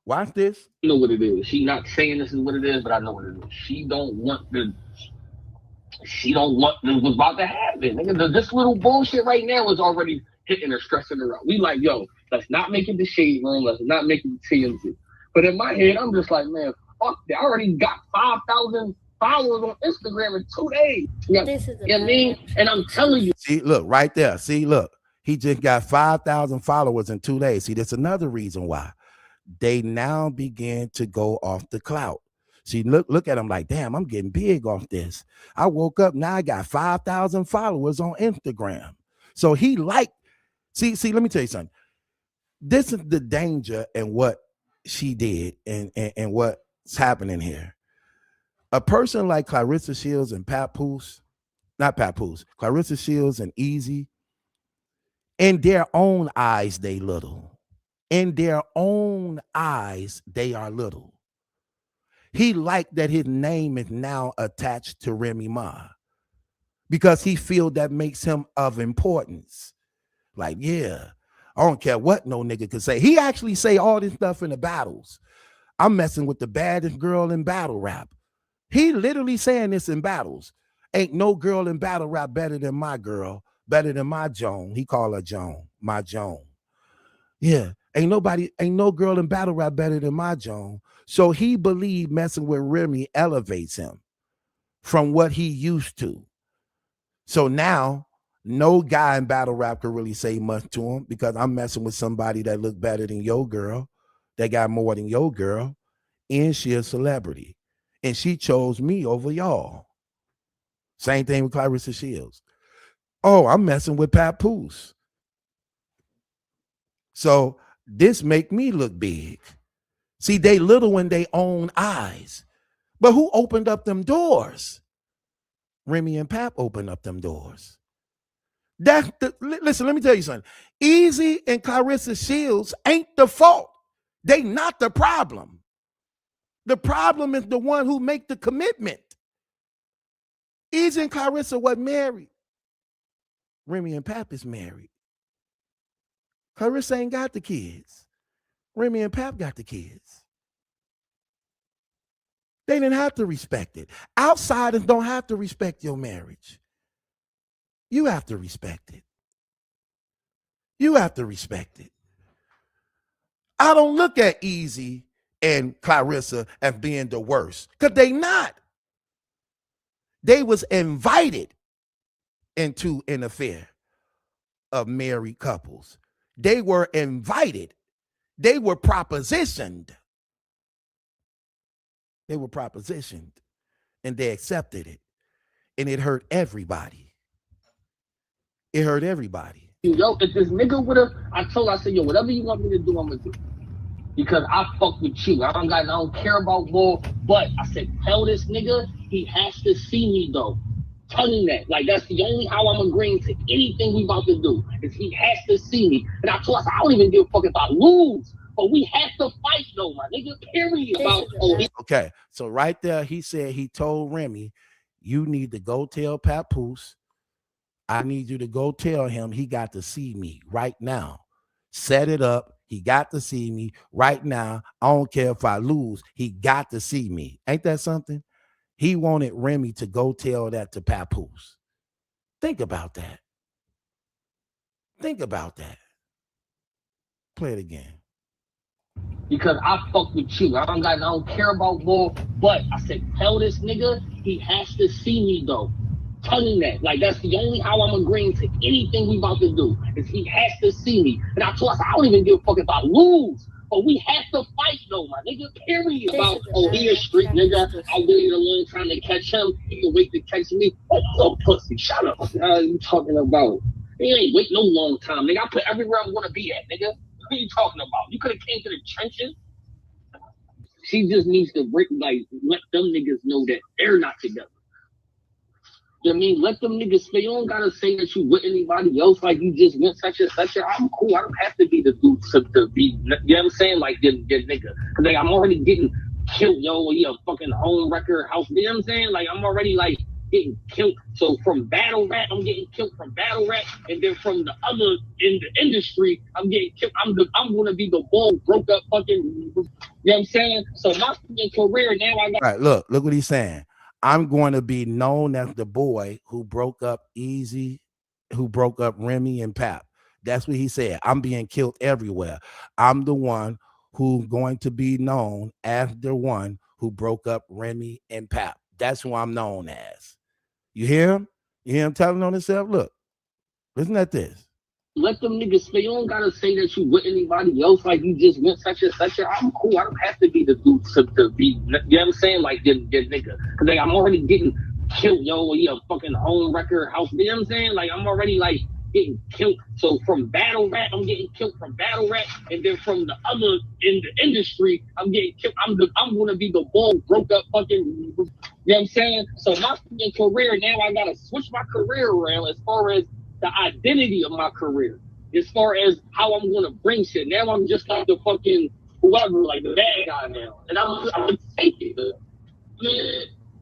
E: Watch this.
M: I know what it is. She not saying this is what it is, but I know what it is. She don't want what's about to happen. Nigga, this little bullshit right now is already hitting her, stressing her out. We like, yo, let's not make it the shade room. Let's not make it the TMZ. But in my head, I'm just like, man, fuck, they already got 5,000 followers on Instagram in 2 days. You know what I mean? And I'm telling you.
E: See, look, right there. See, look. He just got 5,000 followers in 2 days. See, that's another reason why. They now begin to go off the clout. See, look at him like, damn, I'm getting big off this. I woke up, now I got 5,000 followers on Instagram. So he like, see, let me tell you something. This is the danger in what she did and what's happening here. A person like Claressa Shields and Papoose, Claressa Shields and Easy, in their own eyes, they little. In their own eyes, they are little. He liked that his name is now attached to Remy Ma because he feel that makes him of importance. Like, yeah, I don't care what no nigga could say. He actually say all this stuff in the battles. I'm messing with the baddest girl in battle rap. He literally saying this in battles. Ain't no girl in battle rap better than my girl, better than my Joan. He call her Joan, my Joan. Yeah, ain't no girl in battle rap better than my Joan. So he believed messing with Remy elevates him from what he used to. So now no guy in battle rap could really say much to him because I'm messing with somebody that look better than your girl, that got more than your girl, and she a celebrity. And she chose me over y'all. Same thing with Claressa Shields. Oh, I'm messing with Papoose. So this make me look big. See, they little in their own eyes. But who opened up them doors? Remy and Pap opened up them doors. Listen, let me tell you something. Easy and Claressa Shields ain't the fault. They not the problem. The problem is the one who make the commitment. Easy and Claressa was married. Remy and Pap is married. Claressa ain't got the kids. Remy and Pap got the kids. They didn't have to respect it. Outsiders don't have to respect your marriage. You have to respect it. You have to respect it. I don't look at Easy and Claressa as being the worst because they not. They was invited into an affair of married couples. They were invited. They were propositioned. They were propositioned and they accepted it. And it hurt everybody. It hurt everybody.
M: Yo, if this nigga would have, I said, yo, whatever you want me to do, I'm gonna do. Because I fuck with you. I don't care about war. But I said, tell this nigga he has to see me though. Tell him that. Like that's the only how I'm agreeing to anything we about to do. Is he has to see me. And I told us I don't even give a fuck if I lose. But we have to fight though, my nigga. Period.
E: Okay. So right there, he said he told Remy, you need to go tell Papoose I need you to go tell him he got to see me right now. Set it up. He got to see me right now. I don't care if I lose. He got to see me. Ain't that something? He wanted Remy to go tell that to Papoose. Think about that. Think about that. Play it again.
M: Because I fuck with you. I don't care about more. But I said, tell this nigga he has to see me though. Tell him that. Like that's the only how I'm agreeing to anything we about to do. Is he has to see me. And I told us I don't even give a fuck if I lose. But we have to fight though, my nigga. Period. About he a street nigga. I waited a long time to catch him. He can wait to catch me. Oh, little pussy. Shut up. What are you talking about? He ain't wait no long time, nigga. I put everywhere I'm gonna be at, nigga. What are you talking about? You could have came to the trenches. She just needs to let them niggas know that they're not together. You know what I mean? Let them niggas say, you don't gotta say that you with anybody else, like you just went such and such. I'm cool. I don't have to be the dude to be, you know what I'm saying? Like, your nigga. Cause like, I'm already getting killed, yo. He a fucking home wrecker house. You know what I'm saying? Like, I'm already like getting killed. So from battle rap, I'm getting killed from battle rap. And then from the other in the industry, I'm getting killed. I'm gonna be the ball broke up fucking, you know what I'm saying? So my fucking career now I got.
E: All right, look what he's saying. I'm going to be known as the boy who broke up Easy, who broke up Remy and Pap. That's what he said. I'm being killed everywhere. I'm the one who's going to be known as the one who broke up Remy and Pap. That's who I'm known as. You hear him? You hear him telling on himself? Look, listen at this.
M: Let them niggas say, you don't gotta say that you with anybody else, like you just went such and such. I'm cool. I don't have to be the dude to be, you know what I'm saying? Like, your nigga. Cause like, I'm already getting killed, yo. He a fucking home wrecker house. You know what I'm saying? Like, I'm already like getting killed. So from battle rap, I'm getting killed from battle rap. And then from the other in the industry, I'm getting killed. I'm gonna be the ball broke up fucking, you know what I'm saying? So my fucking career now, I gotta switch my career around as far as the identity of my career, as far as how I'm gonna bring shit. Now I'm just like the fucking whoever, like the bad guy now, and I'm gonna take it.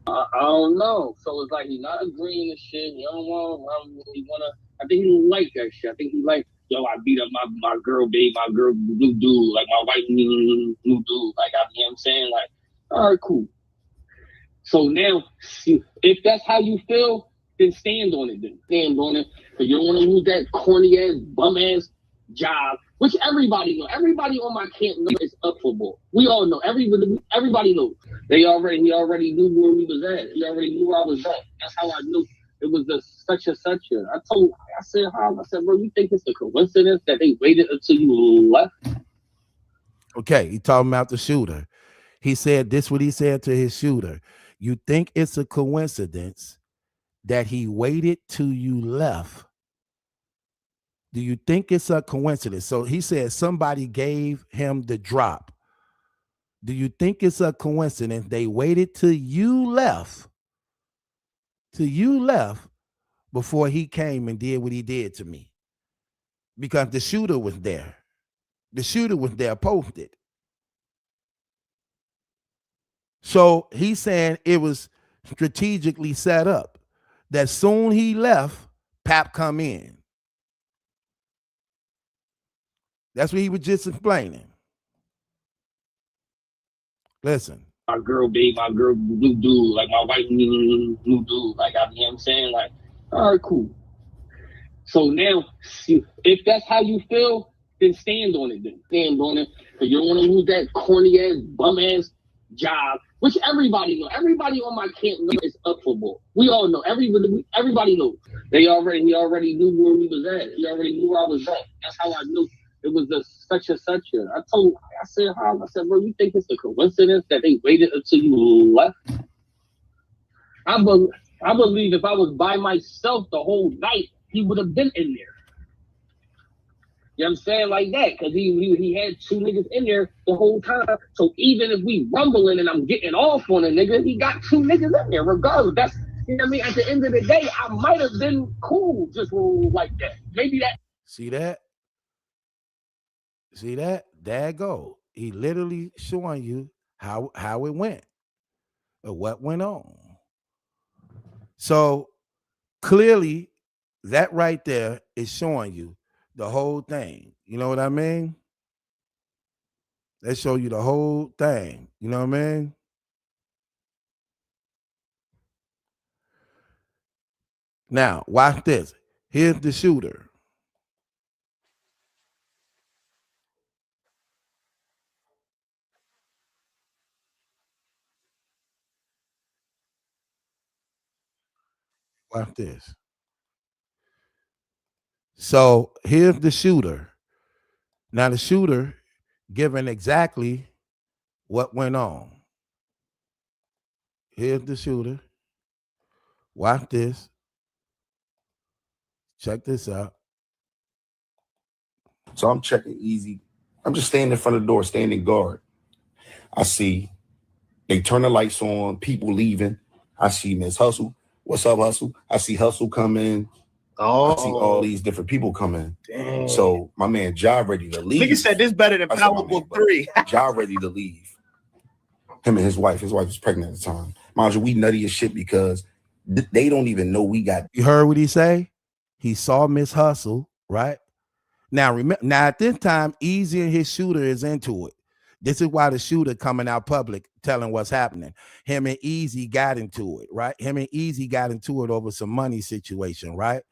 M: I don't know. So it's like he's not agreeing to shit. He don't wanna. I think he like that shit. I think he like, yo, I beat up my girl, babe, my girl, new dude, like my white new dude. Like, you know what I'm saying? Like, all right, cool. So now, if that's how you feel, then stand on it. Then stand on it. Because you don't want to lose that corny ass, bum ass job, which everybody know. Everybody on my camp knows it's up for ball. We all know. Everybody knows. He already knew where we was at. He already knew where I was at. That's how I knew it was the such and such. I said, bro, you think it's a coincidence that they waited until you left?
E: Okay, he talking about the shooter. He said this what he said to his shooter. You think it's a coincidence that he waited till you left? Do you think it's a coincidence? So he said somebody gave him the drop. Do you think it's a coincidence they waited till you left? Till you left before he came and did what he did to me? Because the shooter was there. The shooter was there posted. So he's saying it was strategically set up that soon he left, Pap come in. That's what he was just explaining. Listen.
M: My girl, babe, my girl, new dude, like my white new dude. Like, you know what I'm saying? Like, all right, cool. So now, if that's how you feel, then stand on it. Then stand on it. Because you don't want to lose that corny ass, bum ass job, which everybody know. Everybody on my camp knows it's up for ball. We all know. Everybody knows. He already knew where we was at. He already knew where I was at. That's how I knew it was the such and such. I said, bro, you think it's a coincidence that they waited until you left? I believe if I was by myself the whole night, he would have been in there. You know what I'm saying? Like that. Because he had two niggas in there the whole time. So even if we rumbling and I'm getting off on a nigga, he got two niggas in there regardless. That's, you know what I mean? At the end of the day, I might have been cool just like that. Maybe that.
E: See that? See that? There it go. He literally showing you how it went or what went on. So clearly that right there is showing you the whole thing. You know what I mean? They show you the whole thing. You know what I mean? Now, watch this. Here's the shooter. Watch this. So here's the shooter. Now the shooter giving exactly what went on. Here's the shooter. Watch this. Check this out.
A: So I'm checking easy. I'm just standing in front of the door, standing guard. I see they turn the lights on, people leaving. I see Miss Hustle. What's up, Hustle? I see Hustle come in. I see all these different people come in.
O: Dang.
A: So my man Ja ready to leave.
O: Nigga said this better than Powerbook 3.
A: Ja ready to leave. Him and his wife. His wife was pregnant at the time. Mind you, we nutty as shit because they don't even know we got.
E: You heard what he say? He saw Miss Hustle, right? Now remember, now at this time, Easy and his shooter is into it. This is why the shooter coming out public telling what's happening. Him and Easy got into it, right? Him and Easy got into it over some money situation, right?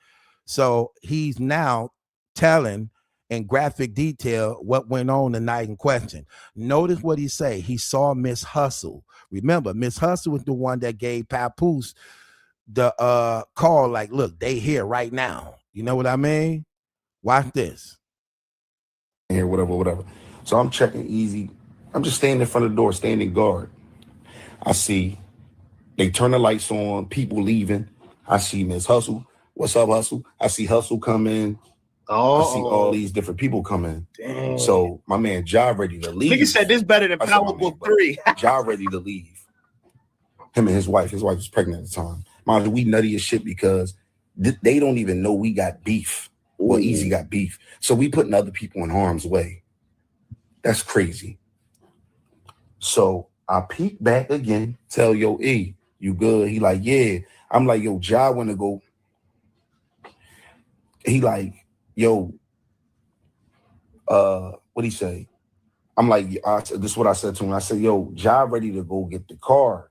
E: So he's now telling in graphic detail what went on the night in question. Notice what he say. He saw Miss Hustle. Remember, Miss Hustle was the one that gave Papoose the call, like, look, they here right now. You know what I mean? Watch this.
A: Here, whatever. So I'm checking easy. I'm just standing in front of the door, standing guard. I see they turn the lights on, people leaving. I see Miss Hustle. What's up, Hustle? I see Hustle come in. I see all these different people come in.
O: Dang.
A: So my man Ja ready to leave.
O: Nigga said this better than Powerbook 3.
A: Ja ready to leave. Him and his wife. His wife was pregnant at the time. Mind you, we nutty as shit because they don't even know we got beef. Well, Easy got beef. So we putting other people in harm's way. That's crazy. So I peek back again, tell yo, E, you good? He like, yeah. I'm like, yo, Ja wanna go. He like, yo, what'd he say? I'm like, this is what I said to him. I said, yo, Ja ready to go get the car.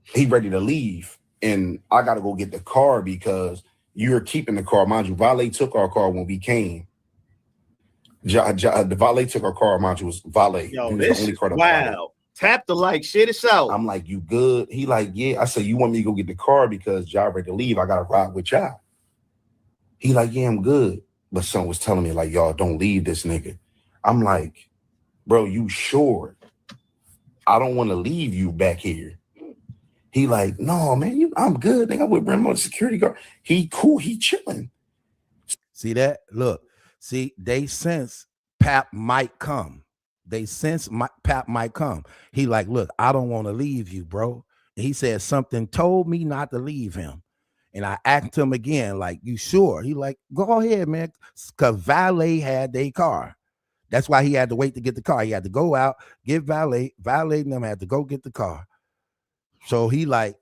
A: He ready to leave. And I gotta go get the car because you're keeping the car. Mind you, Valet took our car when we came. The Valet took our car, mind you, was Valet.
O: Yo,
A: was
O: this
A: the only car that
O: wow.
A: Valet.
O: Tap the like, shit it out.
A: I'm like, you good? He like, yeah. I said, you want me to go get the car because Ja ready to leave. I gotta ride with Ja. He like, yeah, I'm good. But someone was telling me, like, y'all don't leave this nigga. I'm like, bro, you sure? I don't want to leave you back here. He like, no, man, I'm good. Nigga, I would bring him on the security guard. He cool, he chilling.
E: See that? Look, see, they sense Pap might come. They sense Pap might come. He like, look, I don't want to leave you, bro. And he said something told me not to leave him. And I asked him again, like, you sure? He like, go ahead, man. Because Valet had their car. That's why he had to wait to get the car. He had to go out, get Valet. Valet and them had to go get the car. So he like,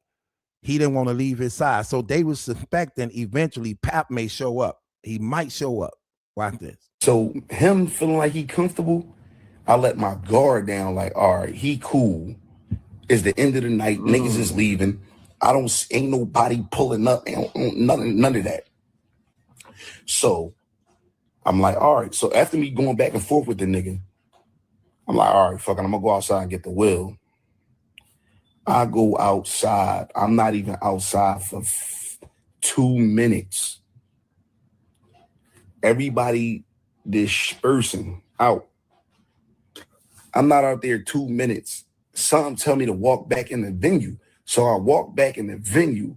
E: he didn't want to leave his side. So they was suspecting eventually Pap may show up. He might show up. Watch this.
A: So him feeling like he comfortable, I let my guard down, like, all right, he cool. It's the end of the night. Niggas is leaving. Ain't nobody pulling up. None of that. So I'm like, all right. So after me going back and forth with the nigga, I'm like, all right, fuck it. I'm gonna go outside and get the wheel. I go outside. I'm not even outside for 2 minutes. Everybody dispersing out. I'm not out there 2 minutes. Some tell me to walk back in the venue. So I walk back in the venue.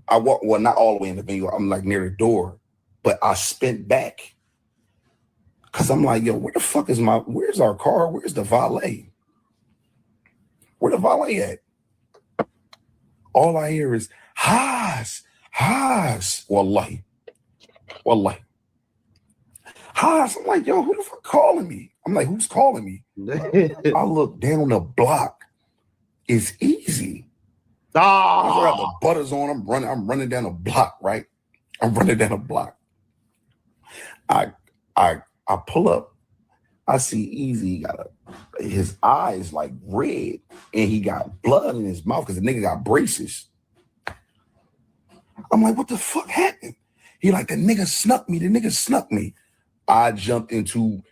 A: Well, not all the way in the venue. I'm like near the door, but I spent back. Cause I'm like, yo, where the fuck is where's our car? Where's the valet? Where the valet at? All I hear is, Haas. Wallahi. Haas. I'm like, yo, who the fuck calling me? I'm like, who's calling me? I look down the block. It's Easy. The butters on. I'm running down the block, right?
P: I'm running down a block. I pull up. I see Easy his eyes like red, and he got blood in his mouth because the nigga got braces. I'm like, what the fuck happened? He like, the nigga snuck me. The nigga snuck me. I jumped into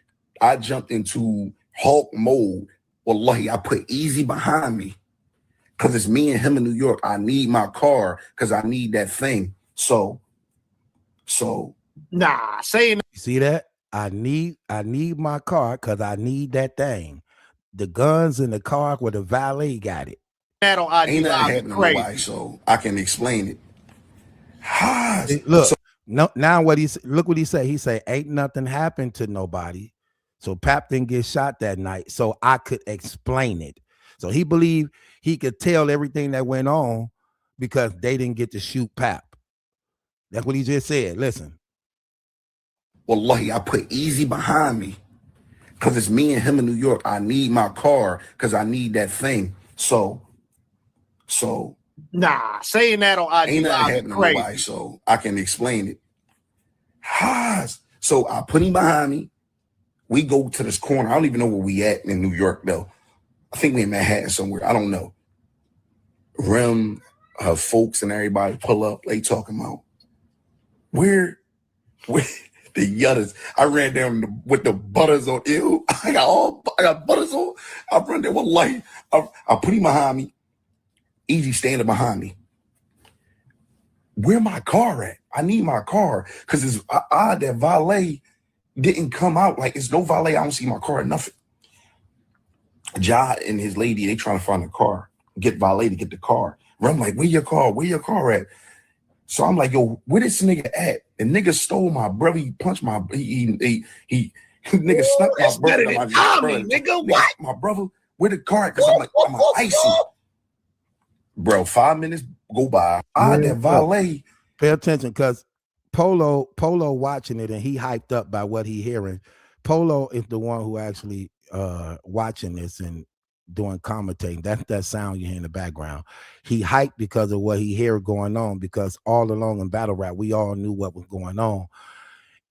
P: Hulk mode. Wallahi, I put Easy behind me because it's me and him in New York. I need my car because I need that thing. So
O: Nah, saying
E: You see that? I need my car because I need that thing. The guns in the car where the valet got it.
O: that on IG
P: ain't nothing
O: Live is
P: happening to nobody,
O: crazy.
P: so I can explain it.
E: Look, now look what he said. He said, ain't nothing happened to nobody. So Pap didn't get shot that night. So I could explain it. So he believed he could tell everything that went on because they didn't get to shoot Pap. That's what he just said. Listen.
P: Wallahi, I put Easy behind me because it's me and him in New York. I need my car because I need that thing. So
O: Nah, saying that on IG
P: ain't nothing
O: Live is
P: happening to
O: crazy.
P: nobody, so I can explain it. So I put him behind me. We go to this corner. I don't even know where we at in New York, though. I think we in Manhattan somewhere. I don't know. Rem, her folks and everybody pull up. They talking about where the yutters. I ran down with the butters on. Ew, I got butters on. I run there with light. I put him behind me. Easy standing behind me. Where my car at? I need my car because it's odd that valet didn't come out. Like, it's no valet. I don't see my car or nothing. Ja and his lady, they trying to find the car, get valet to get the car. I'm like, where your car? Where your car at? So I'm like, yo, where this nigga at? The nigga stole my brother. He punched my, he nigga snuck my brother.
O: Nigga, what?
P: My brother, where the car at? Because I'm an icy. Bro, 5 minutes go by. That valet.
E: Pay attention because Polo watching it and he hyped up by what he hearing. Polo is the one who actually watching this and doing commentating. That's that sound you hear in the background. He hyped because of what he hear going on, because all along in battle rap, we all knew what was going on.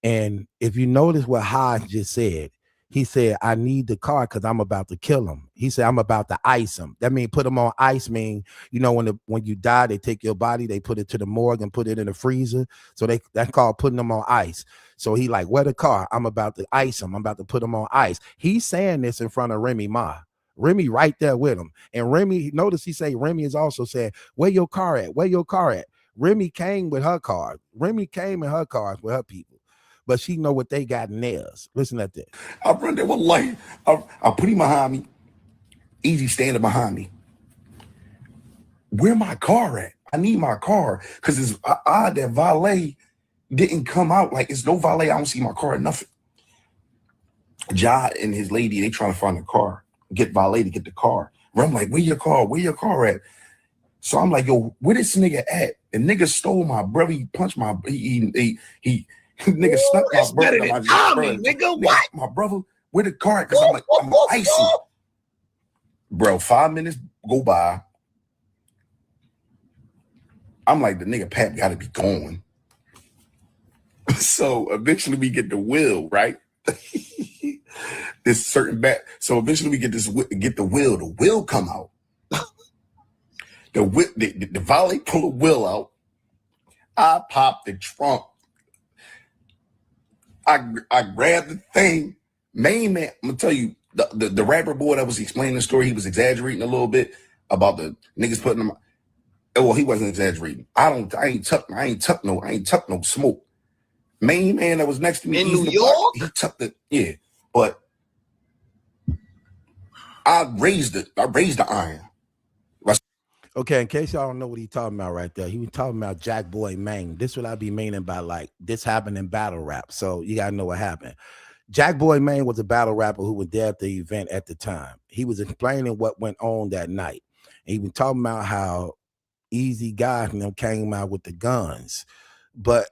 E: And if you notice what Hodge just said, he said, I need the car because I'm about to kill him. He said, I'm about to ice him. That means put him on ice mean, you know, when you die, they take your body, they put it to the morgue and put it in the freezer. So that's called putting them on ice. So he like, where the car? I'm about to ice him. I'm about to put him on ice. He's saying this in front of Remy Ma. Remy right there with him. And Remy, notice he say, Remy is also saying, where your car at? Where your car at? Remy came with her car. Remy came in her cars with her people. But she know what they got in theirs. Listen at this.
P: I run there with light. I put him behind me. Easy standing behind me. Where my car at? I need my car because it's odd that valet didn't come out. Like, it's no valet. I don't see my car or nothing. Ja and his lady, they trying to find the car, get valet to get the car. I'm like, where your car? Where your car at? So I'm like, yo, where this nigga at? The nigga stole my brother. He punched my, he nigga snuck my brother.
O: Nigga, what?
P: My brother, where the car at? Because I'm icy. Bro, 5 minutes go by. I'm like, the nigga Pat got to be gone. So eventually we get the will, right? This certain back. So eventually we get the will. The will come out. The valet pull the will out. I pop the trunk. I grabbed the thing. Main man, I'm gonna tell you, the rapper boy that was explaining the story, he was exaggerating a little bit about the niggas putting them. Well, he wasn't exaggerating. I ain't tuck no smoke. Main man that was next to me
O: in New York,
P: he tucked it. Yeah, but I raised the iron.
E: Okay, in case y'all don't know what he talking about right there, he was talking about Jack Boy Maine. This what I be meaning by, like, this happened in battle rap. So you gotta know what happened. Jack Boy Maine was a battle rapper who was there at the event at the time. He was explaining what went on that night. And he was talking about how Easy Guy and them came out with the guns. But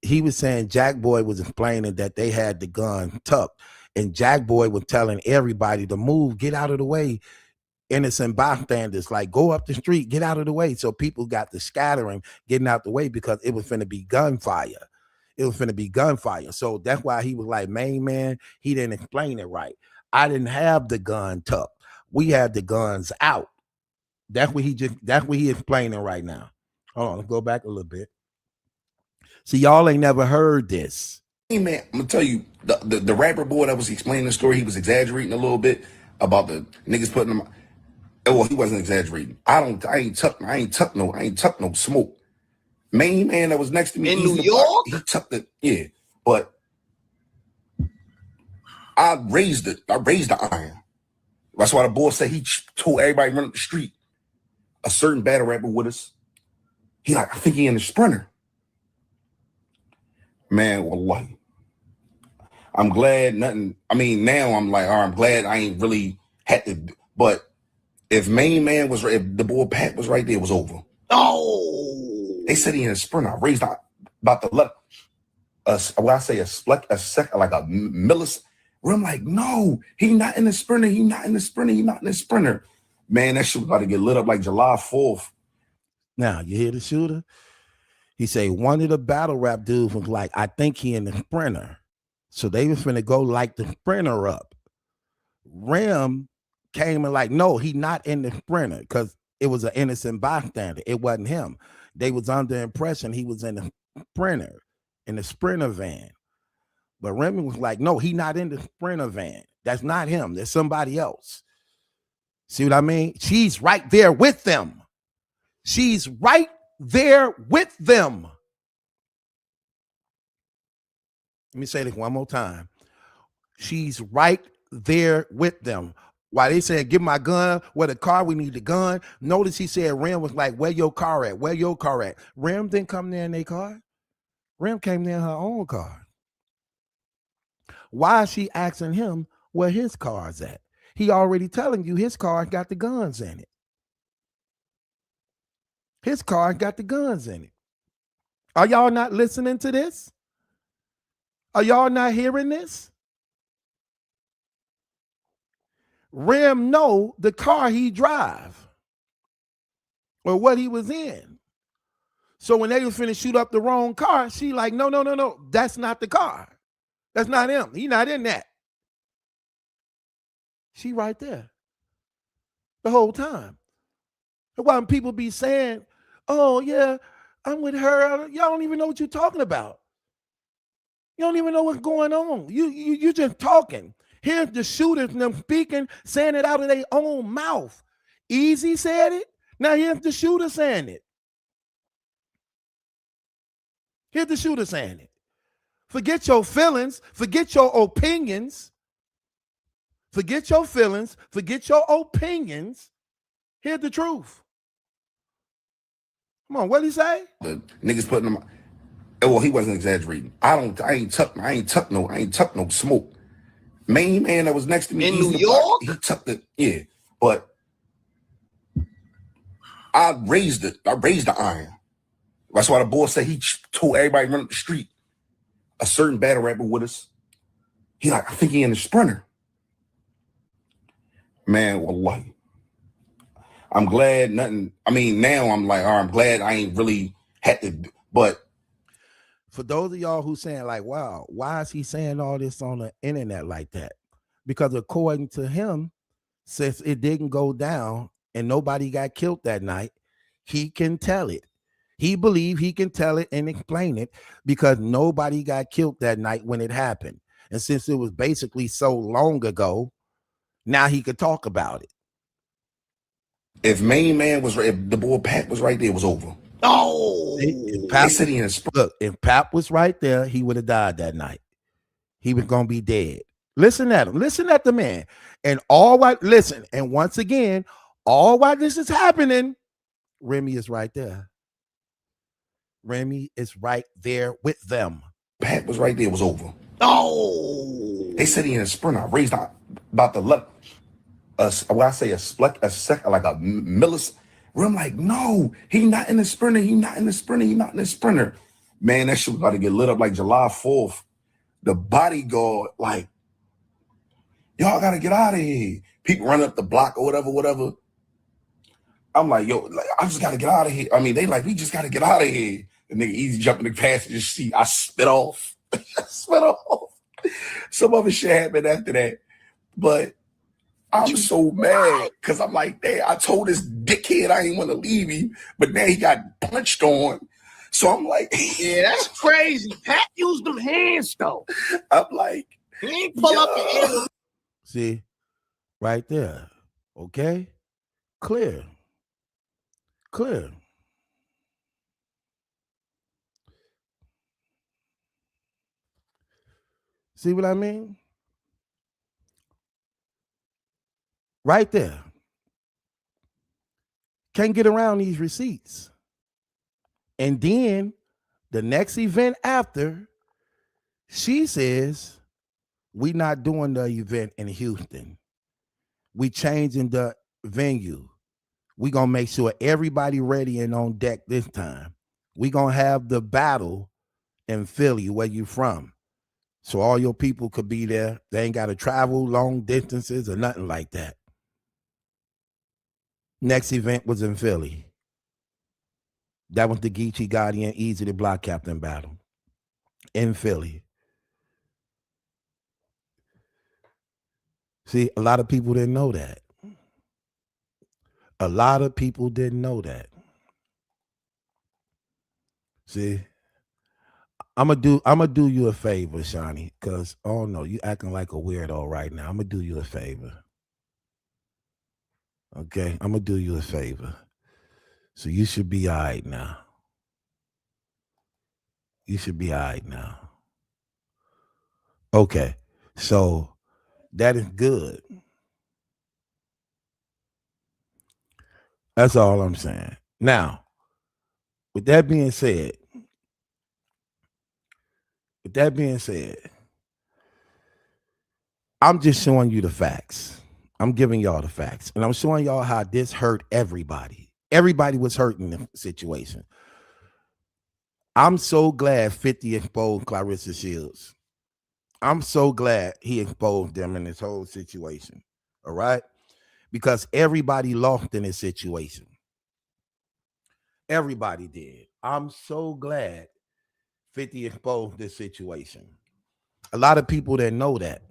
E: he was saying Jack Boy was explaining that they had the gun tucked. And Jack Boy was telling everybody to move, get out of the way. innocent bystanders, like, go up the street, get out of the way. So people got to scattering, getting out the way because it was finna be gunfire. It was finna be gunfire. So that's why he was like, main man, he didn't explain it right. I didn't have the gun tucked. We had the guns out. That's what he explaining right now. Hold on, let's go back a little bit. See, y'all ain't never heard this.
P: Hey man, I'm gonna tell you, the rapper boy that was explaining the story, he was exaggerating a little bit about the niggas putting them. Well, he wasn't exaggerating. I ain't tuck no smoke. Main man that was next to me
O: in New York,
P: he tucked it, yeah. But I raised the iron. That's why the boy said he told everybody run up the street. A certain battle rapper with us. He like, I think he in the Sprinter. Man, wallahi. I'm glad nothing. I mean, now I'm like, I'm glad I ain't really had to. But if main man was, if the boy Pat was right there, it was over.
O: oh,
P: They said he in a Sprinter. I raised about the left. What I say, a second, like a millisecond. Where I'm like, no, he not in the Sprinter. He not in the Sprinter. He not in the Sprinter. Man, that shit was about to get lit up like July 4th.
E: Now, you hear the shooter? He say one of the battle rap dudes was like, I think he in the Sprinter. So they was finna go light the Sprinter up. Rim came and like, no, he not in the Sprinter because it was an innocent bystander. It wasn't him. They was under the impression he was in the Sprinter, in the Sprinter van. But Remy was like, no, he not in the Sprinter van. That's not him. There's somebody else. See what I mean? She's right there with them. She's right there with them. Let me say this one more time. She's right there with them. While they said, give my gun, where the car, we need the gun. Notice he said, Rim was like, where your car at? Where your car at? Rim didn't come there in their car. Rim came there in her own car. Why is she asking him where his car's at? He already telling you his car got the guns in it. His car got the guns in it. Are y'all not listening to this? Are y'all not hearing this? Rim know the car he drive or what he was in. So when they was finna shoot up the wrong car, she like, no, that's not the car. That's not him. He not in that. She right there the whole time. And why people be saying, oh yeah, I'm with her. Y'all don't even know what you're talking about. You don't even know what's going on. You just talking. Here's the shooters and them speaking, saying it out of their own mouth. Easy said it. Now here's the shooter saying it. Here's the shooter saying it. Forget your feelings. Forget your opinions. Forget your feelings. Forget your opinions. Here's the truth. Come on, what'd he say?
P: The niggas putting them. Well, he wasn't exaggerating. I ain't tuck no smoke. Main man that was next to me
O: in New York,
P: he tucked it, yeah. But I raised the iron. That's why the boy said he told everybody run up the street. A certain battle rapper with us. He like, I think he in the Sprinter. Man, wallahi. I'm glad nothing. I mean, now I'm like, I'm glad I ain't really had to. But
E: for those of y'all who saying like, wow, why is he saying all this on the internet like that? Because according to him, since it didn't go down and nobody got killed that night, he can tell it. He believes he can tell it and explain it because nobody got killed that night when it happened. And since it was basically so long ago, now he could talk about it.
P: If main man was right, if the boy Pat was right there, it was over.
O: oh,
P: They said he in a
E: look, if Pap was right there, he would have died that night. He was gonna be dead. Listen at him. Listen at the man. And all while listen, and once again, all while this is happening, Remy is right there. Remy is right there with them.
P: Pat was right there, it was over.
O: oh,
P: They said he in a Sprinter. I raised about the left. What I say, a second, like a millisecond. Where I'm like, no, he not in the Sprinter. He not in the Sprinter. He not in the Sprinter. Man, that shit was about to get lit up like July 4th. The bodyguard, like, y'all gotta get out of here. people run up the block or whatever. I'm like, yo, like, I just gotta get out of here. I mean, they like, we just gotta get out of here. The nigga easy jump in the passenger seat. I spit off. Spit off. Some other shit happened after that. But I'm so mad because I'm like, damn, I told this dickhead I ain't want to leave him, but now he got punched on. So I'm like,
Q: yeah, that's crazy. Pat used them hands though.
P: I'm like,
Q: he ain't pull up the hand.
E: See, right there. Okay? Clear. See what I mean? Right there. Can't get around these receipts. And then the next event after, she says, we not doing the event in Houston. We changing the venue. We gonna make sure everybody ready and on deck this time. We gonna have the battle in Philly, where you from. So all your people could be there. They ain't gotta travel long distances or nothing like that. Next event was in Philly. That was the Geechee Gotti and Easy the Block Captain battle in Philly. See, a lot of people didn't know that. A lot of people didn't know that. See, I'm gonna do you a favor, Shawnee, because oh no, you acting like a weirdo right now. I'm gonna do you a favor. Okay, I'm gonna do you a favor. So you should be all right now. You should be all right now. Okay, so that is good. That's all I'm saying. Now, with that being said, I'm just showing you the facts. I'm giving y'all the facts. And I'm showing y'all how this hurt everybody. Everybody was hurt in the situation. I'm so glad 50 exposed Claressa Shields. I'm so glad he exposed them in this whole situation. All right? Because everybody lost in this situation. Everybody did. I'm so glad 50 exposed this situation. A lot of people didn't know that,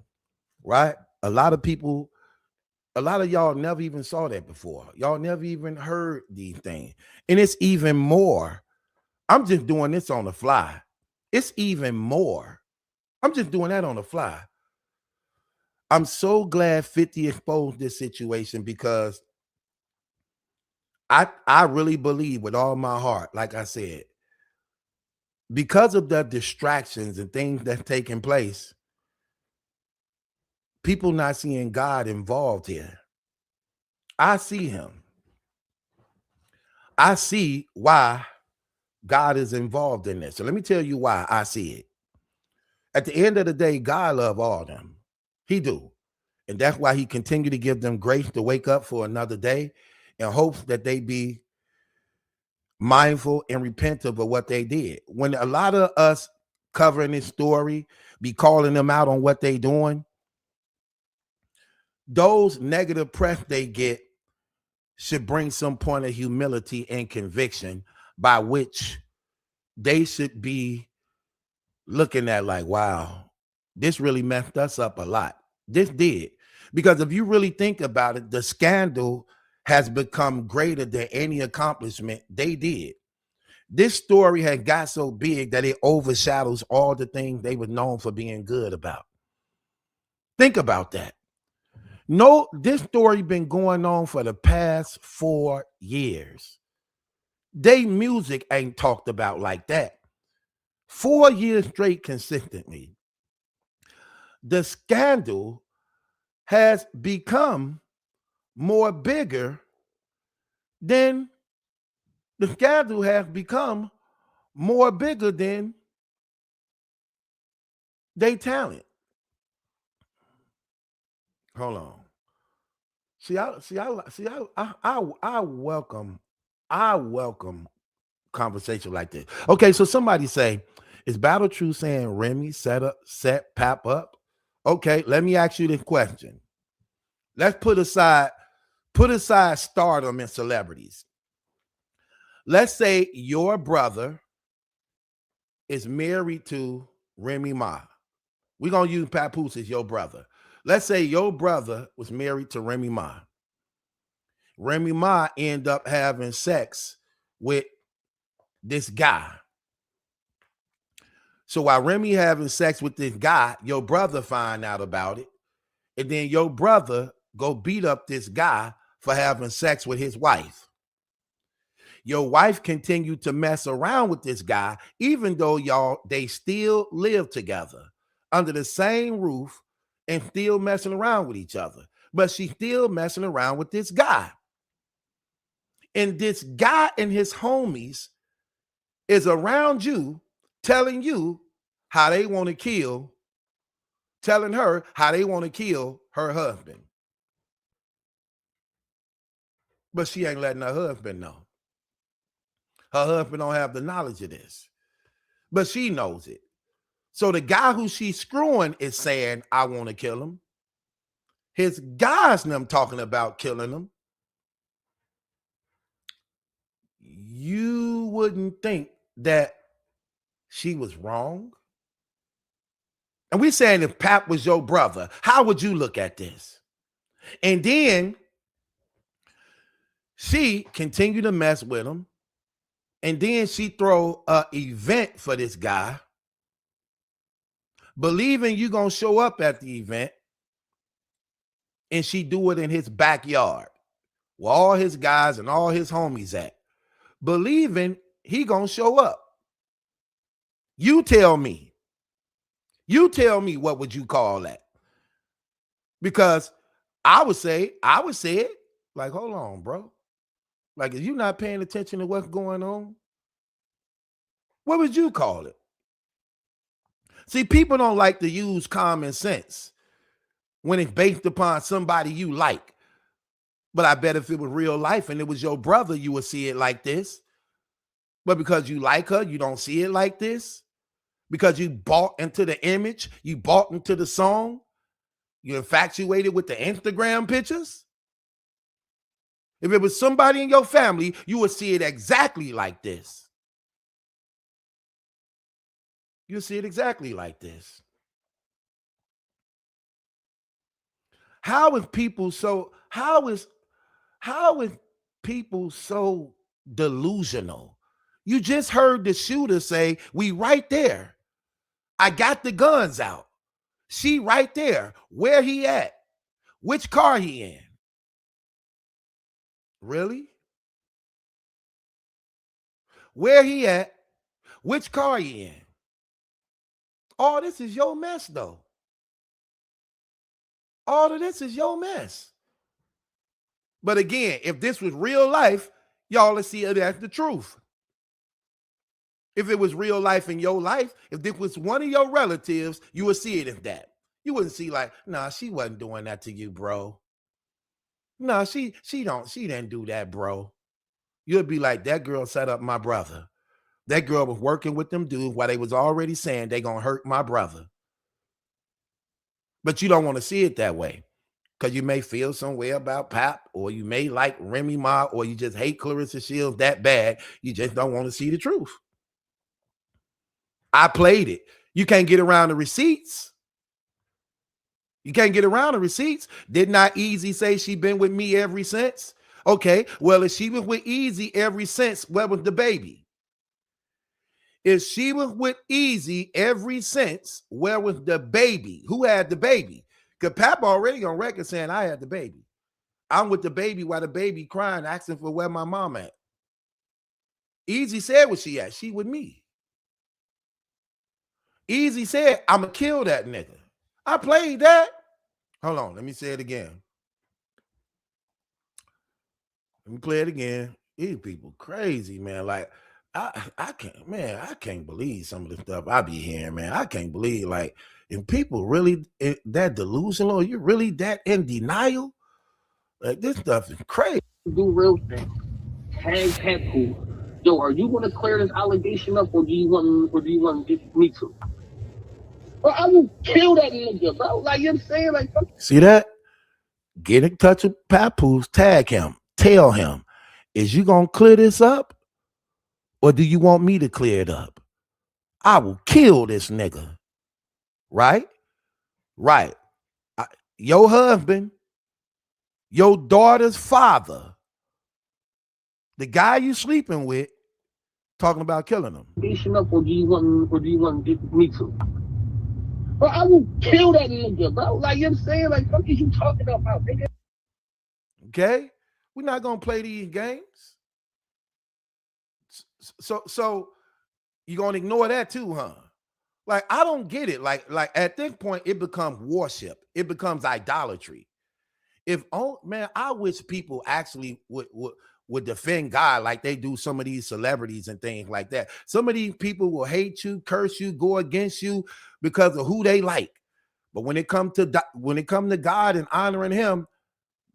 E: right? A lot of y'all never even saw that before. Y'all never even heard these things. And it's even more. I'm just doing this on the fly. It's even more. I'm just doing that on the fly. I'm so glad 50 exposed this situation because I really believe with all my heart, like I said, because of the distractions and things that's taking place, people not seeing God involved here. I see him. I see why God is involved in this. So let me tell you why I see it. At the end of the day, God loves all of them. He do. And that's why he continue to give them grace to wake up for another day and hopes that they be mindful and repentant of what they did. When a lot of us covering this story, be calling them out on what they doing, those negative press they get should bring some point of humility and conviction by which they should be looking at like, wow, this really messed us up a lot. This did. Because if you really think about it, the scandal has become greater than any accomplishment they did. This story had got so big that it overshadows all the things they were known for being good about. Think about that. No, this story been going on for the past 4 years. They music ain't talked about like that. 4 years straight consistently. The scandal has become more bigger than the scandal has become more bigger than they talent. Hold on. I welcome conversation like this. Okay, so somebody say, is Battle True saying Remy set Pap up? Okay, let me ask you this question. let's put aside stardom and celebrities. Let's say your brother is married to Remy Ma. We're going to use Papoose as your brother. Let's say your brother was married to Remy Ma. Remy Ma end up having sex with this guy. So while Remy having sex with this guy, your brother find out about it. And then your brother go beat up this guy for having sex with his wife. Your wife continued to mess around with this guy, even though they still live together under the same roof and still messing around with each other. But she's still messing around with this guy. And this guy and his homies is around you, telling you how they want to kill, telling her how they want to kill her husband. But she ain't letting her husband know. Her husband don't have the knowledge of this. But she knows it. So the guy who she's screwing is saying, I want to kill him. His guys and them talking about killing him. You wouldn't think that she was wrong. And we saying if Pap was your brother, how would you look at this? And then she continued to mess with him. And then she throw an event for this guy, believing you going to show up at the event. And she do it in his backyard where all his guys and all his homies at, believing he going to show up. You tell me, what would you call that? Because I would say it like, hold on, bro. Like, if you're not paying attention to what's going on, what would you call it? See, people don't like to use common sense when it's based upon somebody you like. But I bet if it was real life and it was your brother, you would see it like this. But because you like her, you don't see it like this. Because you bought into the image, you bought into the song, you're infatuated with the Instagram pictures. If it was somebody in your family, you would see it exactly like this. You'll see it exactly like this. How is people so delusional? You just heard the shooter say, we right there. I got the guns out. She right there. Where he at? Which car he in? Really? Where he at? Which car he in? All this is your mess, though. All of this is your mess. But again, if this was real life, y'all would see it as the truth. If it was real life in your life, if this was one of your relatives, you would see it as that. You wouldn't see like, nah, she wasn't doing that to you, bro. No, she didn't do that, bro. You'd be like, that girl set up my brother. That girl was working with them dudes while they was already saying they gonna hurt my brother. But you don't want to see it that way because you may feel some way about Pap, or you may like Remy Ma, or you just hate Claressa Shields that bad. You just don't want to see the truth. I played it. You can't get around the receipts. You can't get around the receipts. Did not Easy say she been with me ever since? Okay, well, if she was with Easy ever since, where was the baby? If she was with Easy ever since, where was the baby? Who had the baby? Because Pap already on record saying I had the baby. I'm with the baby while the baby crying, asking for where my mom at. Easy said where she at. She with me. Easy said, I'm going to kill that nigga. I played that. Hold on. Let me say it again. Let me play it again. These people crazy, man. Like, I can't believe some of the stuff I be hearing, man. I can't believe, like, if people really that delusional, you're really that in denial. Like, this stuff is crazy.
M: Do real things. Tag Papoose. Yo, are you gonna clear this allegation up, or do you want me to? Bro, I will kill that nigga, bro. Like, you know what I'm saying? Like,
E: see that? Get in touch with Papoose, tag him, tell him, is you gonna clear this up? Or do you want me to clear it up? I will kill this nigga. Right? Right. Your husband, your daughter's father, the guy you sleeping with, talking about killing him.
M: Up, or do you want me to? Bro, I will kill that nigga, bro. Like, you know what I'm saying? Like, what is you talking about, nigga?
E: Okay? We're not gonna play these games. So you're gonna ignore that too, huh? Like, I don't get it. Like at this point, it becomes worship, it becomes idolatry. Man, I wish people actually would defend God like they do some of these celebrities and things like that. Some of these people will hate you, curse you, go against you because of who they like. But when it comes to God and honoring him,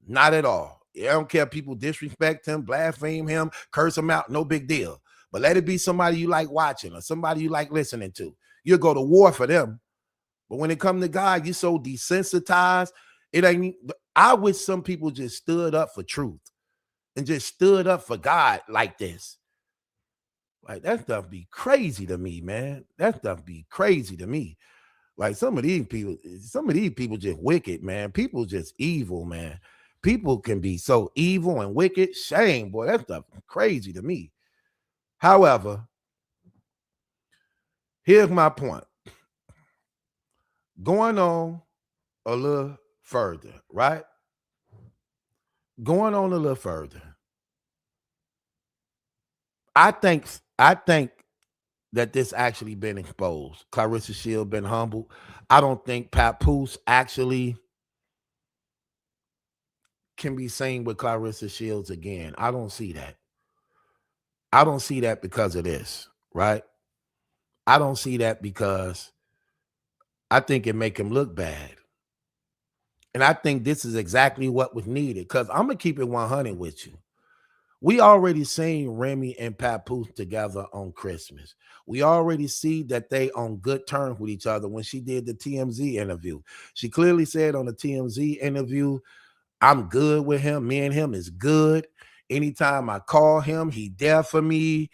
E: not at all. I don't care if people disrespect him, blaspheme him, curse him out, no big deal. But let it be somebody you like watching or somebody you like listening to. You'll go to war for them. But when it comes to God, you're so desensitized. It ain't. I wish some people just stood up for truth and just stood up for God like this. Like, that stuff be crazy to me, man. That stuff be crazy to me. Like, some of these people just wicked, man. People just evil, man. People can be so evil and wicked. Shame, boy. That stuff crazy to me. However, here's my point. Going on a little further, right? Going on a little further. I think that this actually been exposed. Claressa Shields been humbled. I don't think Papoose actually can be seen with Claressa Shields again. I don't see that. I don't see that because of this, right? I don't see that because I think it make him look bad. And I think this is exactly what was needed, because I'm going to keep it 100 with you. We already seen Remy and Papoose together on Christmas. We already see that they on good terms with each other when she did the TMZ interview. She clearly said on the TMZ interview, I'm good with him. Me and him is good. Anytime I call him, he there for me.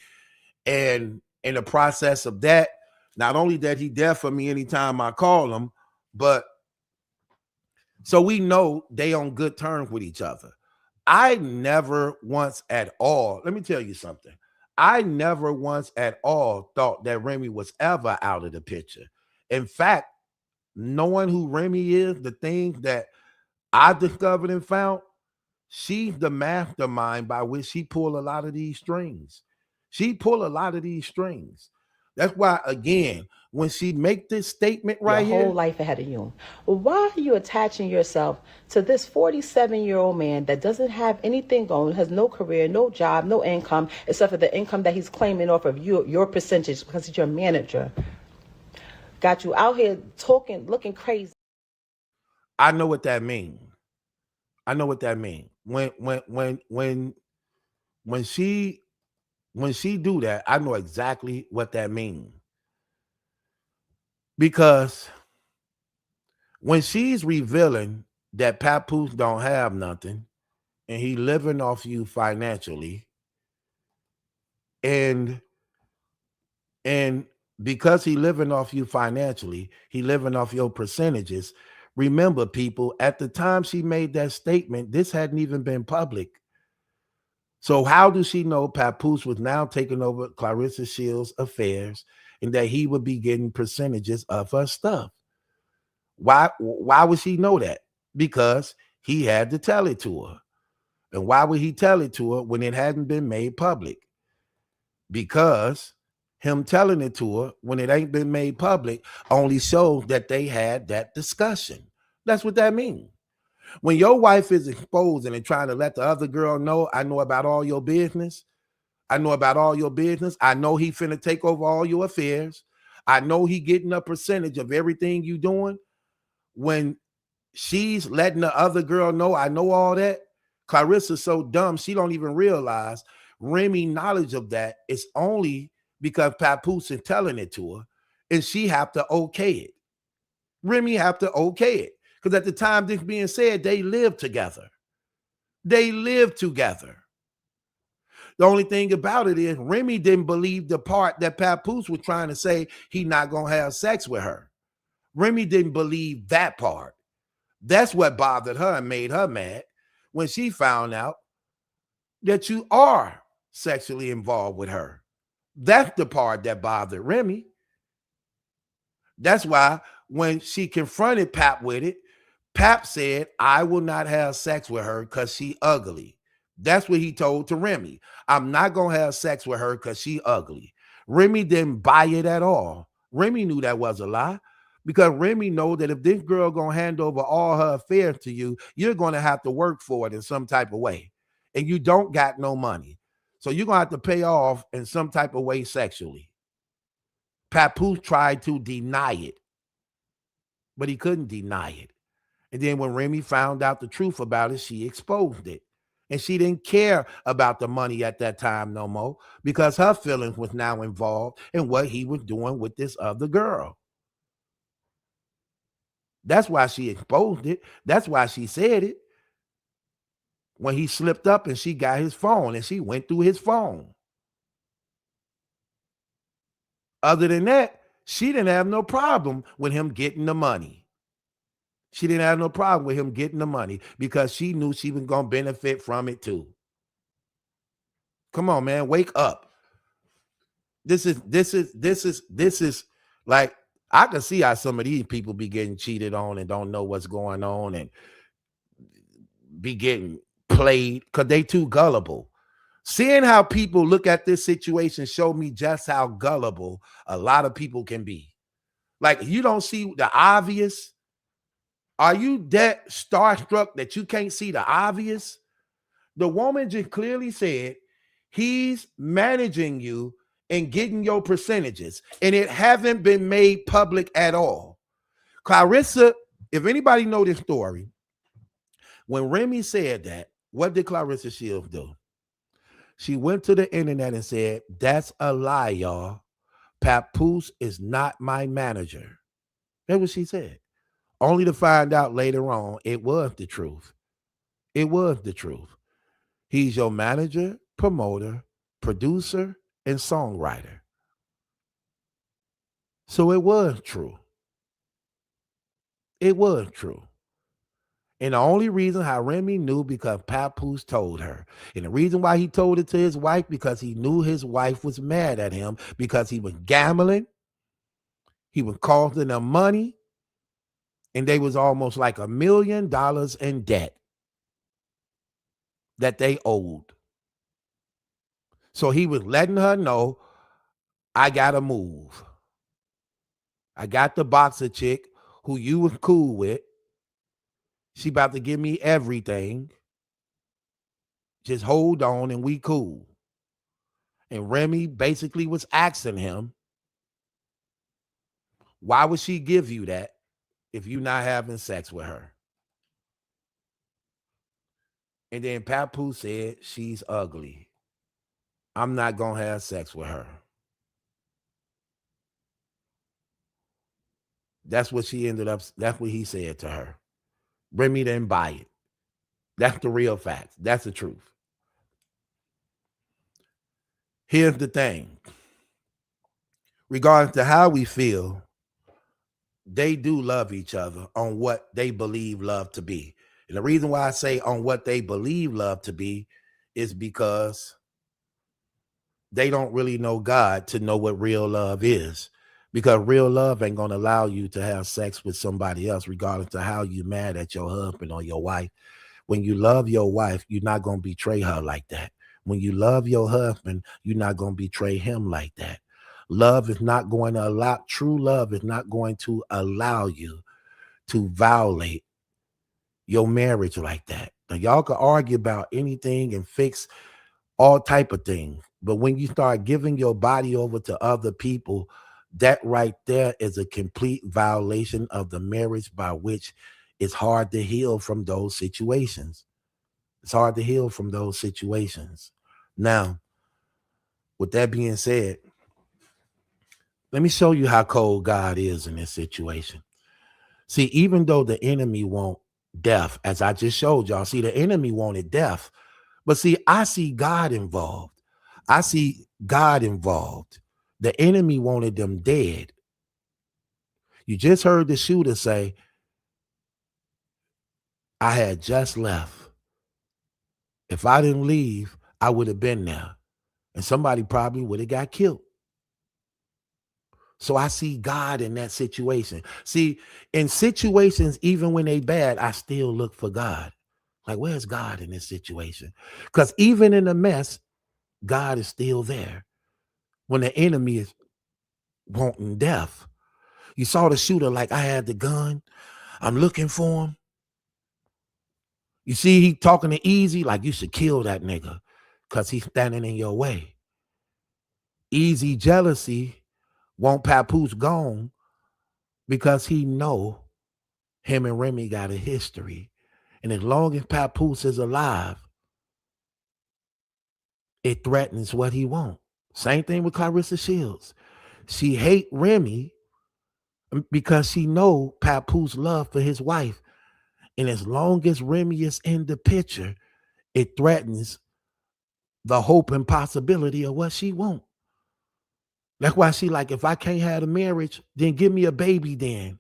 E: And in the process of that, not only that he there for me anytime I call him, but so we know they on good terms with each other. I never once at all, let me tell you something. I never once at all thought that Remy was ever out of the picture. In fact, knowing who Remy is, the things that I discovered and found, she's the mastermind by which she pulled a lot of these strings. She pulled a lot of these strings. That's why, again, when she make this statement right
G: your
E: here,
G: whole life ahead of you. Why are you attaching yourself to this 47-year-old man that doesn't have anything going, has no career, no job, no income, except for the income that he's claiming off of your percentage because he's your manager? Got you out here talking, looking crazy.
E: I know what that means. I know what that means. When she do that, I know exactly what that means. Because when she's revealing that Papoose don't have nothing and he living off you financially, and because he living off you financially, he living off your percentages. Remember, people, at the time she made that statement, this hadn't even been public. So how does she know Papoose was now taking over Claressa Shields' affairs and that he would be getting percentages of her stuff? Why would she know that? Because he had to tell it to her. And why would he tell it to her when it hadn't been made public? Because him telling it to her when it ain't been made public only shows that they had that discussion. That's what that means. When your wife is exposing and trying to let the other girl know, I know about all your business. I know about all your business. I know he finna take over all your affairs. I know he getting a percentage of everything you doing. When she's letting the other girl know, I know all that. Claressa's so dumb, she don't even realize Remy knowledge of that is only because Papoose is telling it to her, and she have to okay it. Remy have to okay it. Because at the time this being said, they lived together. They lived together. The only thing about it is Remy didn't believe the part that Papoose was trying to say he not going to have sex with her. Remy didn't believe that part. That's what bothered her and made her mad when she found out that you are sexually involved with her. That's the part that bothered Remy. That's why when she confronted Pap with it, Pap said, I will not have sex with her because she ugly. That's what he told to Remy. I'm not going to have sex with her because she ugly. Remy didn't buy it at all. Remy knew that was a lie because Remy know that if this girl going to hand over all her affairs to you, you're going to have to work for it in some type of way. And you don't got no money. So you're going to have to pay off in some type of way sexually. Papoose tried to deny it, but he couldn't deny it. And then when Remy found out the truth about it, she exposed it. And she didn't care about the money at that time no more because her feelings was now involved in what he was doing with this other girl. That's why she exposed it. That's why she said it. When he slipped up and she got his phone and she went through his phone. Other than that, she didn't have no problem with him getting the money. She didn't have no problem with him getting the money because she knew she was going to benefit from it too. Come on, man, wake up. This is like, I can see how some of these people be getting cheated on and don't know what's going on and be getting played because they too gullible. Seeing how people look at this situation showed me just how gullible a lot of people can be. Like, you don't see the obvious. Are you that starstruck that you can't see the obvious? The woman just clearly said he's managing you and getting your percentages, and it haven't been made public at all. Claressa, if anybody know this story, when Remy said that, what did Claressa Shields do? She went to the internet and said, that's a lie, y'all. Papoose is not my manager. That's what she said. Only to find out later on, it was the truth. It was the truth. He's your manager, promoter, producer, and songwriter. So it was true. It was true. And the only reason how Remy knew because Papoose told her. And the reason why he told it to his wife, because he knew his wife was mad at him because he was gambling. He was costing them money. And they was almost like $1 million in debt that they owed. So he was letting her know, I got to move. I got the boxer chick who you was cool with. She about to give me everything. Just hold on and we cool. And Remy basically was asking him, why would she give you that if you're not having sex with her? And then Papoose said, she's ugly. I'm not going to have sex with her. That's what she ended up, that's what he said to her. Remy didn't buy it. That's the real facts. That's the truth. Here's the thing. Regardless to how we feel, they do love each other on what they believe love to be. And the reason why I say on what they believe love to be is because they don't really know God to know what real love is. Because real love ain't going to allow you to have sex with somebody else, regardless of how you mad at your husband or your wife. When you love your wife, you're not going to betray her like that. When you love your husband, you're not going to betray him like that. Love is not going to allow, true love is not going to allow you to violate your marriage like that. Now, y'all can argue about anything and fix all type of things. But when you start giving your body over to other people, that right there is a complete violation of the marriage, by which it's hard to heal from those situations. It's hard to heal from those situations. Now, with that being said, let me show you how cold God is in this situation. See, even though the enemy want death, as I just showed y'all, see, the enemy wanted death. But see, I see God involved. I see God involved. The enemy wanted them dead. You just heard the shooter say, I had just left. If I didn't leave, I would have been there. And somebody probably would have got killed. So I see God in that situation. See, in situations, even when they bad, I still look for God. Like, where's God in this situation? Because even in the mess, God is still there. When the enemy is wanting death. You saw the shooter like, I had the gun. I'm looking for him. You see, he talking to Easy like, you should kill that nigga because he's standing in your way. Easy jealousy want Papoose gone because he know him and Remy got a history. And as long as Papoose is alive, it threatens what he want. Same thing with Claressa Shields. She hate Remy because she know Papoose love for his wife. And as long as Remy is in the picture, it threatens the hope and possibility of what she want. That's why she like, if I can't have a marriage, then give me a baby then.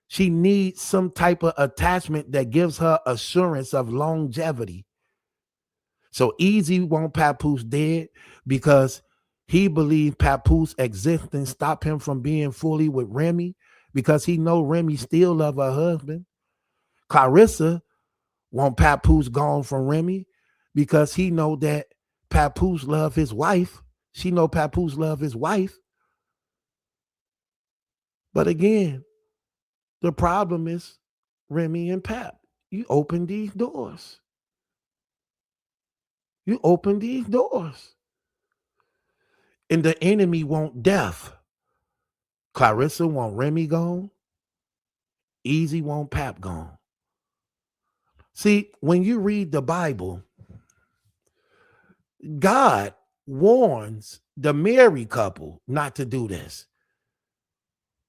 E: She needs some type of attachment that gives her assurance of longevity. So Easy want Papoose dead because he believed Papoose existence stopped him from being fully with Remy because he know Remy still love her husband. Claressa want Papoose gone from Remy because he know that Papoose love his wife. She know Papoose love his wife. But again, the problem is Remy and Pap. You open these doors. You open these doors. And the enemy want death. Claressa want Remy gone. Easy want Pap gone. See, when you read the Bible, God warns the married couple not to do this.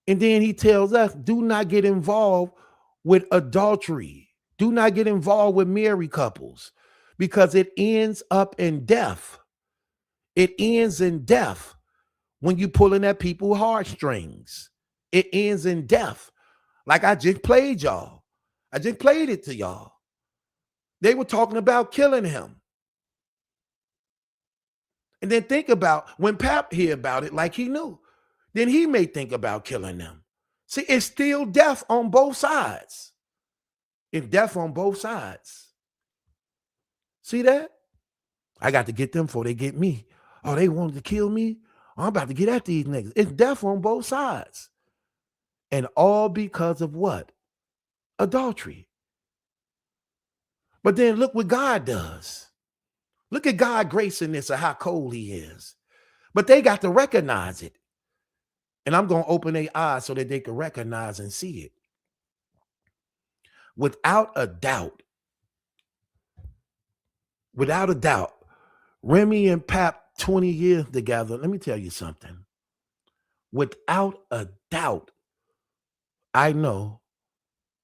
E: And then he tells us, do not get involved with adultery. Do not get involved with married couples because it ends up in death. It ends in death when you pulling at people's heartstrings. It ends in death. Like I just played y'all. I just played it to y'all. They were talking about killing him. And then think about when Pap hear about it like he knew. Then he may think about killing them. See, it's still death on both sides. It's death on both sides. See that? I got to get them before they get me. Oh, they wanted to kill me? Oh, I'm about to get at these niggas. It's death on both sides. And all because of what? Adultery. But then look what God does. Look at God gracing this of how cold he is. But they got to recognize it. And I'm going to open their eyes so that they can recognize and see it. Without a doubt, Remy and Pap 20 years together. Let me tell you something. Without a doubt, I know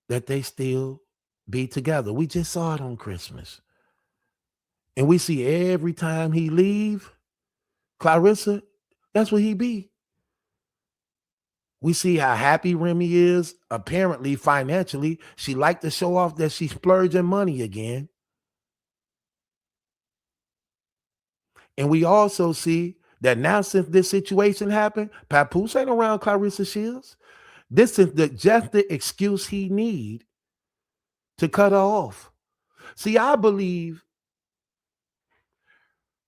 E: that they still be together. We just saw it on Christmas. And we see every time he leave, Claressa, that's what he be. We see how happy Remy is. Apparently, financially, she like to show off that she's splurging money again. And we also see that now since this situation happened, Papoose ain't around Claressa Shields. This is just the excuse he need to cut her off. See, I believe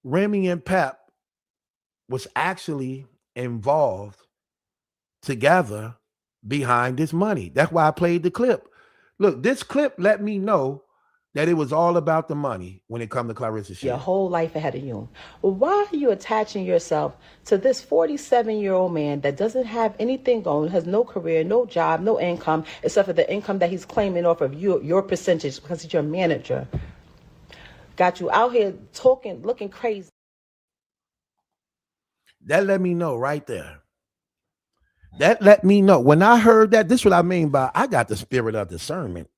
E: Remy and Pap was actually involved together behind this money. That's why I played the clip. Look, this clip let me know that it was all about the money when it comes to Claressa Shields.
R: Your whole life ahead of you. Well, why are you attaching yourself to this 47-year-old man that doesn't have anything going, has no career, no job, no income, except for the income that he's claiming off of your percentage because he's your manager? Got you out here talking, looking crazy.
E: That let me know right there That let me know. When I heard that, this is what I mean by I got the spirit of discernment.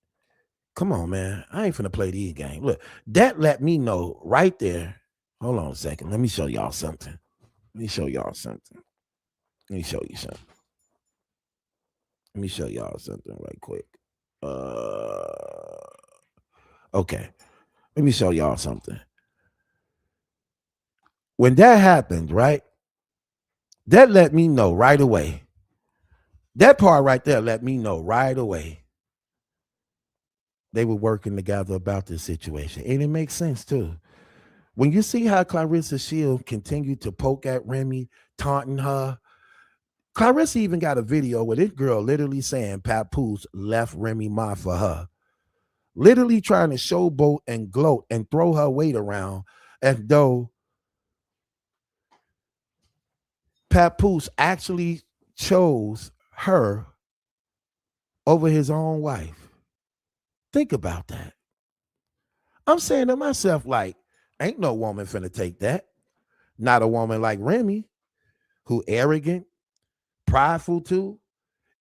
E: Come on, man. I ain't finna play these games. Look, that let me know right there. Hold on a second. Let me show y'all something. Let me show y'all something. Let me show you something. Let me show y'all something right quick. Okay. Let me show y'all something. When that happened, right? That let me know right away. That part right there let me know right away. They were working together about this situation. And it makes sense too. When you see how Claressa Shields continued to poke at Remy, taunting her, Claressa even got a video where this girl literally saying Papoose left Remy Ma for her. Literally trying to showboat and gloat and throw her weight around as though Papoose actually chose her over his own wife. Think about that. I'm saying to myself, like, ain't no woman finna take that. Not a woman like Remy, who arrogant, prideful too,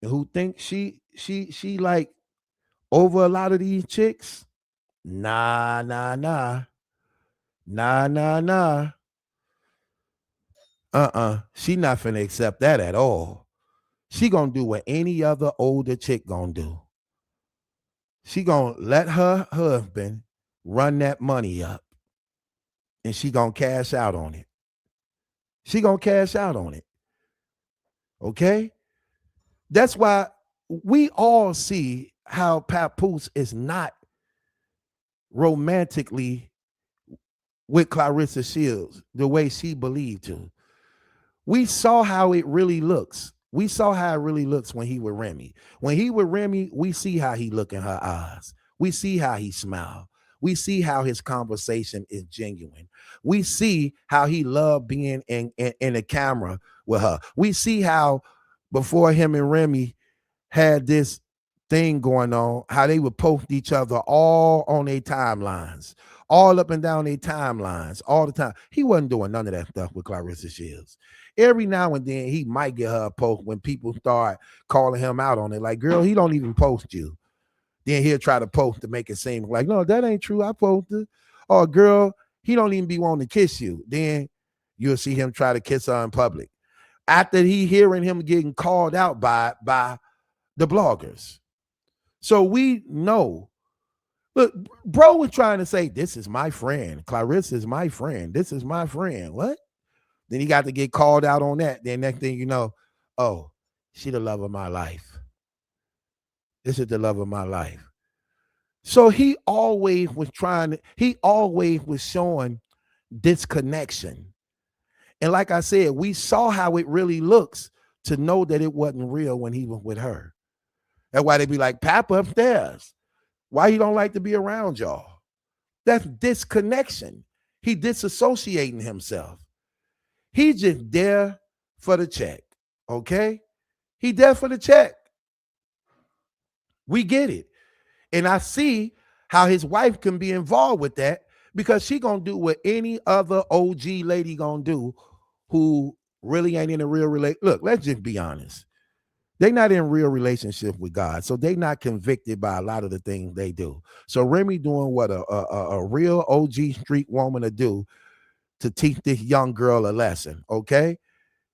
E: and who thinks she like over a lot of these chicks. Nah. She not finna accept that at all. She gonna do what any other older chick gonna do. She gonna let her husband run that money up, and she gonna cash out on it. She gonna cash out on it. Okay? That's why we all see how Papoose is not romantically with Claressa Shields the way she believed to. We saw how it really looks. We saw how it really looks when he with Remy. When he with Remy, we see how he look in her eyes. We see how he smile. We see how his conversation is genuine. We see how he loved being in the camera with her. We see how before him and Remy had this thing going on, how they would post each other all on their timelines, all up and down their timelines all the time. He wasn't doing none of that stuff with Claressa Shields. Every now and then he might get her a post when people start calling him out on it. Like, girl, he don't even post you. Then he'll try to post to make it seem like, no, that ain't true. I posted. Or girl, he don't even be wanting to kiss you. Then you'll see him try to kiss her in public. After he hearing him getting called out by the bloggers. So we know. Look, bro was trying to say, this is my friend. Claressa is my friend. This is my friend. What? Then he got to get called out on that. Then next thing you know, oh, she the love of my life. This is the love of my life. So he always was showing disconnection. And like I said, we saw how it really looks to know that it wasn't real when he was with her. That's why they be like, Papa upstairs. Why he don't like to be around y'all? That's disconnection. He disassociating himself. He's just there for the check, okay? He there for the check. We get it. And I see how his wife can be involved with that because she gonna do what any other OG lady gonna do who really ain't in a real relationship. Look, let's just be honest. They're not in real relationship with God, so they're not convicted by a lot of the things they do. So Remy doing what a real OG street woman to do to teach this young girl a lesson, okay?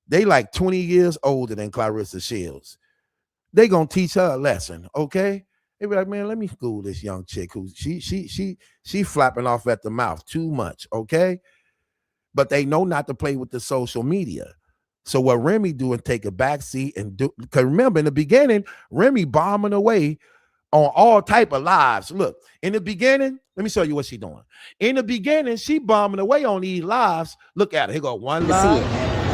E: They like 20 years older than Claressa Shields. They gonna teach her a lesson, okay? They be like, man, let me school this young chick who she flapping off at the mouth too much, okay? But they know not to play with the social media. So what Remy do is take a back seat and do, because remember in the beginning, Remy bombing away on all type of lives. Look, in the beginning, let me show you what she doing. In the beginning, she bombing away on these lives. Look at her. Here go one live.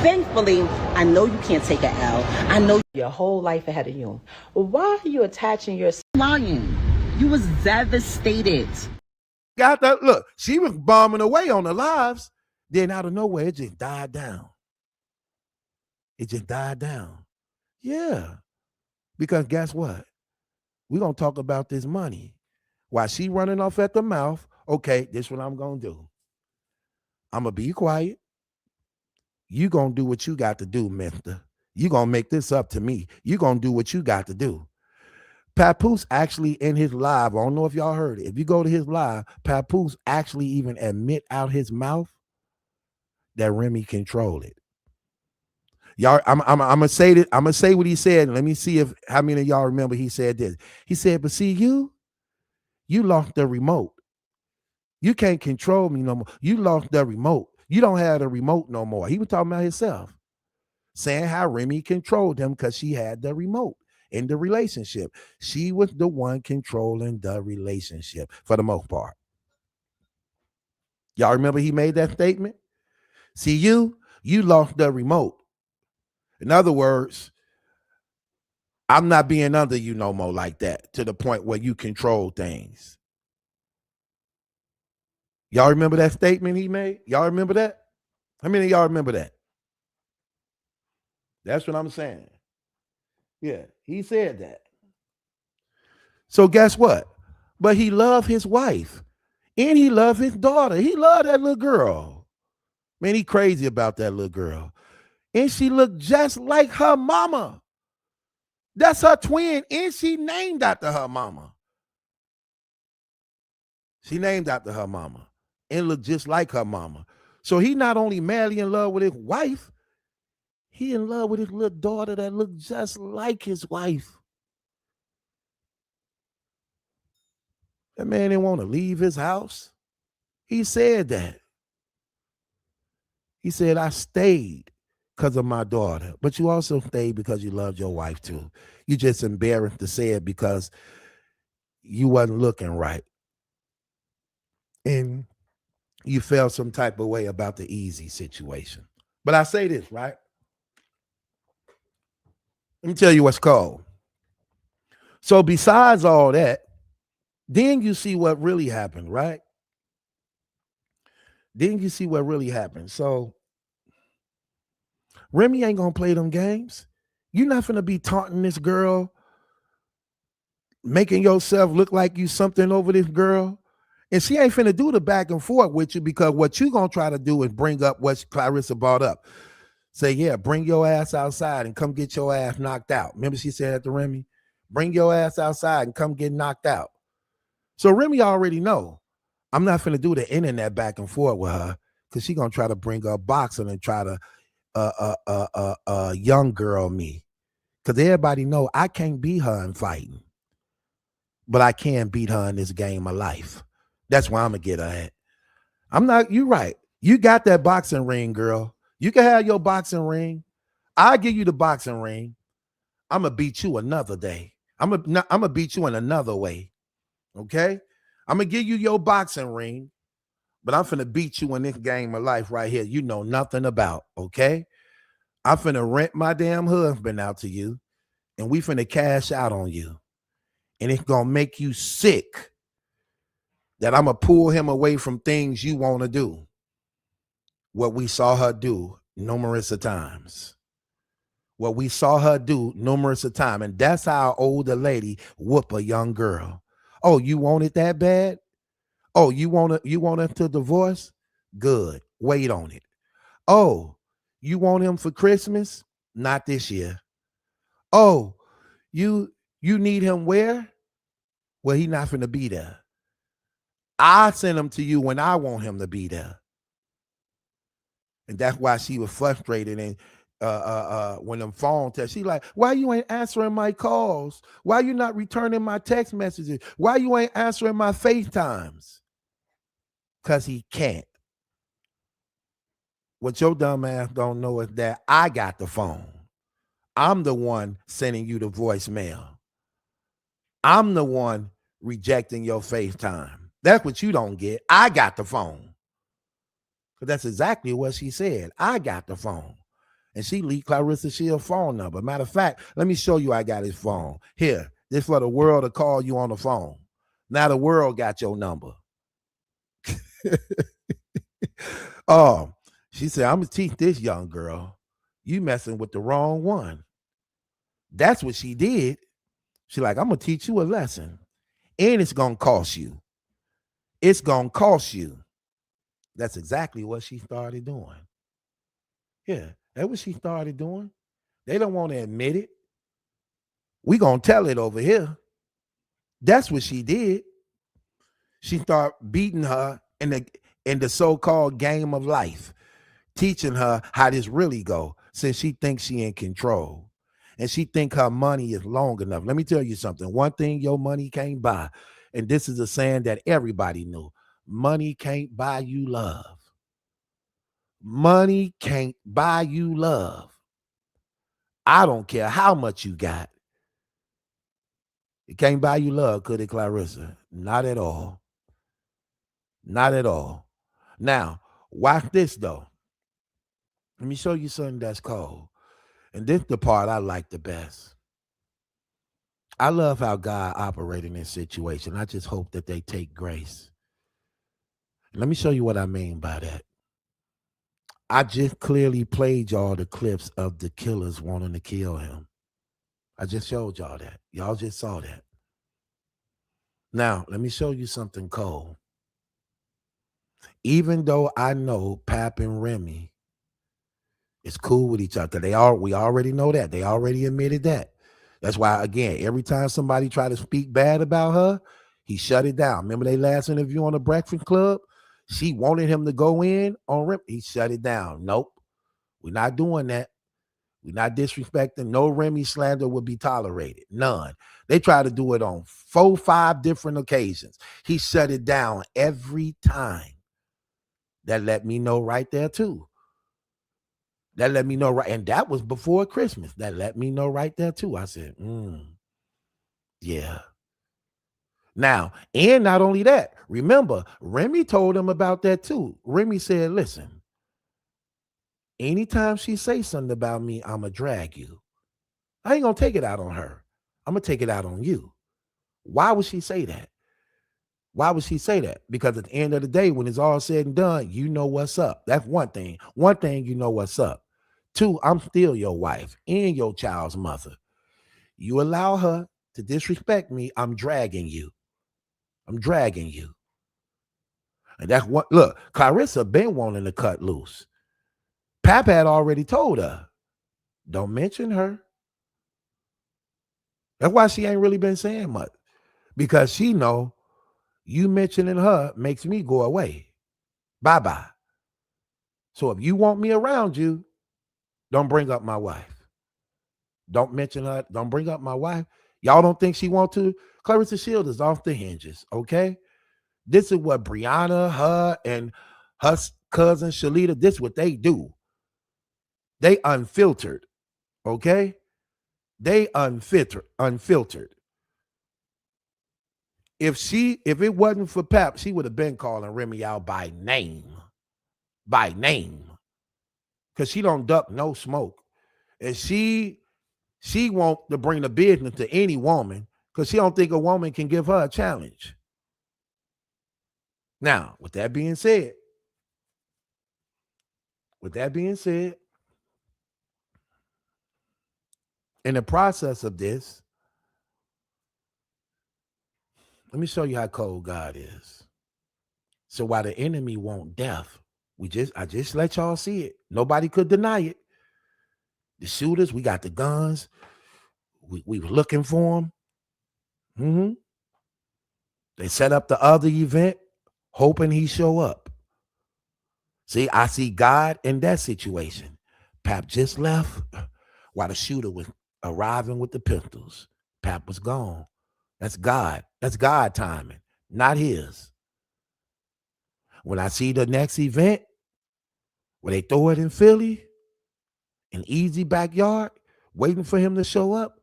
R: Thankfully, I know you can't take an L. I know your whole life ahead of you. Why are you attaching yourself? Lying. You was devastated.
E: Got that? Look, she was bombing away on the lives. Then out of nowhere, it just died down. It just died down. Yeah. Because guess what? We're going to talk about this money. While she running off at the mouth, okay, this is what I'm going to do. I'm going to be quiet. You going to do what you got to do, mister. You're going to make this up to me. You're going to do what you got to do. Papoose actually in his live, I don't know if y'all heard it. If you go to his live, Papoose actually even admit out his mouth that Remy controlled it. Y'all, I'm gonna say that. I'm gonna say what he said. And let me see if how many of y'all remember he said this. He said, "But see, you lost the remote. You can't control me no more. You lost the remote. You don't have the remote no more." He was talking about himself, saying how Remy controlled him because she had the remote in the relationship. She was the one controlling the relationship for the most part. Y'all remember he made that statement? See, you lost the remote. In other words, I'm not being under you no more like that to the point where you control things. Y'all remember that statement he made? Y'all remember that? How many of y'all remember that? That's what I'm saying. Yeah, he said that. So guess what? But he loved his wife and he loved his daughter. He loved that little girl. Man, he crazy about that little girl. And she looked just like her mama. That's her twin, and she named after her mama. She named after her mama and looked just like her mama. So he not only madly in love with his wife, he in love with his little daughter that looked just like his wife. That man didn't want to leave his house. He said that. He said, I stayed because of my daughter, but you also stayed because you loved your wife too. You just embarrassed to say it because you wasn't looking right. And you felt some type of way about the easy situation. But I say this, right? Let me tell you what's cold. So besides all that, then you see what really happened, right? Then you see what really happened. So Remy ain't gonna play them games. You're not gonna be taunting this girl, making yourself look like you something over this girl. And she ain't finna do the back and forth with you because what you gonna try to do is bring up what Claressa brought up. Say, yeah, bring your ass outside and come get your ass knocked out. Remember she said that to Remy? Bring your ass outside and come get knocked out. So Remy already know I'm not finna do the internet back and forth with her because she gonna try to bring up boxing and try to young girl me. Because everybody know I can't beat her in fighting, but I can beat her in this game of life. That's where I'm gonna get her at. I'm not, you right. You got that boxing ring, girl. You can have your boxing ring. I'll give you the boxing ring. I'm gonna beat you another day. I'm gonna beat you in another way. Okay? I'm gonna give you your boxing ring, but I'm finna beat you in this game of life right here. You know nothing about, okay? I'm finna rent my damn husband out to you, and we finna cash out on you. And it's gonna make you sick that I'm gonna pull him away from things you want to do. What we saw her do numerous of times. What we saw her do numerous of times. And that's how an older lady whoop a young girl. Oh, you want it that bad? Oh, you want her to divorce? Good. Wait on it. Oh, you want him for Christmas? Not this year. Oh, you need him where? Well, he not finna be there. I send him to you when I want him to be there. And that's why she was frustrated. And when them phone texts, she like, why you ain't answering my calls? Why you not returning my text messages? Why you ain't answering my FaceTimes? Because he can't. What your dumb ass don't know is that I got the phone. I'm the one sending you the voicemail. I'm the one rejecting your FaceTime. That's what you don't get. I got the phone. Because that's exactly what she said. I got the phone. And she leaked Claressa Shields' phone number. Matter of fact, let me show you I got his phone. Here, this for the world to call you on the phone. Now the world got your number. Oh, she said, I'm going to teach this young girl. You messing with the wrong one. That's what she did. She like, I'm going to teach you a lesson. And it's going to cost you. It's going to cost you. That's exactly what she started doing. Yeah, that's what she started doing. They don't want to admit it. We gonna tell it over here. That's what she did. She started beating her in the so-called game of life, teaching her how this really go, since she thinks she in control. And she think her money is long enough. Let me tell you something. One thing your money can't buy, and this is a saying that everybody knew. Money can't buy you love. Money can't buy you love. I don't care how much you got. It can't buy you love, could it, Claressa? Not at all. Not at all. Now, watch this, though. Let me show you something that's cold. And this is the part I like the best. I love how God operated in this situation. I just hope that they take grace. Let me show you what I mean by that. I just clearly played y'all the clips of the killers wanting to kill him. I just showed y'all that. Y'all just saw that. Now, let me show you something cold. Even though I know Pap and Remy is cool with each other, we already know that. They already admitted that. That's why, again, every time somebody try to speak bad about her, he shut it down. Remember their last interview on the Breakfast Club? She wanted him to go in on Remy. He shut it down. Nope. We're not doing that. We're not disrespecting. No Remy slander would be tolerated. None. They try to do it on 4-5 different occasions. He shut it down every time. That let me know right there, too. That let me know right. And that was before Christmas. That let me know right there, too. I said, yeah. Now, and not only that, remember, Remy told him about that, too. Remy said, listen, anytime she say something about me, I'm going to drag you. I ain't going to take it out on her. I'm going to take it out on you. Why would she say that? Why would she say that? Because at the end of the day, when it's all said and done, you know what's up. That's one thing. One thing, you know what's up. 2, I'm still your wife and your child's mother. You allow her to disrespect me, I'm dragging you. I'm dragging you. And that's what, look, Claressa been wanting to cut loose. Pap had already told her, don't mention her. That's why she ain't really been saying much. Because she know you mentioning her makes me go away. Bye-bye. So if you want me around you, don't bring up my wife. Don't mention her. Don't bring up my wife. Y'all don't think she want to? Claressa Shields is off the hinges, okay? This is what Brianna, her, and her cousin Shalita, this is what they do. They unfiltered, okay? They unfiltered. If it wasn't for Pap, she would have been calling Remy out by name. By name. Because she don't duck no smoke. And she want to bring the business to any woman because she don't think a woman can give her a challenge. Now, with that being said, in the process of this, let me show you how cold God is. So while the enemy want death, I just let y'all see it. Nobody could deny it. The shooters, we got the guns. We were looking for them. They set up the other event, hoping he show up. See, I see God in that situation. Pap just left while the shooter was arriving with the pistols. Pap was gone. That's God. That's God timing, not his. When I see the next event, where they throw it in Philly, an easy backyard, waiting for him to show up,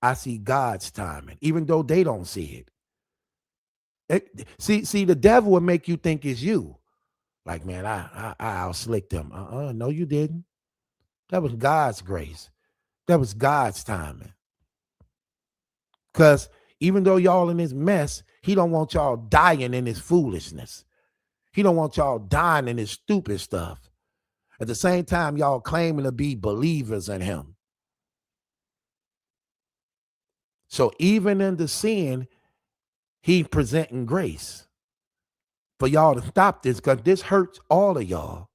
E: I see God's timing, even though they don't see it. See, the devil will make you think it's you. Like, man, I outslicked them. No, you didn't. That was God's grace. That was God's timing. Because even though y'all in this mess, he don't want y'all dying in his foolishness. He don't want y'all dying in his stupid stuff. At the same time, y'all claiming to be believers in him. So even in the sin, he presenting grace for y'all to stop this, because this hurts all of y'all.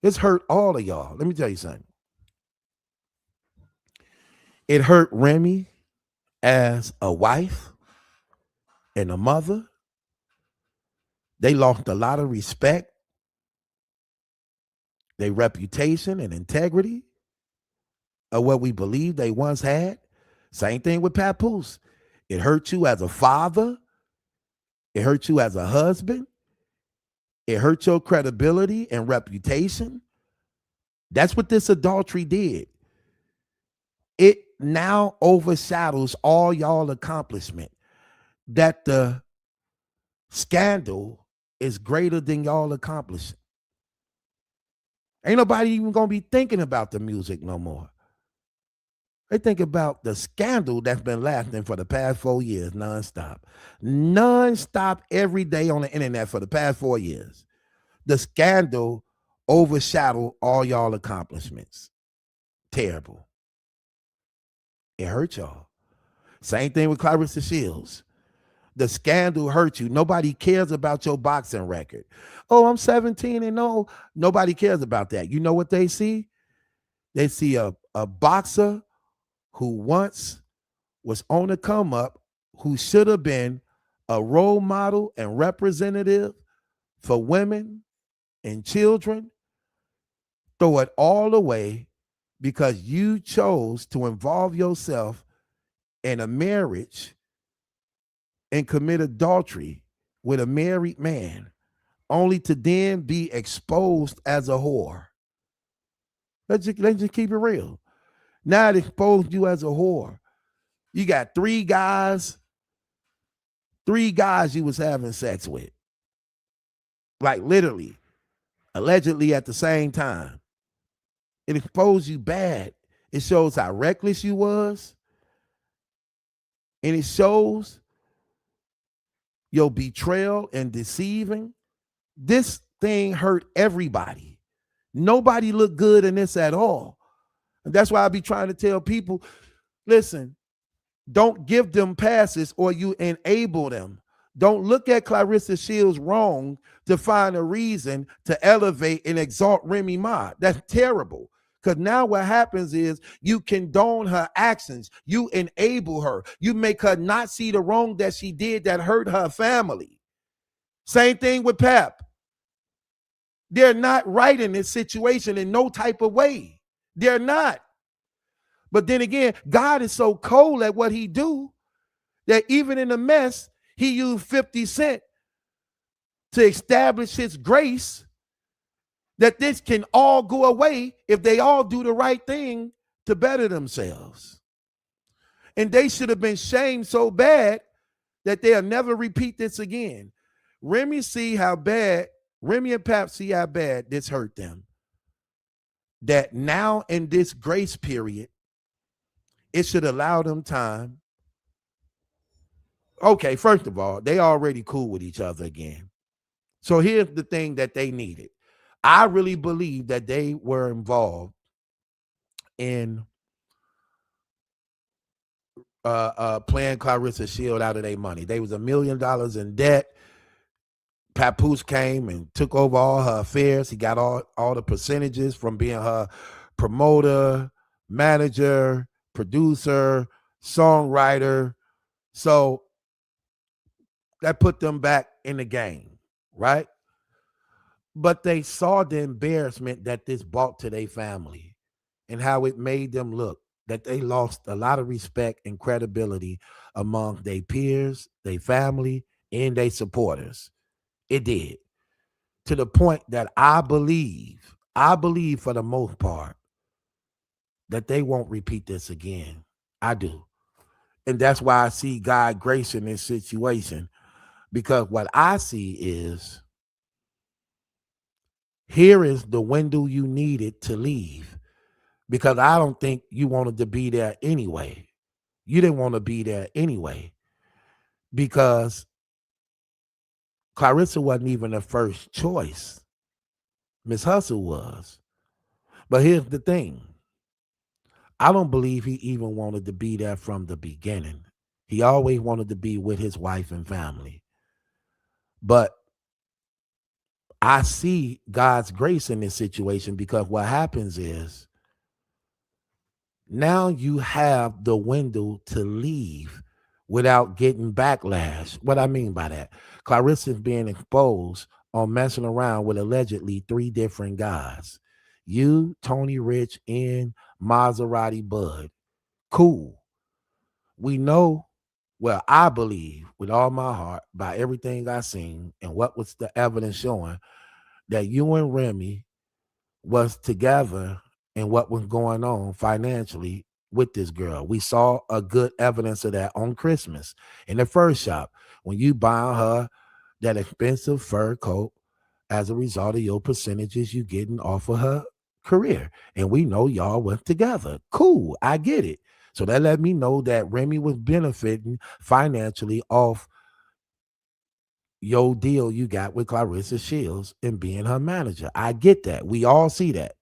E: This hurt all of y'all. Let me tell you something. It hurt Remy as a wife and a mother. They lost a lot of respect, their reputation and integrity of what we believed they once had. Same thing with Papoose. It hurt you as a father. It hurt you as a husband. It hurt your credibility and reputation. That's what this adultery did. It now overshadows all y'all accomplishment. That the scandal is greater than y'all accomplishment. Ain't nobody even gonna be thinking about the music no more. They think about the scandal that's been lasting for the past 4 years nonstop. Nonstop every day on the internet for the past 4 years. The scandal overshadowed all y'all accomplishments. Terrible. It hurt y'all. Same thing with Claressa Shields. The scandal hurt you. Nobody cares about your boxing record. Oh, I'm 17 and no. Nobody cares about that. You know what they see? They see a boxer who once was on the come up, who should have been a role model and representative for women and children. Throw it all away because you chose to involve yourself in a marriage and commit adultery with a married man, only to then be exposed as a whore. Let's just keep it real. Now it exposed you as a whore. You got three guys you was having sex with. Like literally, allegedly at the same time. It exposed you bad. It shows how reckless you was. And it shows your betrayal and deceiving. This thing hurt everybody. Nobody looked good in this at all. And that's why I be trying to tell people, listen, don't give them passes or you enable them. Don't look at Claressa Shields wrong to find a reason to elevate and exalt Remy Ma. That's terrible. Because now what happens is you condone her actions. You enable her. You make her not see the wrong that she did that hurt her family. Same thing with Pap. They're not right in this situation in no type of way. They're not. But then again, God is so cold at what he do that even in the mess, he used 50 Cent to establish his grace that this can all go away if they all do the right thing to better themselves. And they should have been shamed so bad that they'll never repeat this again. Remy and Pap see how bad this hurt them. That now in this grace period, it should allow them time. Okay, first of all, they already cool with each other again. So here's the thing that they needed. I really believe that they were involved in playing Claressa Shields out of their money. They was $1 million in debt. Papoose came and took over all her affairs. He got all the percentages from being her promoter, manager, producer, songwriter. So that put them back in the game, right? But they saw the embarrassment that this brought to their family and how it made them look, that they lost a lot of respect and credibility among their peers, their family, and their supporters. It did. To the point that I believe for the most part, that they won't repeat this again. I do. And that's why I see God grace in this situation. Because what I see is, here is the window you needed to leave. Because I don't think you wanted to be there anyway. You didn't want to be there anyway. Because Claressa wasn't even the first choice. Miss Hustle was. But here's the thing. I don't believe he even wanted to be there from the beginning. He always wanted to be with his wife and family. But I see God's grace in this situation because what happens is Now you have the window to leave without getting backlash. What I mean by that, Clarissa is being exposed on messing around with allegedly 3 different guys. You, Tony Rich, and Maserati Bud. Cool. We know, well, I believe with all my heart, by everything I seen and what was the evidence showing, that you and Remy was together and what was going on financially with this girl. We saw a good evidence of that on Christmas in the first shop when you buy her that expensive fur coat as a result of your percentages you getting off of her career. And we know y'all went together. Cool. I get it. So that let me know that Remy was benefiting financially off your deal you got with Clarissa Shields and being her manager. I get that. We all see that.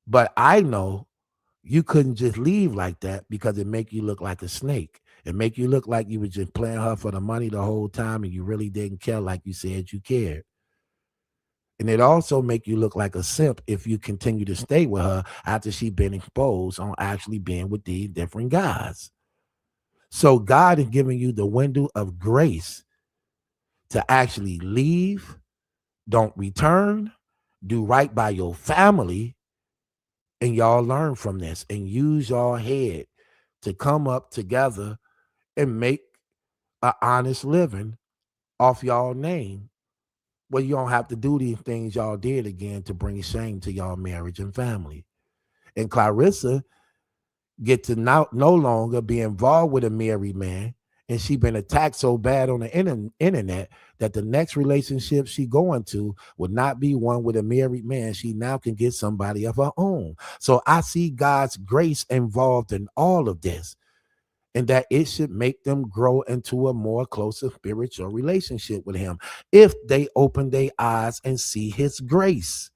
E: But I know you couldn't just leave like that because it make you look like a snake. It make you look like you were just playing her for the money the whole time and you really didn't care like you said you cared. And it also make you look like a simp if you continue to stay with her after she been exposed on actually being with these different guys. So God is giving you the window of grace to actually leave, don't return, do right by your family, and y'all learn from this and use your head to come up together and make an honest living off y'all name. Well, you don't have to do these things y'all did again to bring shame to y'all marriage and family. And Clarissa get to no longer be involved with a married man, and she been attacked so bad on the internet that the next relationship she going to would not be one with a married man. She now can get somebody of her own. So I see God's grace involved in all of this, and that it should make them grow into a more closer spiritual relationship with him if they open their eyes and see his grace,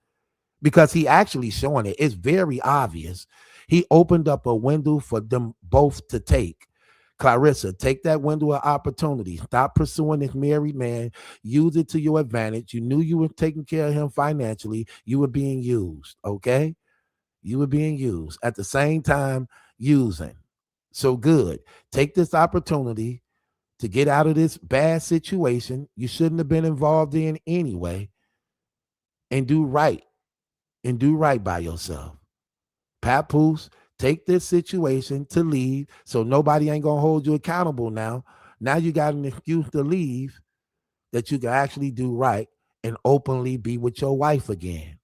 E: because he actually showing it. It's very obvious. He opened up a window for them both to take. Clarissa, take that window of opportunity. Stop pursuing this married man. Use it to your advantage. You knew you were taking care of him financially. You were being used, okay? You were being used. At the same time, using. So good. Take this opportunity to get out of this bad situation you shouldn't have been involved in anyway, and do right. And do right by yourself. Papoose, take this situation to leave so nobody ain't going to hold you accountable now. Now you got an excuse to leave that you can actually do right and openly be with your wife again.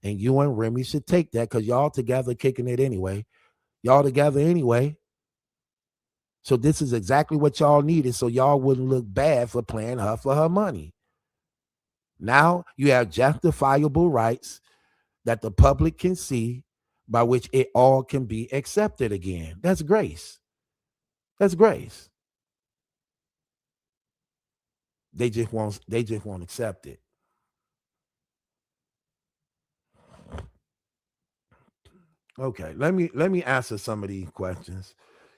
E: And you and Remy should take that because y'all together kicking it anyway. Y'all together anyway. So this is exactly what y'all needed so y'all wouldn't look bad for playing her for her money. Now you have justifiable rights that the public can see, by which it all can be accepted again. That's grace. That's grace. They just won't accept it. Okay, let me answer some of these questions.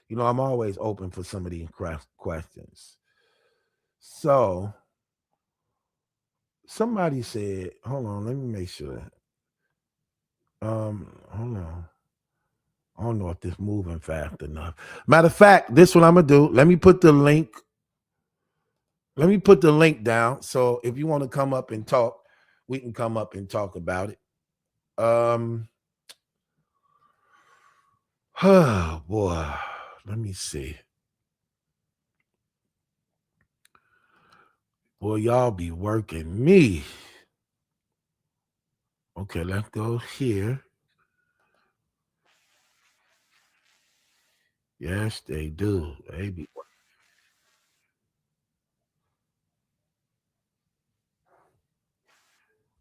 E: You know, I'm always open for some of these questions. So somebody said, hold on, let me make sure. Hold on. I don't know if this moving fast enough. Matter of fact, this what I'm gonna do. Let me put the link. Let me put the link down. So if you want to come up and talk, we can come up and talk about it. Oh boy. Let me see. Boy, y'all be working me. Okay, let's go here. Yes, they do. They be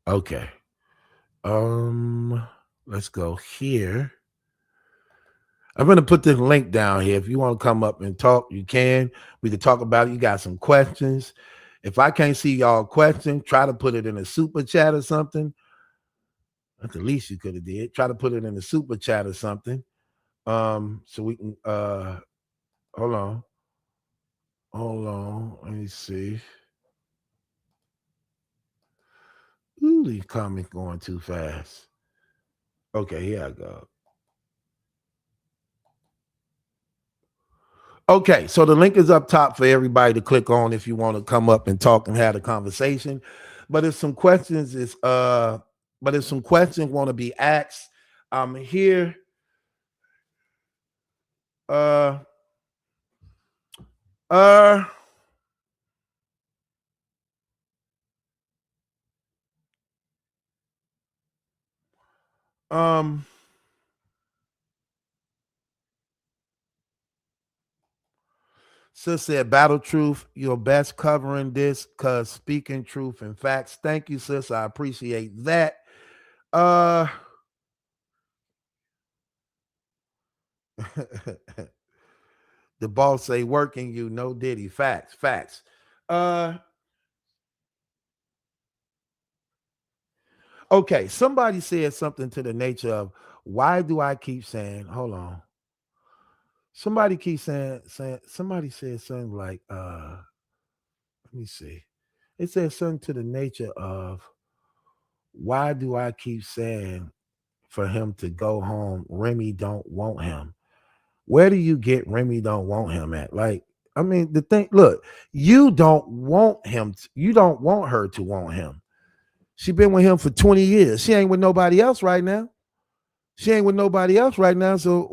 E: okay. Let's go here. I'm gonna put this link down here. If you want to come up and talk, you can. We can talk about it. You got some questions. If I can't see y'all question, try to put it in a super chat or something. That's the least you could have did. Try to put it in a super chat or something. So we can hold on. Hold on. Let me see. Ooh, these comments going too fast. Okay, here I go. Okay, so the link is up top for everybody to click on if you want to come up and talk and have a conversation. But if some questions want to be asked, I'm here. Uh um Sis said, Battle Truth, your best covering this because speaking truth and facts. Thank you, sis. I appreciate that. The boss say, working you, no diddy. Facts. Okay, somebody said something to the nature of, why do I keep saying, hold on. Somebody keeps saying somebody said something like, let me see. It said something to the nature of, why do I keep saying for him to go home? Remy don't want him. Where do you get Remy don't want him at? Like, I mean, the thing, look, you don't want him. You don't want her to want him. She been with him for 20 years. She ain't with nobody else right now. So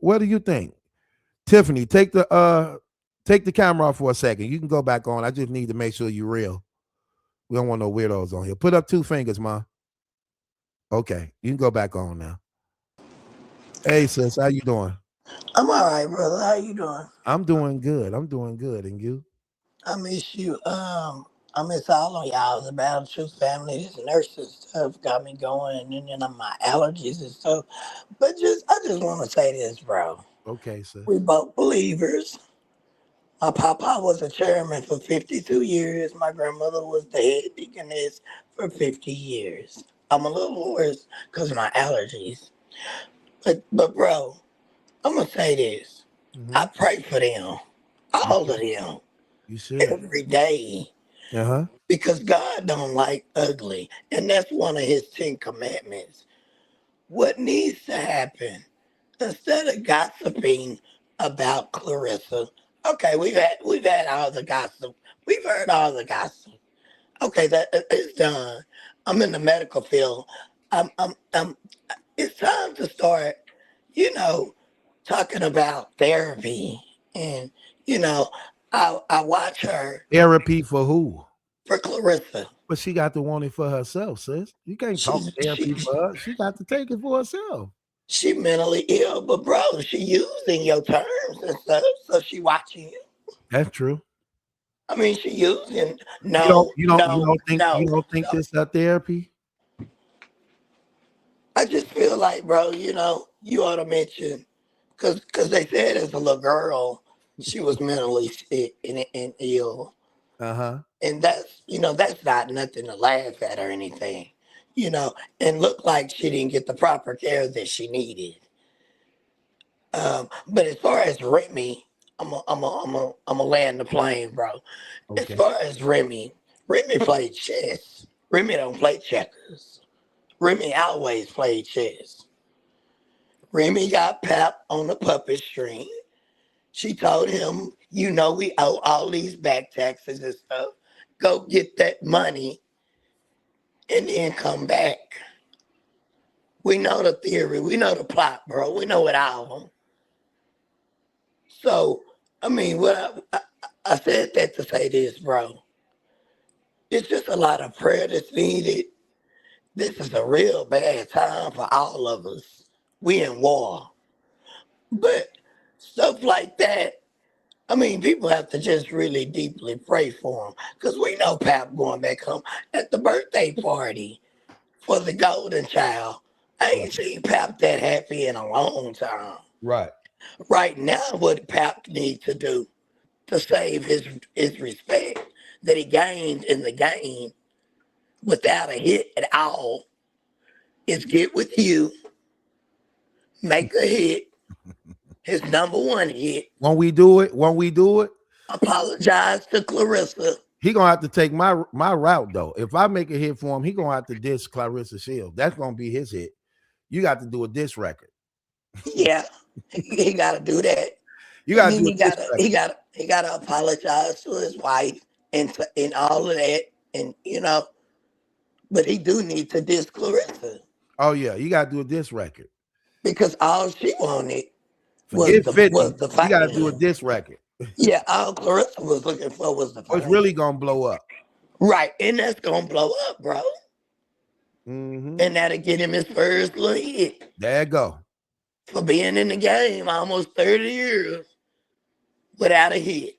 E: what do you think? Tiffany, take the camera off for a second. You can go back on. I just need to make sure you're real. We don't want no weirdos on here. Put up 2 fingers, Ma. Okay, you can go back on now. Hey, sis, how you doing?
S: I'm all right, brother. How you doing?
E: I'm doing good. And you?
S: I miss you. I miss all of y'all. The Battle Truth family. This nurses stuff got me going, and then my allergies and stuff. But I just want to say this, bro.
E: Okay, sis.
S: We both believers. My papa was a chairman for 52 years. My grandmother was the head deaconess for 50 years. I'm a little hoarse because of my allergies. But bro, I'm gonna say this. I pray for them, all of them,
E: You should.
S: every day, because God don't like ugly, and that's one of His 10 commandments. What needs to happen instead of gossiping about Claressa? Okay, we've had all the gossip. We've heard all the gossip. Okay, that is done. I'm in the medical field. It's time to start, talking about therapy. And, I watch her.
E: Therapy for who?
S: For Claressa.
E: But she got to want it for herself, sis. You can't talk therapy for her. She got to take it for herself.
S: She mentally ill, but bro, she using your terms and stuff, so she watching you.
E: That's true.
S: I mean, she using
E: You don't think this is therapy?
S: I just feel like, bro, you ought to mention, because they said as a little girl, she was mentally sick and ill. And that's not nothing to laugh at or anything, and looked like she didn't get the proper care that she needed. But as far as Remy, I'm a land the plane, bro. Okay. As far as Remy played chess. Remy don't play checkers. Remy always played chess. Remy got Pap on the puppet string. She told him, we owe all these back taxes and stuff. Go get that money and then come back. We know the theory. We know the plot, bro. We know it all. So, I mean, I said that to say this, bro. It's just a lot of prayer that's needed. This is a real bad time for all of us. We in war. But stuff like that, I mean, people have to just really deeply pray for him. Because we know Pap going back home at the birthday party for the golden child. I ain't seen Pap that happy in a long time.
E: Right.
S: Right now, what Pap needs to do to save his respect that he gained in the game without a hit at all is get with you, make a hit, his number 1 hit.
E: Won't we do it?
S: Apologize to Claressa.
E: He gonna have to take my route though. If I make a hit for him, he gonna have to diss Claressa Shields. That's gonna be his hit. You got to do a diss record.
S: Yeah, he got to do that.
E: You
S: And
E: gotta
S: then
E: do a diss record.
S: he gotta apologize to his wife and all of that, and but he do need to diss Claressa
E: Oh yeah, you gotta do a diss record.
S: because all she wanted was
E: Forget 50.
S: the
E: You gotta do a
S: fame.
E: diss record.
S: Yeah, all Claressa was looking for was the
E: Oh, it's
S: fame.
E: really gonna blow up.
S: Right, and that's gonna blow up, bro.
E: Mm-hmm.
S: And that'll get him his first little hit
E: There you go.
S: for being in the game almost 30 years without a hit.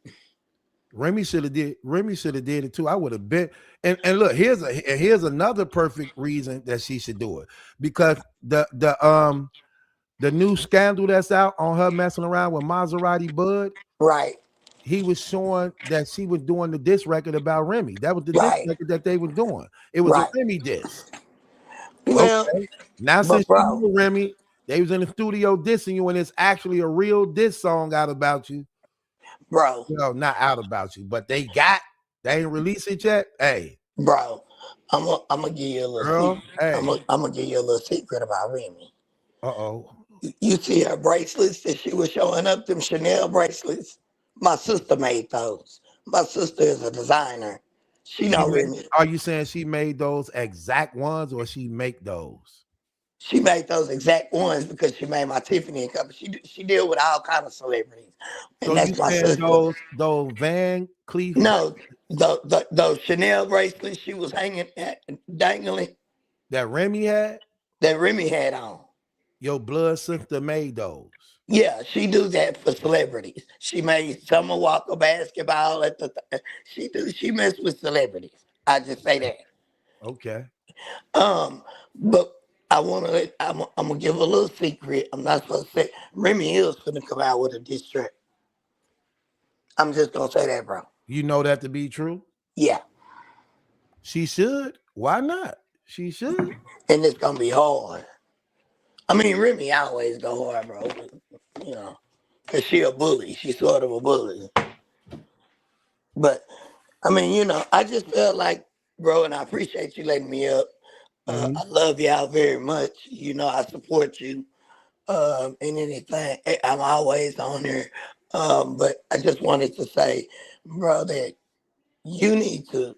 E: Remy should have did it too. I would have been. And look, here's another perfect reason that she should do it. Because the new scandal that's out on her messing around with Maserati Bud.
S: Right.
E: He was showing that she was doing the diss record about Remy. That was the diss record that they were doing. It was a Remy diss.
S: Well,
E: okay. Now since you know Remy, they was in the studio dissing you, and it's actually a real diss song out about you.
S: Bro.
E: No, not out about you, but they ain't released it yet. Hey.
S: Bro, I'm gonna give you a little secret.
E: Hey.
S: I'm gonna give you a little secret about Remy.
E: Uh-oh.
S: You see her bracelets that she was showing up, them Chanel bracelets? My sister made those. My sister is a designer. She know Remy.
E: Are you saying she made those exact ones or she make those?
S: She made those exact ones because she made my Tiffany cup. She deal with all kind of celebrities. And
E: so
S: that's
E: you
S: my
E: saying
S: sister.
E: those Van Cleef?
S: No, those Chanel bracelets she was hanging dangling.
E: That Remy had?
S: That Remy had on.
E: Your blood sister made those.
S: Yeah, she do that for celebrities. She made Summer Walker basketball at she mess with celebrities. I just say that.
E: Okay.
S: But I'm gonna give a little secret. I'm not supposed to say Remy is gonna come out with a diss track. I'm just gonna say that, bro.
E: You know that to be true?
S: Yeah.
E: She should. Why not? She should.
S: And it's gonna be hard. I mean, Remy always go hard, bro. Cause she a bully. She's sort of a bully. But I mean, I just felt like, bro, and I appreciate you letting me up. I love y'all very much. I support you in anything. I'm always on there. But I just wanted to say, bro, that you need to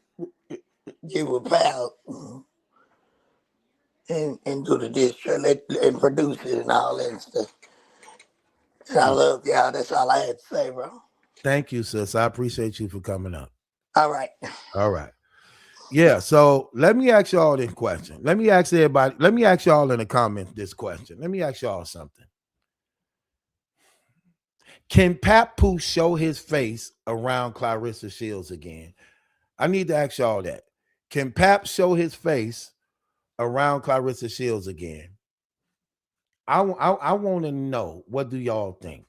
S: give a pal and do the diss track and produce it and all that stuff. And I love y'all. That's all I had to say, bro.
E: Thank you, sis. I appreciate you for coming up.
S: All right.
E: All right. Yeah, so let me ask y'all this question. Let me ask y'all in the comments this question. Let me ask y'all something. Can Papoose show his face around Claressa Shields again? I need to ask y'all that. Can Pap show his face around Claressa Shields again? I want to know, what do y'all think?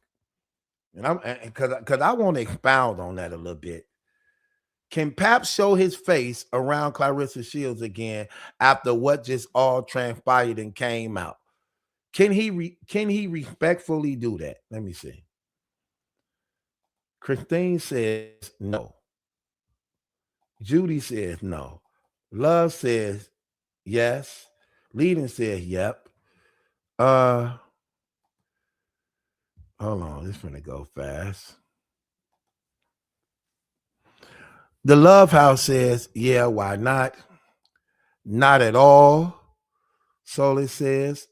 E: And because I want to expound on that a little bit. Can Pap show his face around Claressa Shields again after what just all transpired and came out? Can he respectfully do that? Let me see. Christine says no. Judy says no. Love says yes. Leading says yep. Hold on, this finna go fast. The Love House says, yeah, why not? Not at all. Solar says.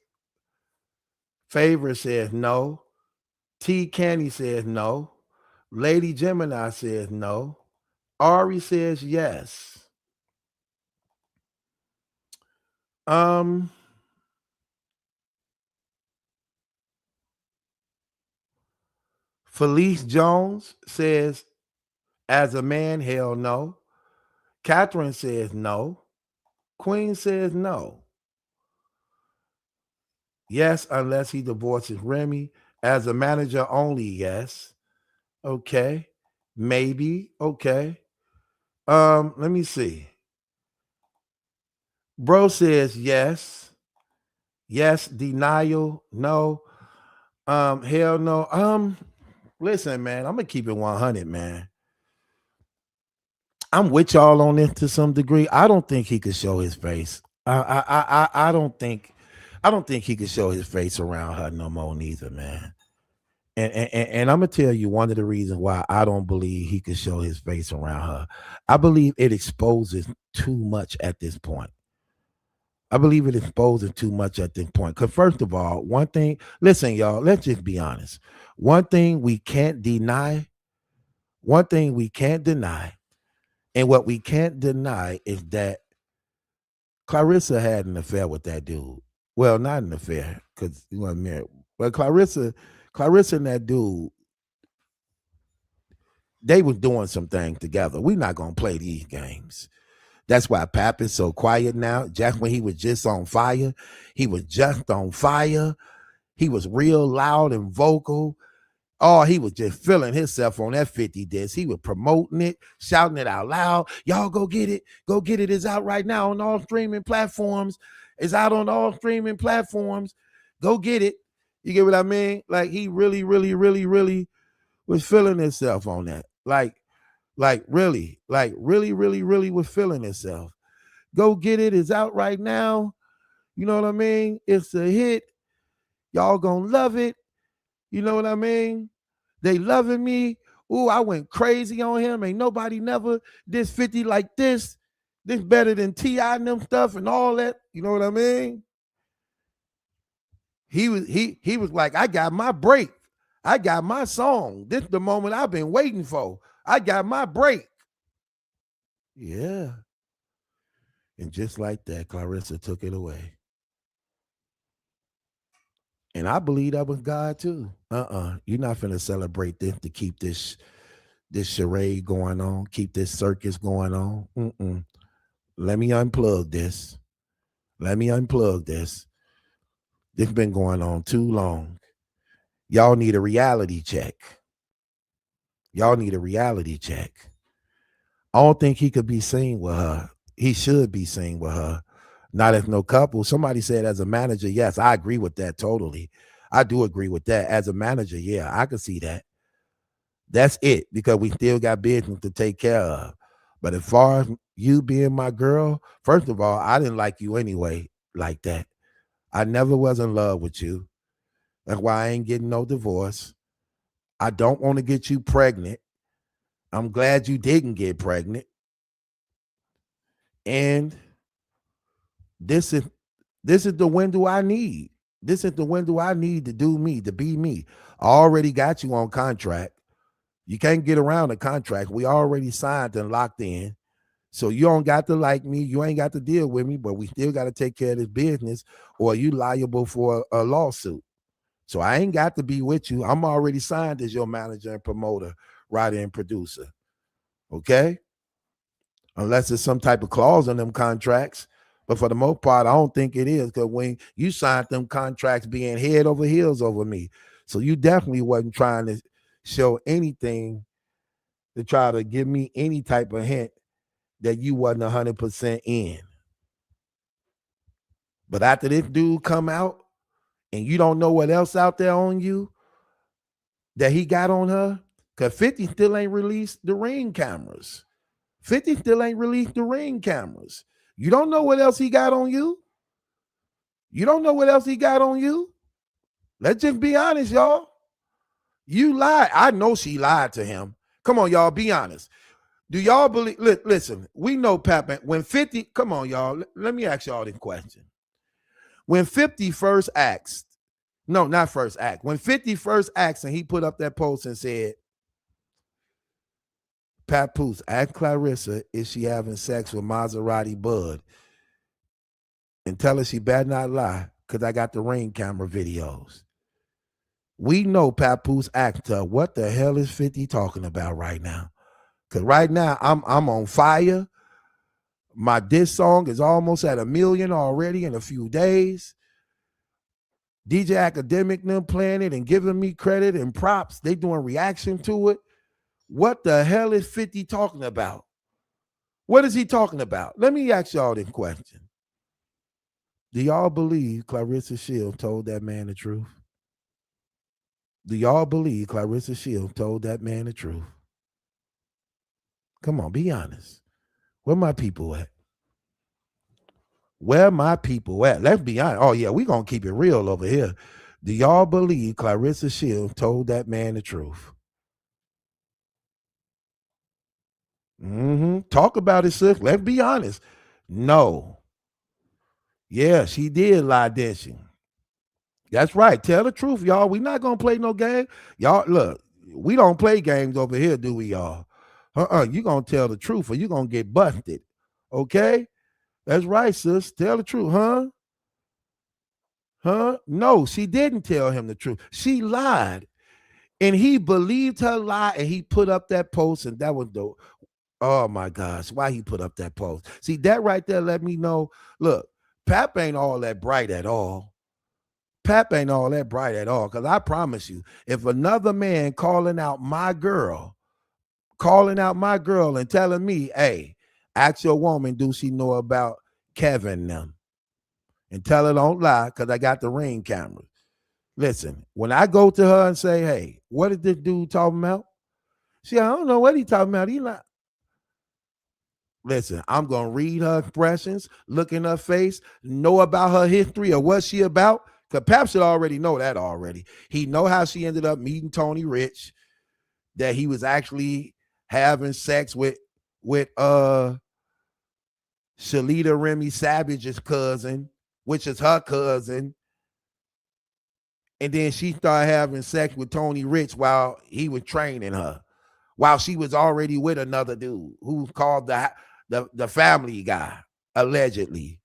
E: Favor says no. T Candy says no. Lady Gemini says no. Ari says yes. Felice Jones says, as a man, hell no. Catherine says no. Queen says no. Yes, unless he divorces Remy. As a manager only, yes. Okay. Maybe. Okay. Let me see. Bro says yes. Yes. Denial. No. Hell no. Listen, man, I'm gonna keep it 100, man. I'm with y'all on this to some degree. I don't think he could show his face. I don't think he could show his face around her no more neither, man. And I'm gonna tell you one of the reasons why I don't believe he could show his face around her. I believe it exposes too much at this point. I believe it exposes too much at this point. Because first of all, one thing, listen, y'all, let's just be honest. One thing we can't deny, and what we can't deny is that Claressa had an affair with that dude. Well, not an affair, because he wasn't married. But Claressa and that dude, they was doing some things together. We're not gonna play these games. That's why Pap is so quiet now. Just when he was just on fire, he was just on fire. He was real loud and vocal. Oh, he was just feeling himself on that 50 disc. He was promoting it, shouting it out loud. Y'all go get it. Go get it. It's out right now on all streaming platforms. It's out on all streaming platforms. Go get it. You get what I mean? Like he really, really, really, really was feeling himself on that. Like really, really was feeling himself. Go get it. It's out right now. You know what I mean? It's a hit. Y'all gonna love it. You know what I mean? They loving me. Ooh, I went crazy on him. Ain't nobody never did 50 like this. This better than T.I. and them stuff and all that. You know what I mean? He was like, I got my break. I got my song. This is the moment I've been waiting for. I got my break. Yeah. And just like that, Claressa took it away. And I believe that was God too. You're not finna celebrate this to keep this charade going on, keep this circus going on. Let me unplug this. This been going on too long. Y'all need a reality check. I don't think he could be seen with her. He should be seen with her. Not as no couple. Somebody said as a manager, yes, I agree with that totally. I do agree with that. As a manager, yeah, I can see that. That's it, because we still got business to take care of. But as far as you being my girl, first of all, I didn't like you anyway like that. I never was in love with you. That's why I ain't getting no divorce. I don't want to get you pregnant. I'm glad you didn't get pregnant. And this is the window I need. This is the window I need to do me, to be me. I already got you on contract. You can't get around the contract. We already signed and locked in. So you don't got to like me. You ain't got to deal with me, but we still got to take care of this business, or you liable for a lawsuit. So I ain't got to be with you. I'm already signed as your manager and promoter, writer and producer. Okay? Unless there's some type of clause in them contracts. But for the most part, I don't think it is, because when you signed them contracts being head over heels over me. So you definitely wasn't trying to show anything to try to give me any type of hint that you wasn't 100% in. But after this dude come out and you don't know what else out there on you that he got on her, because 50 still ain't released the ring cameras. 50 still ain't released the ring cameras. You don't know what else he got on you. Let's just be honest, y'all. You lied. I know she lied to him. Come on, y'all, be honest. Do y'all believe? Listen, we know Pap. When 50, come on, y'all. Let me ask y'all this question. When 50 first asked, no, not first act. When 50 first asked and he put up that post and said, Papoose, ask Claressa, is she having sex with Maserati Bud? And tell her she better not lie, because I got the ring camera videos. We know Papoose asked her, what the hell is 50 talking about right now? Because right now, I'm on fire. My diss song is almost at 1 million already in a few days. DJ Academic them playing it and giving me credit and props. They doing reaction to it. What the hell is 50 talking about? What is he talking about? Let me ask y'all this question. Do y'all believe Claressa Shields told that man the truth? Do y'all believe Claressa Shields told that man the truth? Come on, be honest. Where my people at? Let's be honest. Oh, yeah, we going to keep it real over here. Do y'all believe Claressa Shields told that man the truth? Talk about it, sis. Let's be honest. No. Yeah, she did lie, didn't she? That's right. Tell the truth, y'all. We not gonna play no game. Y'all, look, we don't play games over here, do we, y'all? You gonna tell the truth or you gonna get busted. Okay? That's right, sis. Tell the truth, huh? Huh? No, she didn't tell him the truth. She lied. And he believed her lie and he put up that post, and that was the oh my gosh, why he put up that post. See, that right there let me know. Look, Pap ain't all that bright at all. Pap ain't all that bright at all. Because I promise you, if another man calling out my girl and telling me, hey, ask your woman, do she know about Kevin them? And tell her don't lie, because I got the ring camera. Listen, when I go to her and say, hey, what is this dude talking about? I don't know what he talking about. He not. Listen, I'm going to read her expressions, look in her face, know about her history or what she about. Because Pap should already know that already. He know how she ended up meeting Tony Rich, that he was actually having sex with Shalita Remy Savage's cousin, which is her cousin. And then she started having sex with Tony Rich while he was training her, while she was already with another dude who's called the family guy, allegedly.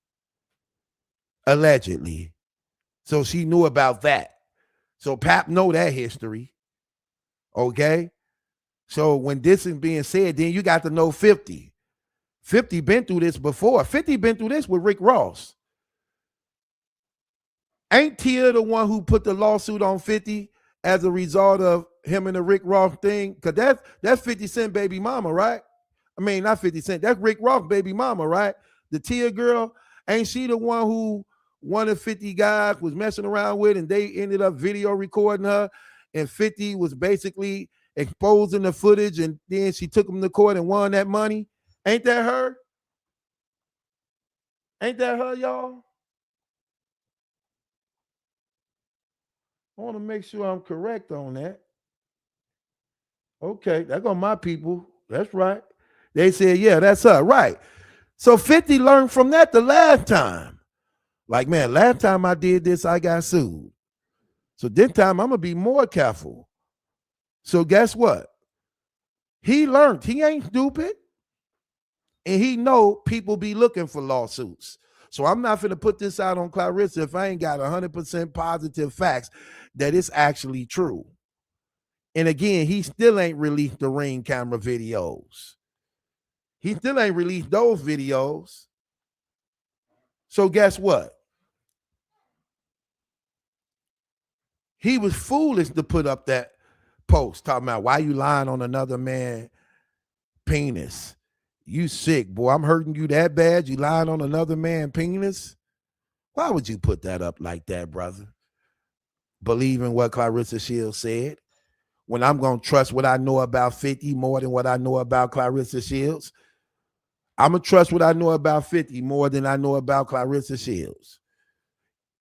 E: So she knew about that. So Pap know that history. Okay. So when this is being said, then you got to know 50. 50 been through this before. 50 been through this with Rick Ross. Ain't Tia the one who put the lawsuit on 50 as a result of him and the Rick Ross thing? Because that's 50 Cent baby mama, right? I mean, not 50 Cent. That's Rick Ross baby mama, right? The Tia girl, ain't she the one who one of 50 guys was messing around with and they ended up video recording her, and 50 was basically exposing the footage, and then she took him to court and won that money? Ain't that her? Ain't that her, y'all? I want to make sure I'm correct on that. Okay, that's on my people. That's right. They said, yeah, that's her. Right. So 50 learned from that the last time. Like, man, last time I did this, I got sued. So this time I'm going to be more careful. So guess what? He learned. He ain't stupid. And he know people be looking for lawsuits. So I'm not going to put this out on Claressa if I ain't got 100% positive facts that it's actually true. And again, he still ain't released the ring camera videos. He still ain't released those videos. So guess what? He was foolish to put up that post talking about why you lying on another man's penis. You sick, boy. I'm hurting you that bad. You lying on another man's penis? Why would you put that up like that, brother? Believing what Claressa Shields said, when I'm going to trust what I know about 50 more than what I know about Claressa Shields. I'm going to trust what I know about 50 more than I know about Claressa Shields.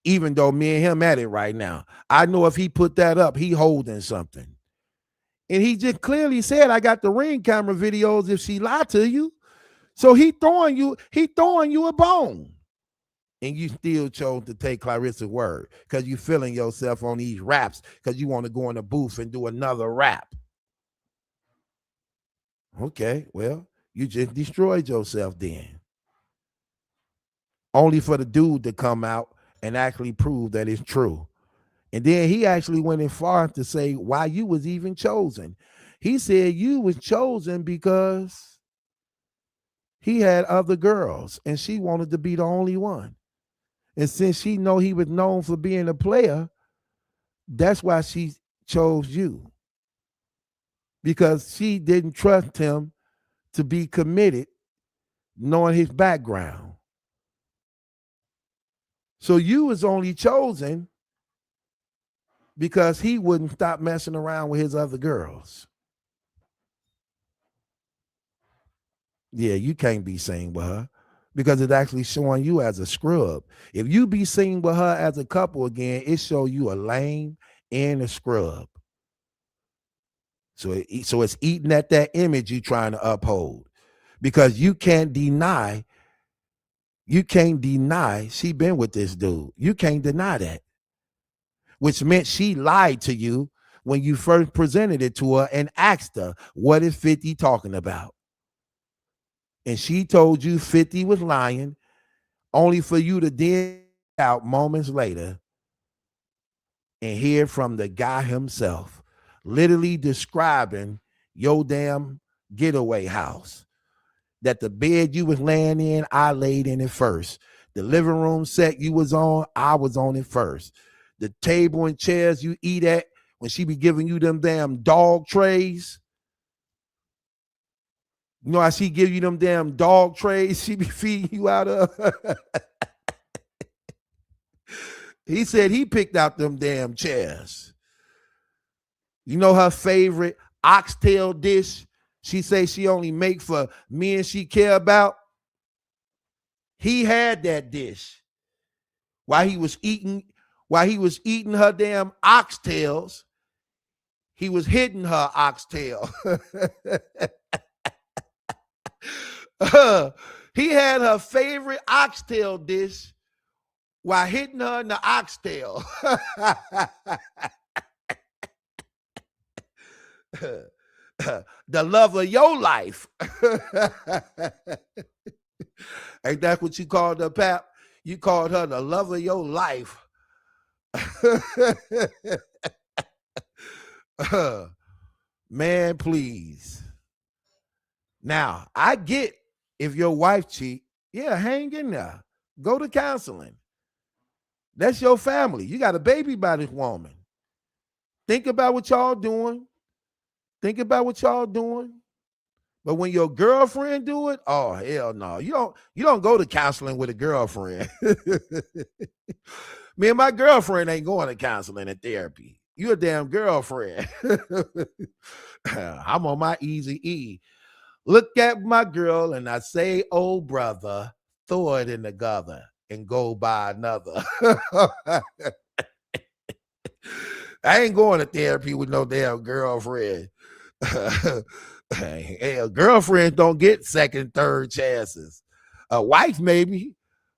E: Even though me and him at it right now. I know if he put that up, he holding something. And he just clearly said, I got the ring camera videos if she lied to you. So he throwing you a bone. And you still chose to take Claressa's word because you feeling yourself on these raps because you want to go in the booth and do another rap. Okay, well, you just destroyed yourself then. Only for the dude to come out and actually prove that it's true. And then he actually went in far to say why you was even chosen. He said you was chosen because he had other girls and she wanted to be the only one. And since she know he was known for being a player, that's why she chose you. Because she didn't trust him to be committed, knowing his background. So you was only chosen because he wouldn't stop messing around with his other girls. Yeah, you can't be seen with her. because it's actually showing you as a scrub. If you be seen with her as a couple again, it show you a lame and a scrub. So it's eating at that image you trying to uphold, because you can't deny she been with this dude. You can't deny that, which meant she lied to you when you first presented it to her and asked her, what is 50 talking about? And she told you 50 was lying, only for you to then out moments later and hear from the guy himself, literally describing your damn getaway house. That the bed you was laying in, I laid in it first. The living room set you was on, I was on it first. The table and chairs you eat at, when she be giving you them damn dog trays. You know how she give you them damn dog trays she be feeding you out of? He said he picked out them damn chairs. You know her favorite oxtail dish she say she only make for men she care about? He had that dish while he was eating her damn oxtails. He was hitting her oxtail. He had her favorite oxtail dish while hitting her in the oxtail. The love of your life. Ain't that what you called her, Pap? You called her the love of your life. Man, please. Now, I get if your wife cheat, yeah, hang in there. Go to counseling. That's your family. You got a baby by this woman. Think about what y'all doing. But when your girlfriend do it, oh hell no. You don't go to counseling with a girlfriend. Me and my girlfriend ain't going to counseling and therapy. You a damn girlfriend. I'm on my easy E. Look at my girl and I say, oh brother, throw it in the gutter and go buy another. I ain't going to therapy with no damn girlfriend. Hey, girlfriends don't get second, third chances. A wife maybe,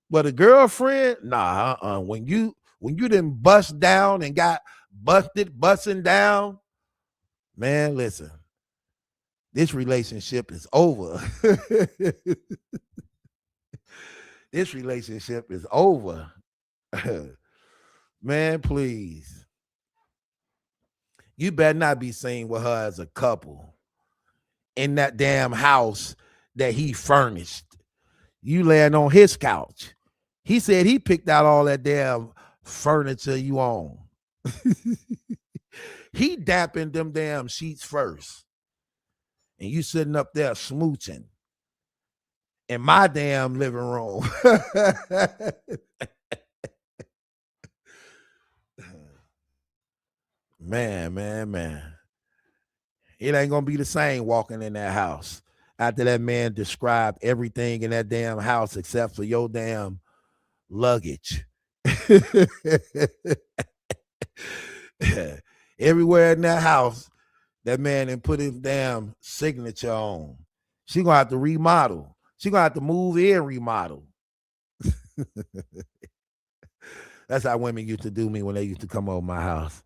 E: but a girlfriend, nah. When you done bust down and got busting down, man, listen. This relationship is over. This relationship is over. Man, please. You better not be seen with her as a couple in that damn house that he furnished. You laying on his couch. He said he picked out all that damn furniture you own. He dapping them damn sheets first. And you sitting up there smooching in my damn living room. Man. It ain't gonna be the same walking in that house after that man described everything in that damn house except for your damn luggage. Everywhere in that house, that man done put his damn signature on. She gonna have to remodel. She gonna have to move and remodel. That's how women used to do me when they used to come over my house.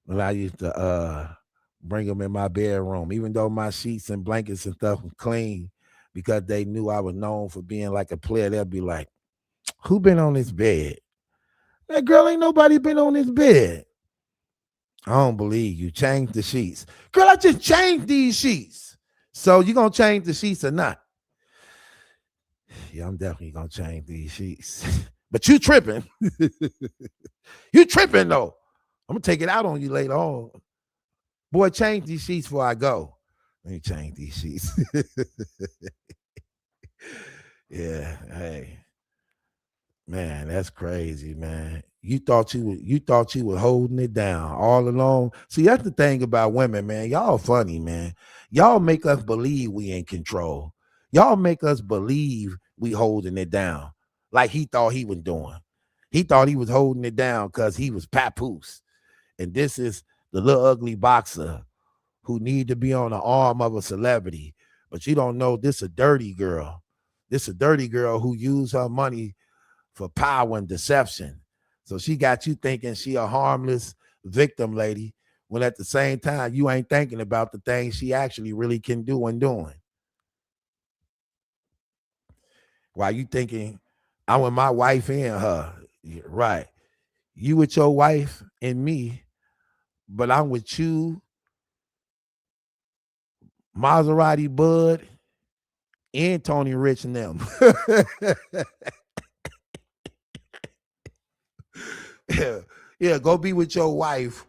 E: When I used to bring them in my bedroom, even though my sheets and blankets and stuff were clean, because they knew I was known for being like a player. They'd be like, who been on this bed? That girl, ain't nobody been on this bed. I don't believe you. Change the sheets. Girl, I just changed these sheets. So you gonna change the sheets or not? Yeah, I'm definitely gonna change these sheets. But you tripping. You tripping though. I'm gonna take it out on you later on. Boy, change these sheets before I go. Let me change these sheets. Yeah, hey. Man, that's crazy, man. You thought you were holding it down all along. See, that's the thing about women, man. Y'all funny, man. Y'all make us believe we in control. Y'all make us believe we holding it down. Like he thought he was doing. He thought he was holding it down because he was Papoose. And this is the little ugly boxer who need to be on the arm of a celebrity. But you don't know this a dirty girl. This a dirty girl who used her money for power and deception. So she got you thinking she a harmless victim lady, when at the same time you ain't thinking about the things she actually really can do and doing. While you thinking, I'm with my wife and her. Right. You with your wife and me, but I'm with you, Maserati Bud, and Tony Rich and them. Yeah, go be with your wife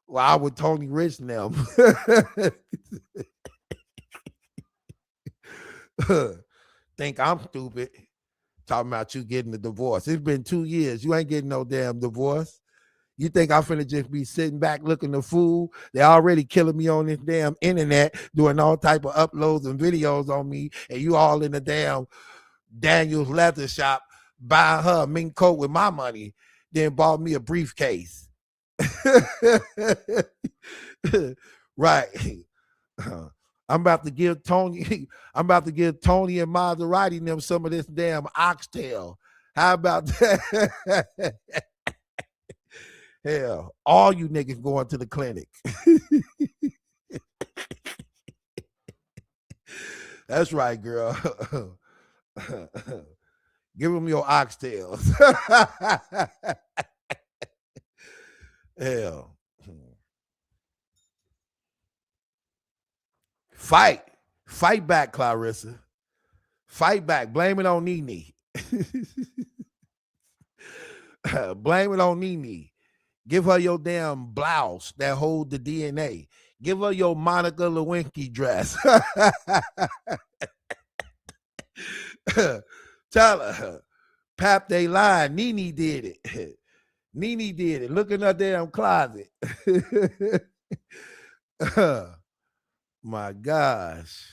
E: while I'm with Tony Rich and them. Think I'm stupid talking about you getting a divorce. It's been 2 years. You ain't getting no damn divorce. You think I'm finna just be sitting back looking the fool? They already killing me on this damn internet, doing all type of uploads and videos on me, and you all in the damn Daniel's leather shop buying her a mink coat with my money, then bought me a briefcase. Right. I'm about to give Tony and Maserati and them some of this damn oxtail. How about that? Hell, all you niggas going to the clinic. That's right, girl. Give them your oxtails. Hell. Fight back, Claressa. Fight back. Blame it on Nene. Blame it on Nene. Give her your damn blouse that hold the DNA. Give her your Monica Lewinsky dress. Tell her, Pap, they lied. Nene did it. Nene did it. Look in her damn closet. My gosh.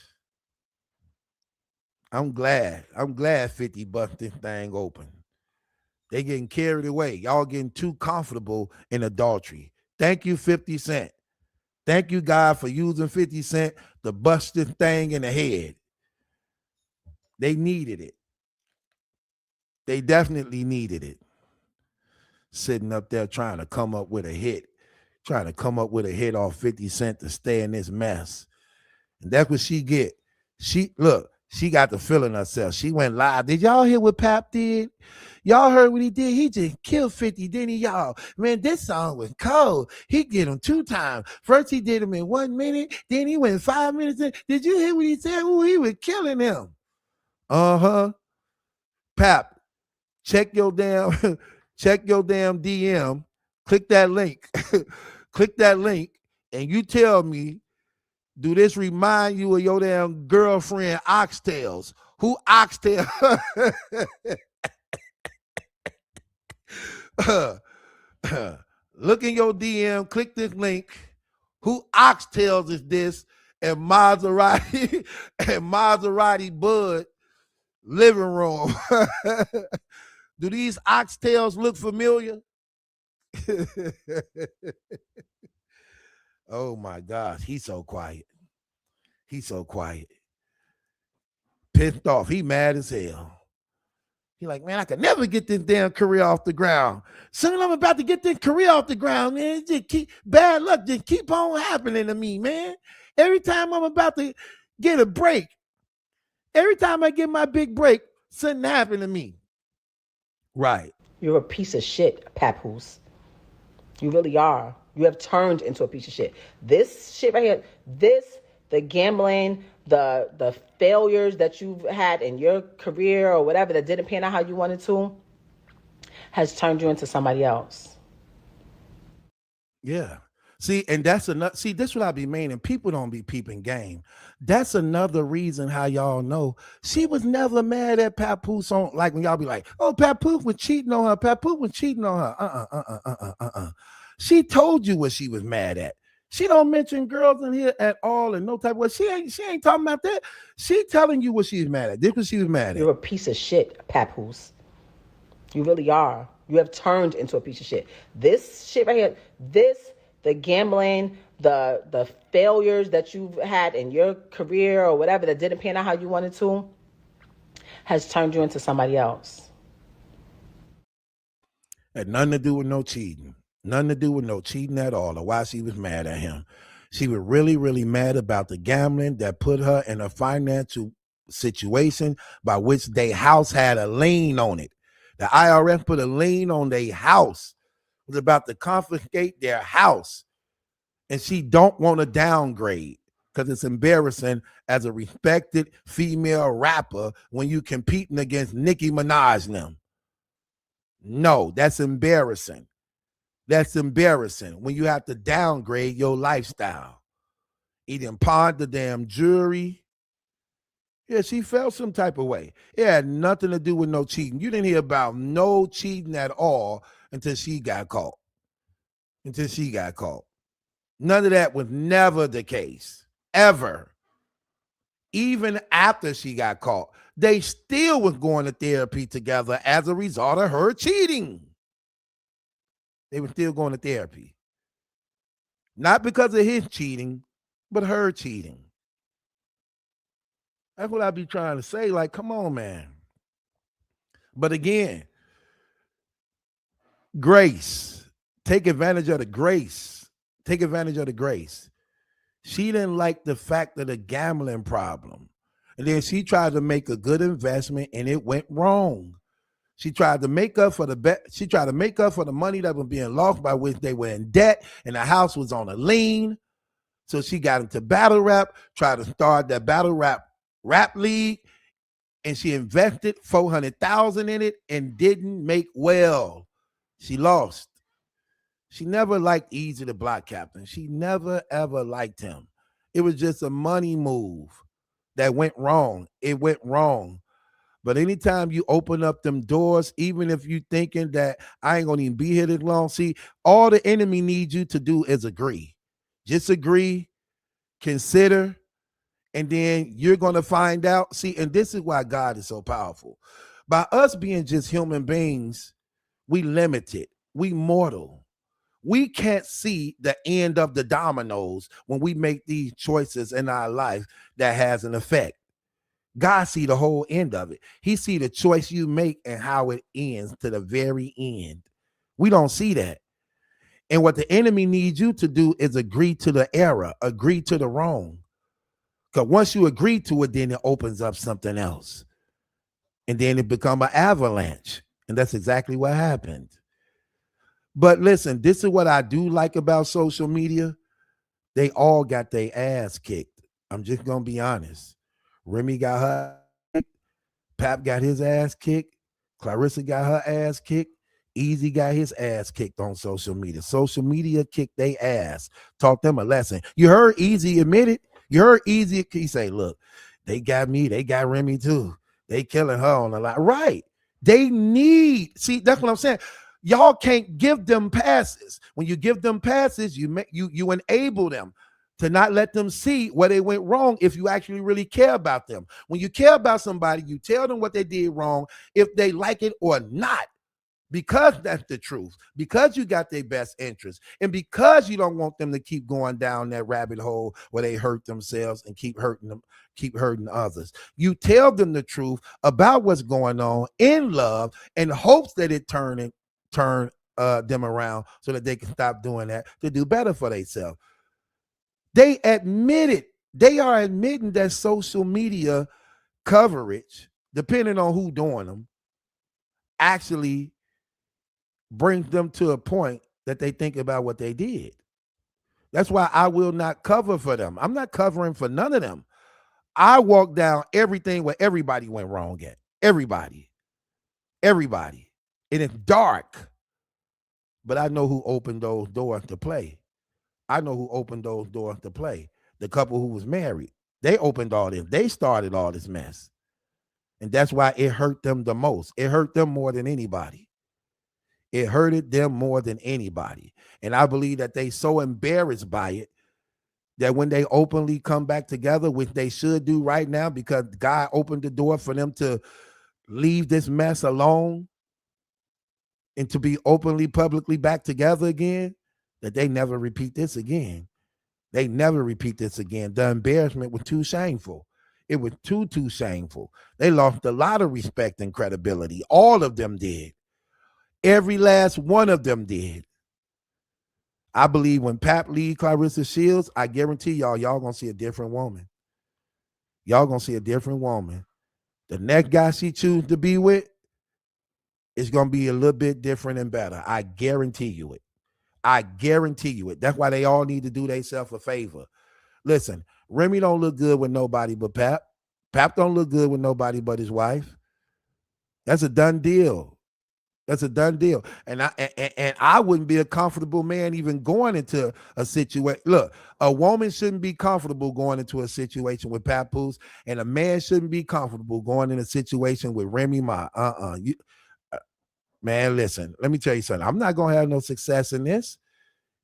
E: I'm glad 50 bust this thing open. They getting carried away. Y'all getting too comfortable in adultery. Thank you, 50 Cent. Thank you, God, for using 50 Cent to bust this thing in the head. They needed it. They definitely needed it. Sitting up there trying to come up with a hit. Trying to come up with a hit off 50 Cent to stay in this mess. And that's what she get. She got the feeling herself. She went live. Did y'all hear what Pap did? Y'all heard what he did? He just killed 50, didn't he, y'all? Man, this song was cold. He did him 2 times. First, he did him in 1 minute. Then he went 5 minutes in. Did you hear what he said? Ooh, he was killing him. Uh-huh. Pap, check your damn DM. Click that link. Click that link, and you tell me, do this remind you of your damn girlfriend oxtails? Who oxtail? Look in your DM, click this link. Who oxtails is this? And Maserati Bud living room. Do these oxtails look familiar? Oh my gosh, he's so quiet. He's so quiet. Pissed off. He mad as hell. He like, man, I could never get this damn career off the ground. Son, I'm about to get this career off the ground, man. Just bad luck just keep on happening to me, man. Every time I'm about to get a break, every time I get my big break, something happened to me. Right.
R: You're a piece of shit, Papoose. You really are. You have turned into a piece of shit. This shit right here, the gambling, the failures that you've had in your career or whatever that didn't pan out how you wanted to, has turned you into somebody else.
E: Yeah. See, and that's another. See, this what I be meaning. People don't be peeping game. That's another reason how y'all know she was never mad at Papoose on, like when y'all be like, "Oh, Papoose was cheating on her. Papoose was cheating on her." She told you what she was mad at. She don't mention girls in here at all in no type of way. She ain't talking about that. She telling you what she's mad at. This what she was mad at.
R: You're a piece of shit, Papoose. You really are. You have turned into a piece of shit. This shit right here, the gambling, the failures that you've had in your career or whatever that didn't pan out how you wanted to, has turned you into somebody else.
E: Had nothing to do with no cheating. Nothing to do with no cheating at all, or why she was mad at him. She was really, really mad about the gambling that put her in a financial situation by which their house had a lien on it. The IRS put a lien on their house. It was about to confiscate their house. And she don't want to downgrade because it's embarrassing as a respected female rapper when you competing against Nicki Minaj and them. No, that's embarrassing. That's embarrassing when you have to downgrade your lifestyle. He didn't pawn the damn jewelry. Yeah, she felt some type of way. It had nothing to do with no cheating. You didn't hear about no cheating at all until she got caught. Until she got caught. None of that was never the case. Ever. Even after she got caught, they still was going to therapy together as a result of her cheating. They were still going to therapy. Not because of his cheating, but her cheating. That's what I be trying to say. Like, come on, man. But again, grace. Take advantage of the grace. Take advantage of the grace. She didn't like the fact of the gambling problem. And then she tried to make a good investment and it went wrong. She tried to make up for the money that was being lost by which they were in debt and the house was on a lien. So she got into battle rap, tried to start that battle rap league, and she invested $400,000 in it and didn't make well. She lost. She never liked Easy the Block Captain. She never ever liked him. It was just a money move that went wrong. It went wrong. But anytime you open up them doors, even if you thinking that I ain't gonna even be here this long, see, all the enemy needs you to do is agree. Just agree, consider, and then you're gonna find out. See, and this is why God is so powerful. By us being just human beings, we limited, we mortal. We can't see the end of the dominoes when we make these choices in our life that has an effect. God see the whole end of it. He see the choice you make and how it ends to the very end. We don't see that. And what the enemy needs you to do is agree to the error, agree to the wrong. Because once you agree to it, then it opens up something else. And then it becomes an avalanche. And that's exactly what happened. But listen, this is what I do like about social media. They all got their ass kicked. I'm just going to be honest. Remy got her kicked. Pap got his ass kicked. Claressa got her ass kicked. Easy got his ass kicked on social media. Social media kicked their ass. Taught them a lesson. You heard Easy admit it. You heard Easy. He say, look, they got me. They got Remy too. They killing her on the line. Right. They need. See, that's what I'm saying. Y'all can't give them passes. When you give them passes, you enable them to not let them see where they went wrong if you actually really care about them. When you care about somebody, you tell them what they did wrong, if they like it or not, because that's the truth, because you got their best interest, and because you don't want them to keep going down that rabbit hole where they hurt themselves and keep hurting others. You tell them the truth about what's going on in love in hopes that it turn them around so that they can stop doing that to do better for themselves. They are admitting that social media coverage, depending on who doing them, actually brings them to a point that they think about what they did. That's why I will not cover for them. I'm not covering for none of them. I walk down everything where everybody went wrong at. Everybody. And it's dark. But I know who opened those doors to play. The couple who was married, they opened all this. They started all this mess. And that's why it hurt them the most. It hurt them more than anybody. It hurted them more than anybody. And I believe that they so embarrassed by it that when they openly come back together, which they should do right now because God opened the door for them to leave this mess alone and to be openly, publicly back together again, that they never repeat this again. They never repeat this again. The embarrassment was too shameful. It was too shameful. They lost a lot of respect and credibility. All of them did. Every last one of them did. I believe when Pap leaves Claressa Shields, I guarantee y'all gonna see a different woman. Y'all gonna see a different woman. The next guy she chooses to be with is gonna be a little bit different and better. I guarantee you it. I guarantee you it. That's why they all need to do themselves a favor. Listen, Remy don't look good with nobody but Pap. Pap don't look good with nobody but his wife. That's a done deal. That's a done deal. And I wouldn't be a comfortable man even going into a situation. Look, a woman shouldn't be comfortable going into a situation with Papoose, and a man shouldn't be comfortable going in a situation with Remy Ma. Man, listen, let me tell you something. I'm not going to have no success in this.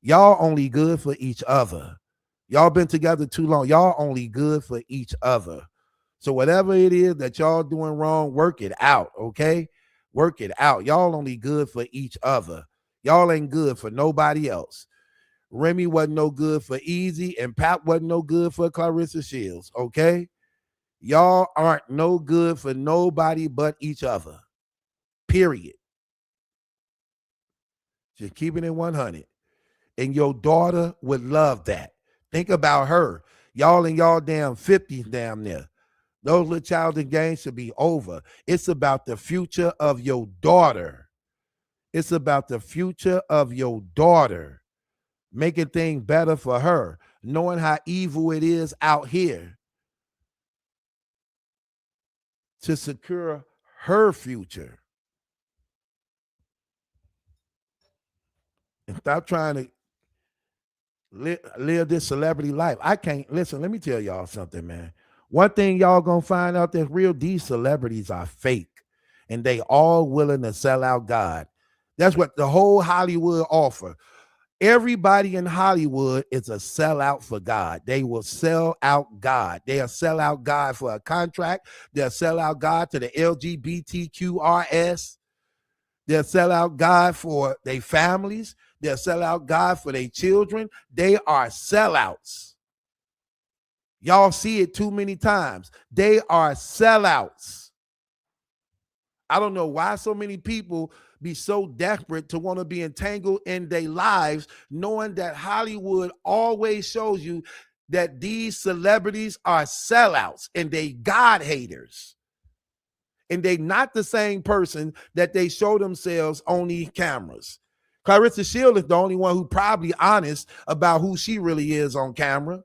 E: Y'all only good for each other. Y'all been together too long. Y'all only good for each other. So whatever it is that y'all doing wrong, work it out, okay? Work it out. Y'all only good for each other. Y'all ain't good for nobody else. Remy wasn't no good for Easy, and Pap wasn't no good for Claressa Shields, okay? Y'all aren't no good for nobody but each other. Period. Just keeping it 100. And your daughter would love that. Think about her. Y'all in y'all damn 50s damn near. Those little childish games should be over. It's about the future of your daughter. It's about the future of your daughter. Making things better for her. Knowing how evil it is out here. To secure her future. And stop trying to live this celebrity life. I can't. Listen, let me tell y'all something, man. One thing y'all gonna find out that's real, these celebrities are fake. And they all willing to sell out God. That's what the whole Hollywood offer. Everybody in Hollywood is a sellout for God. They will sell out God. They'll sell out God for a contract. They'll sell out God to the LGBTQRS. They'll sell out God for their families. They'll sell out God for their children. They are sellouts. Y'all see it too many times. They are sellouts. I don't know why so many people be so desperate to want to be entangled in their lives, knowing that Hollywood always shows you that these celebrities are sellouts and they God haters. And they not the same person that they show themselves on these cameras. Claressa Shields is the only one who probably honest about who she really is on camera.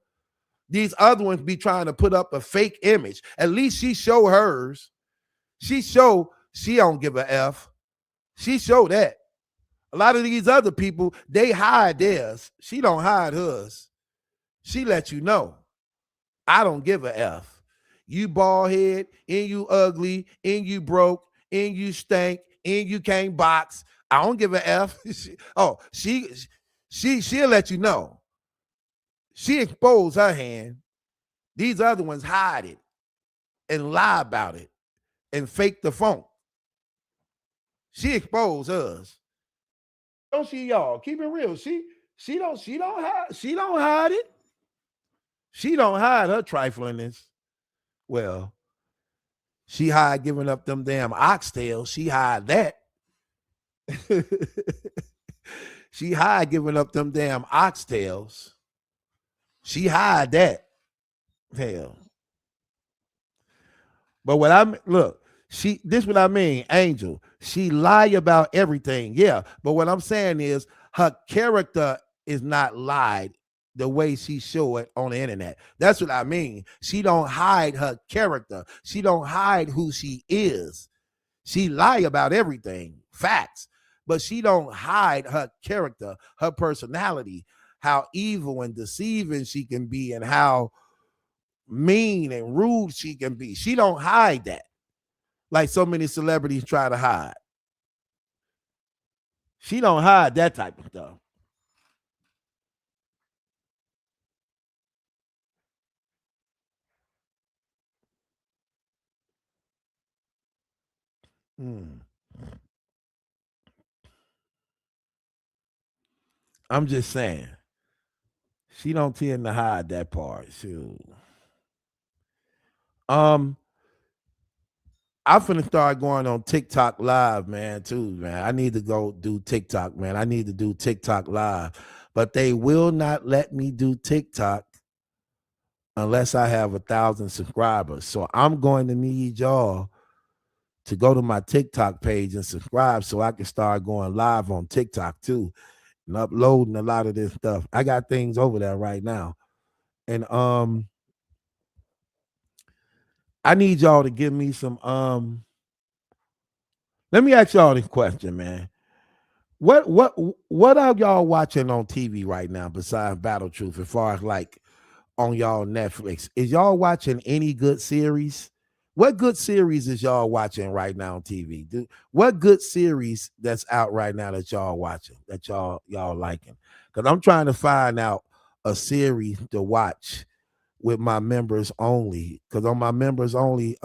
E: These other ones be trying to put up a fake image. At least she show hers. She show she don't give a F. She show that. A lot of these other people, they hide theirs. She don't hide hers. She let you know. I don't give a F. You bald head, and you ugly, and you broke, and you stink, and you can't box. I don't give a F. She'll let you know. She exposed her hand. These other ones hide it and lie about it and fake the funk. She exposed hers. Don't she, y'all? Keep it real. She don't hide it. She don't hide her triflingness. Well, she hide giving up them damn oxtails. She hide that. She hide giving up them damn oxtails. She hide that. Hell. But this what I mean, Angel. She lie about everything. Yeah. But what I'm saying is her character is not lied the way she show it on the internet. That's what I mean. She don't hide her character. She don't hide who she is. She lie about everything, facts, but she don't hide her character, her personality, how evil and deceiving she can be and how mean and rude she can be. She don't hide that like so many celebrities try to hide. She don't hide that type of stuff. I'm just saying. She don't tend to hide that part. Shoot. I'm finna start going on TikTok live, man, too, man. I need to go do TikTok, man. I need to do TikTok live. But they will not let me do TikTok unless I have 1,000 subscribers. So I'm going to need y'all to go to my TikTok page and subscribe so I can start going live on TikTok too and uploading a lot of this stuff. I got things over there right now. And I need y'all to give me some let me ask y'all this question, man. What are y'all watching on TV right now besides Battle Truth as far as like on y'all Netflix? Is y'all watching any good series? What good series is y'all watching right now on TV? What good series that's out right now that y'all watching, that y'all liking? Because I'm trying to find out a series to watch with my members only. Because on my members only,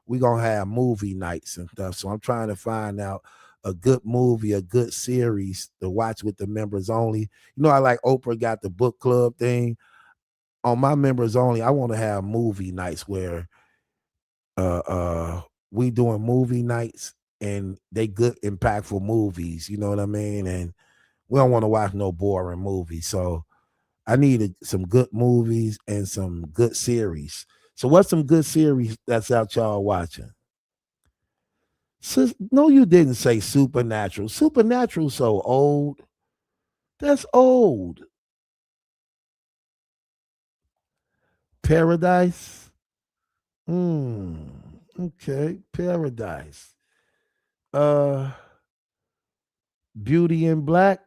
E: we gonna have movie nights and stuff. So I'm trying to find out a good movie, a good series to watch with the members only. You know, I like Oprah got the book club thing. On my members only, I want to have movie nights where we doing movie nights and they good impactful movies, you know what I mean? And we don't want to watch no boring movies. So I need some good movies and some good series. So what's some good series that's out y'all watching? No, you didn't say Supernatural. Supernatural so old. That's old. Paradise. Okay, Paradise. Beauty in Black.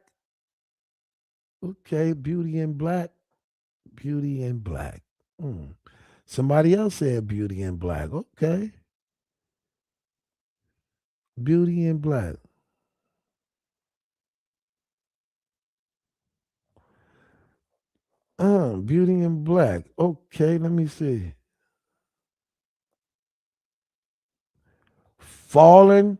E: Okay, Beauty in Black. Beauty in Black. Somebody else said Beauty in Black. Okay. Beauty in Black. Beauty in Black. Okay, let me see. Fallen.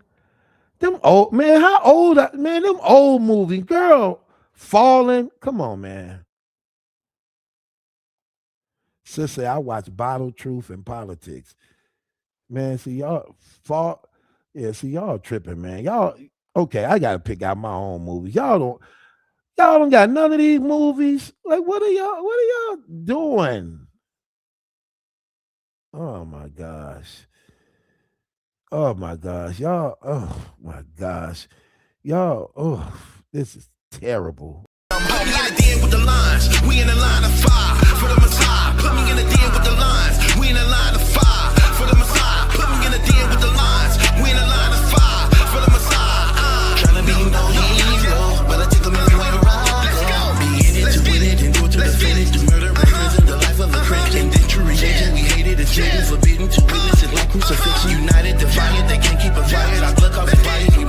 E: Them old, man, how old, man, them old movies, girl. Fallen. Come on, man. Sister, I watch Bottle Truth and Politics. Man, see, y'all see, y'all tripping, man. Y'all, okay, I gotta pick out my own movies. Y'all don't got none of these movies. Like, what are y'all doing? Oh my gosh. Oh my gosh. Y'all, oh my gosh. Y'all, this is terrible.
B: Put me in the den with the lines. We in the line of fire for the Messiah. Put me in the den with the lines. We in the line of fire for the Messiah. Put me in the den with the lines. We in the line of fire for the Messiah. Trying to be no hero, but I take a million way to ride. Be in it to win it and do it to the finish. The murder of prison, the life of a Christian. Then true religion, we hate it. It's forbidden to witness it like crucifixion. United, defiant, they can't keep us fired. Our blood causes fire.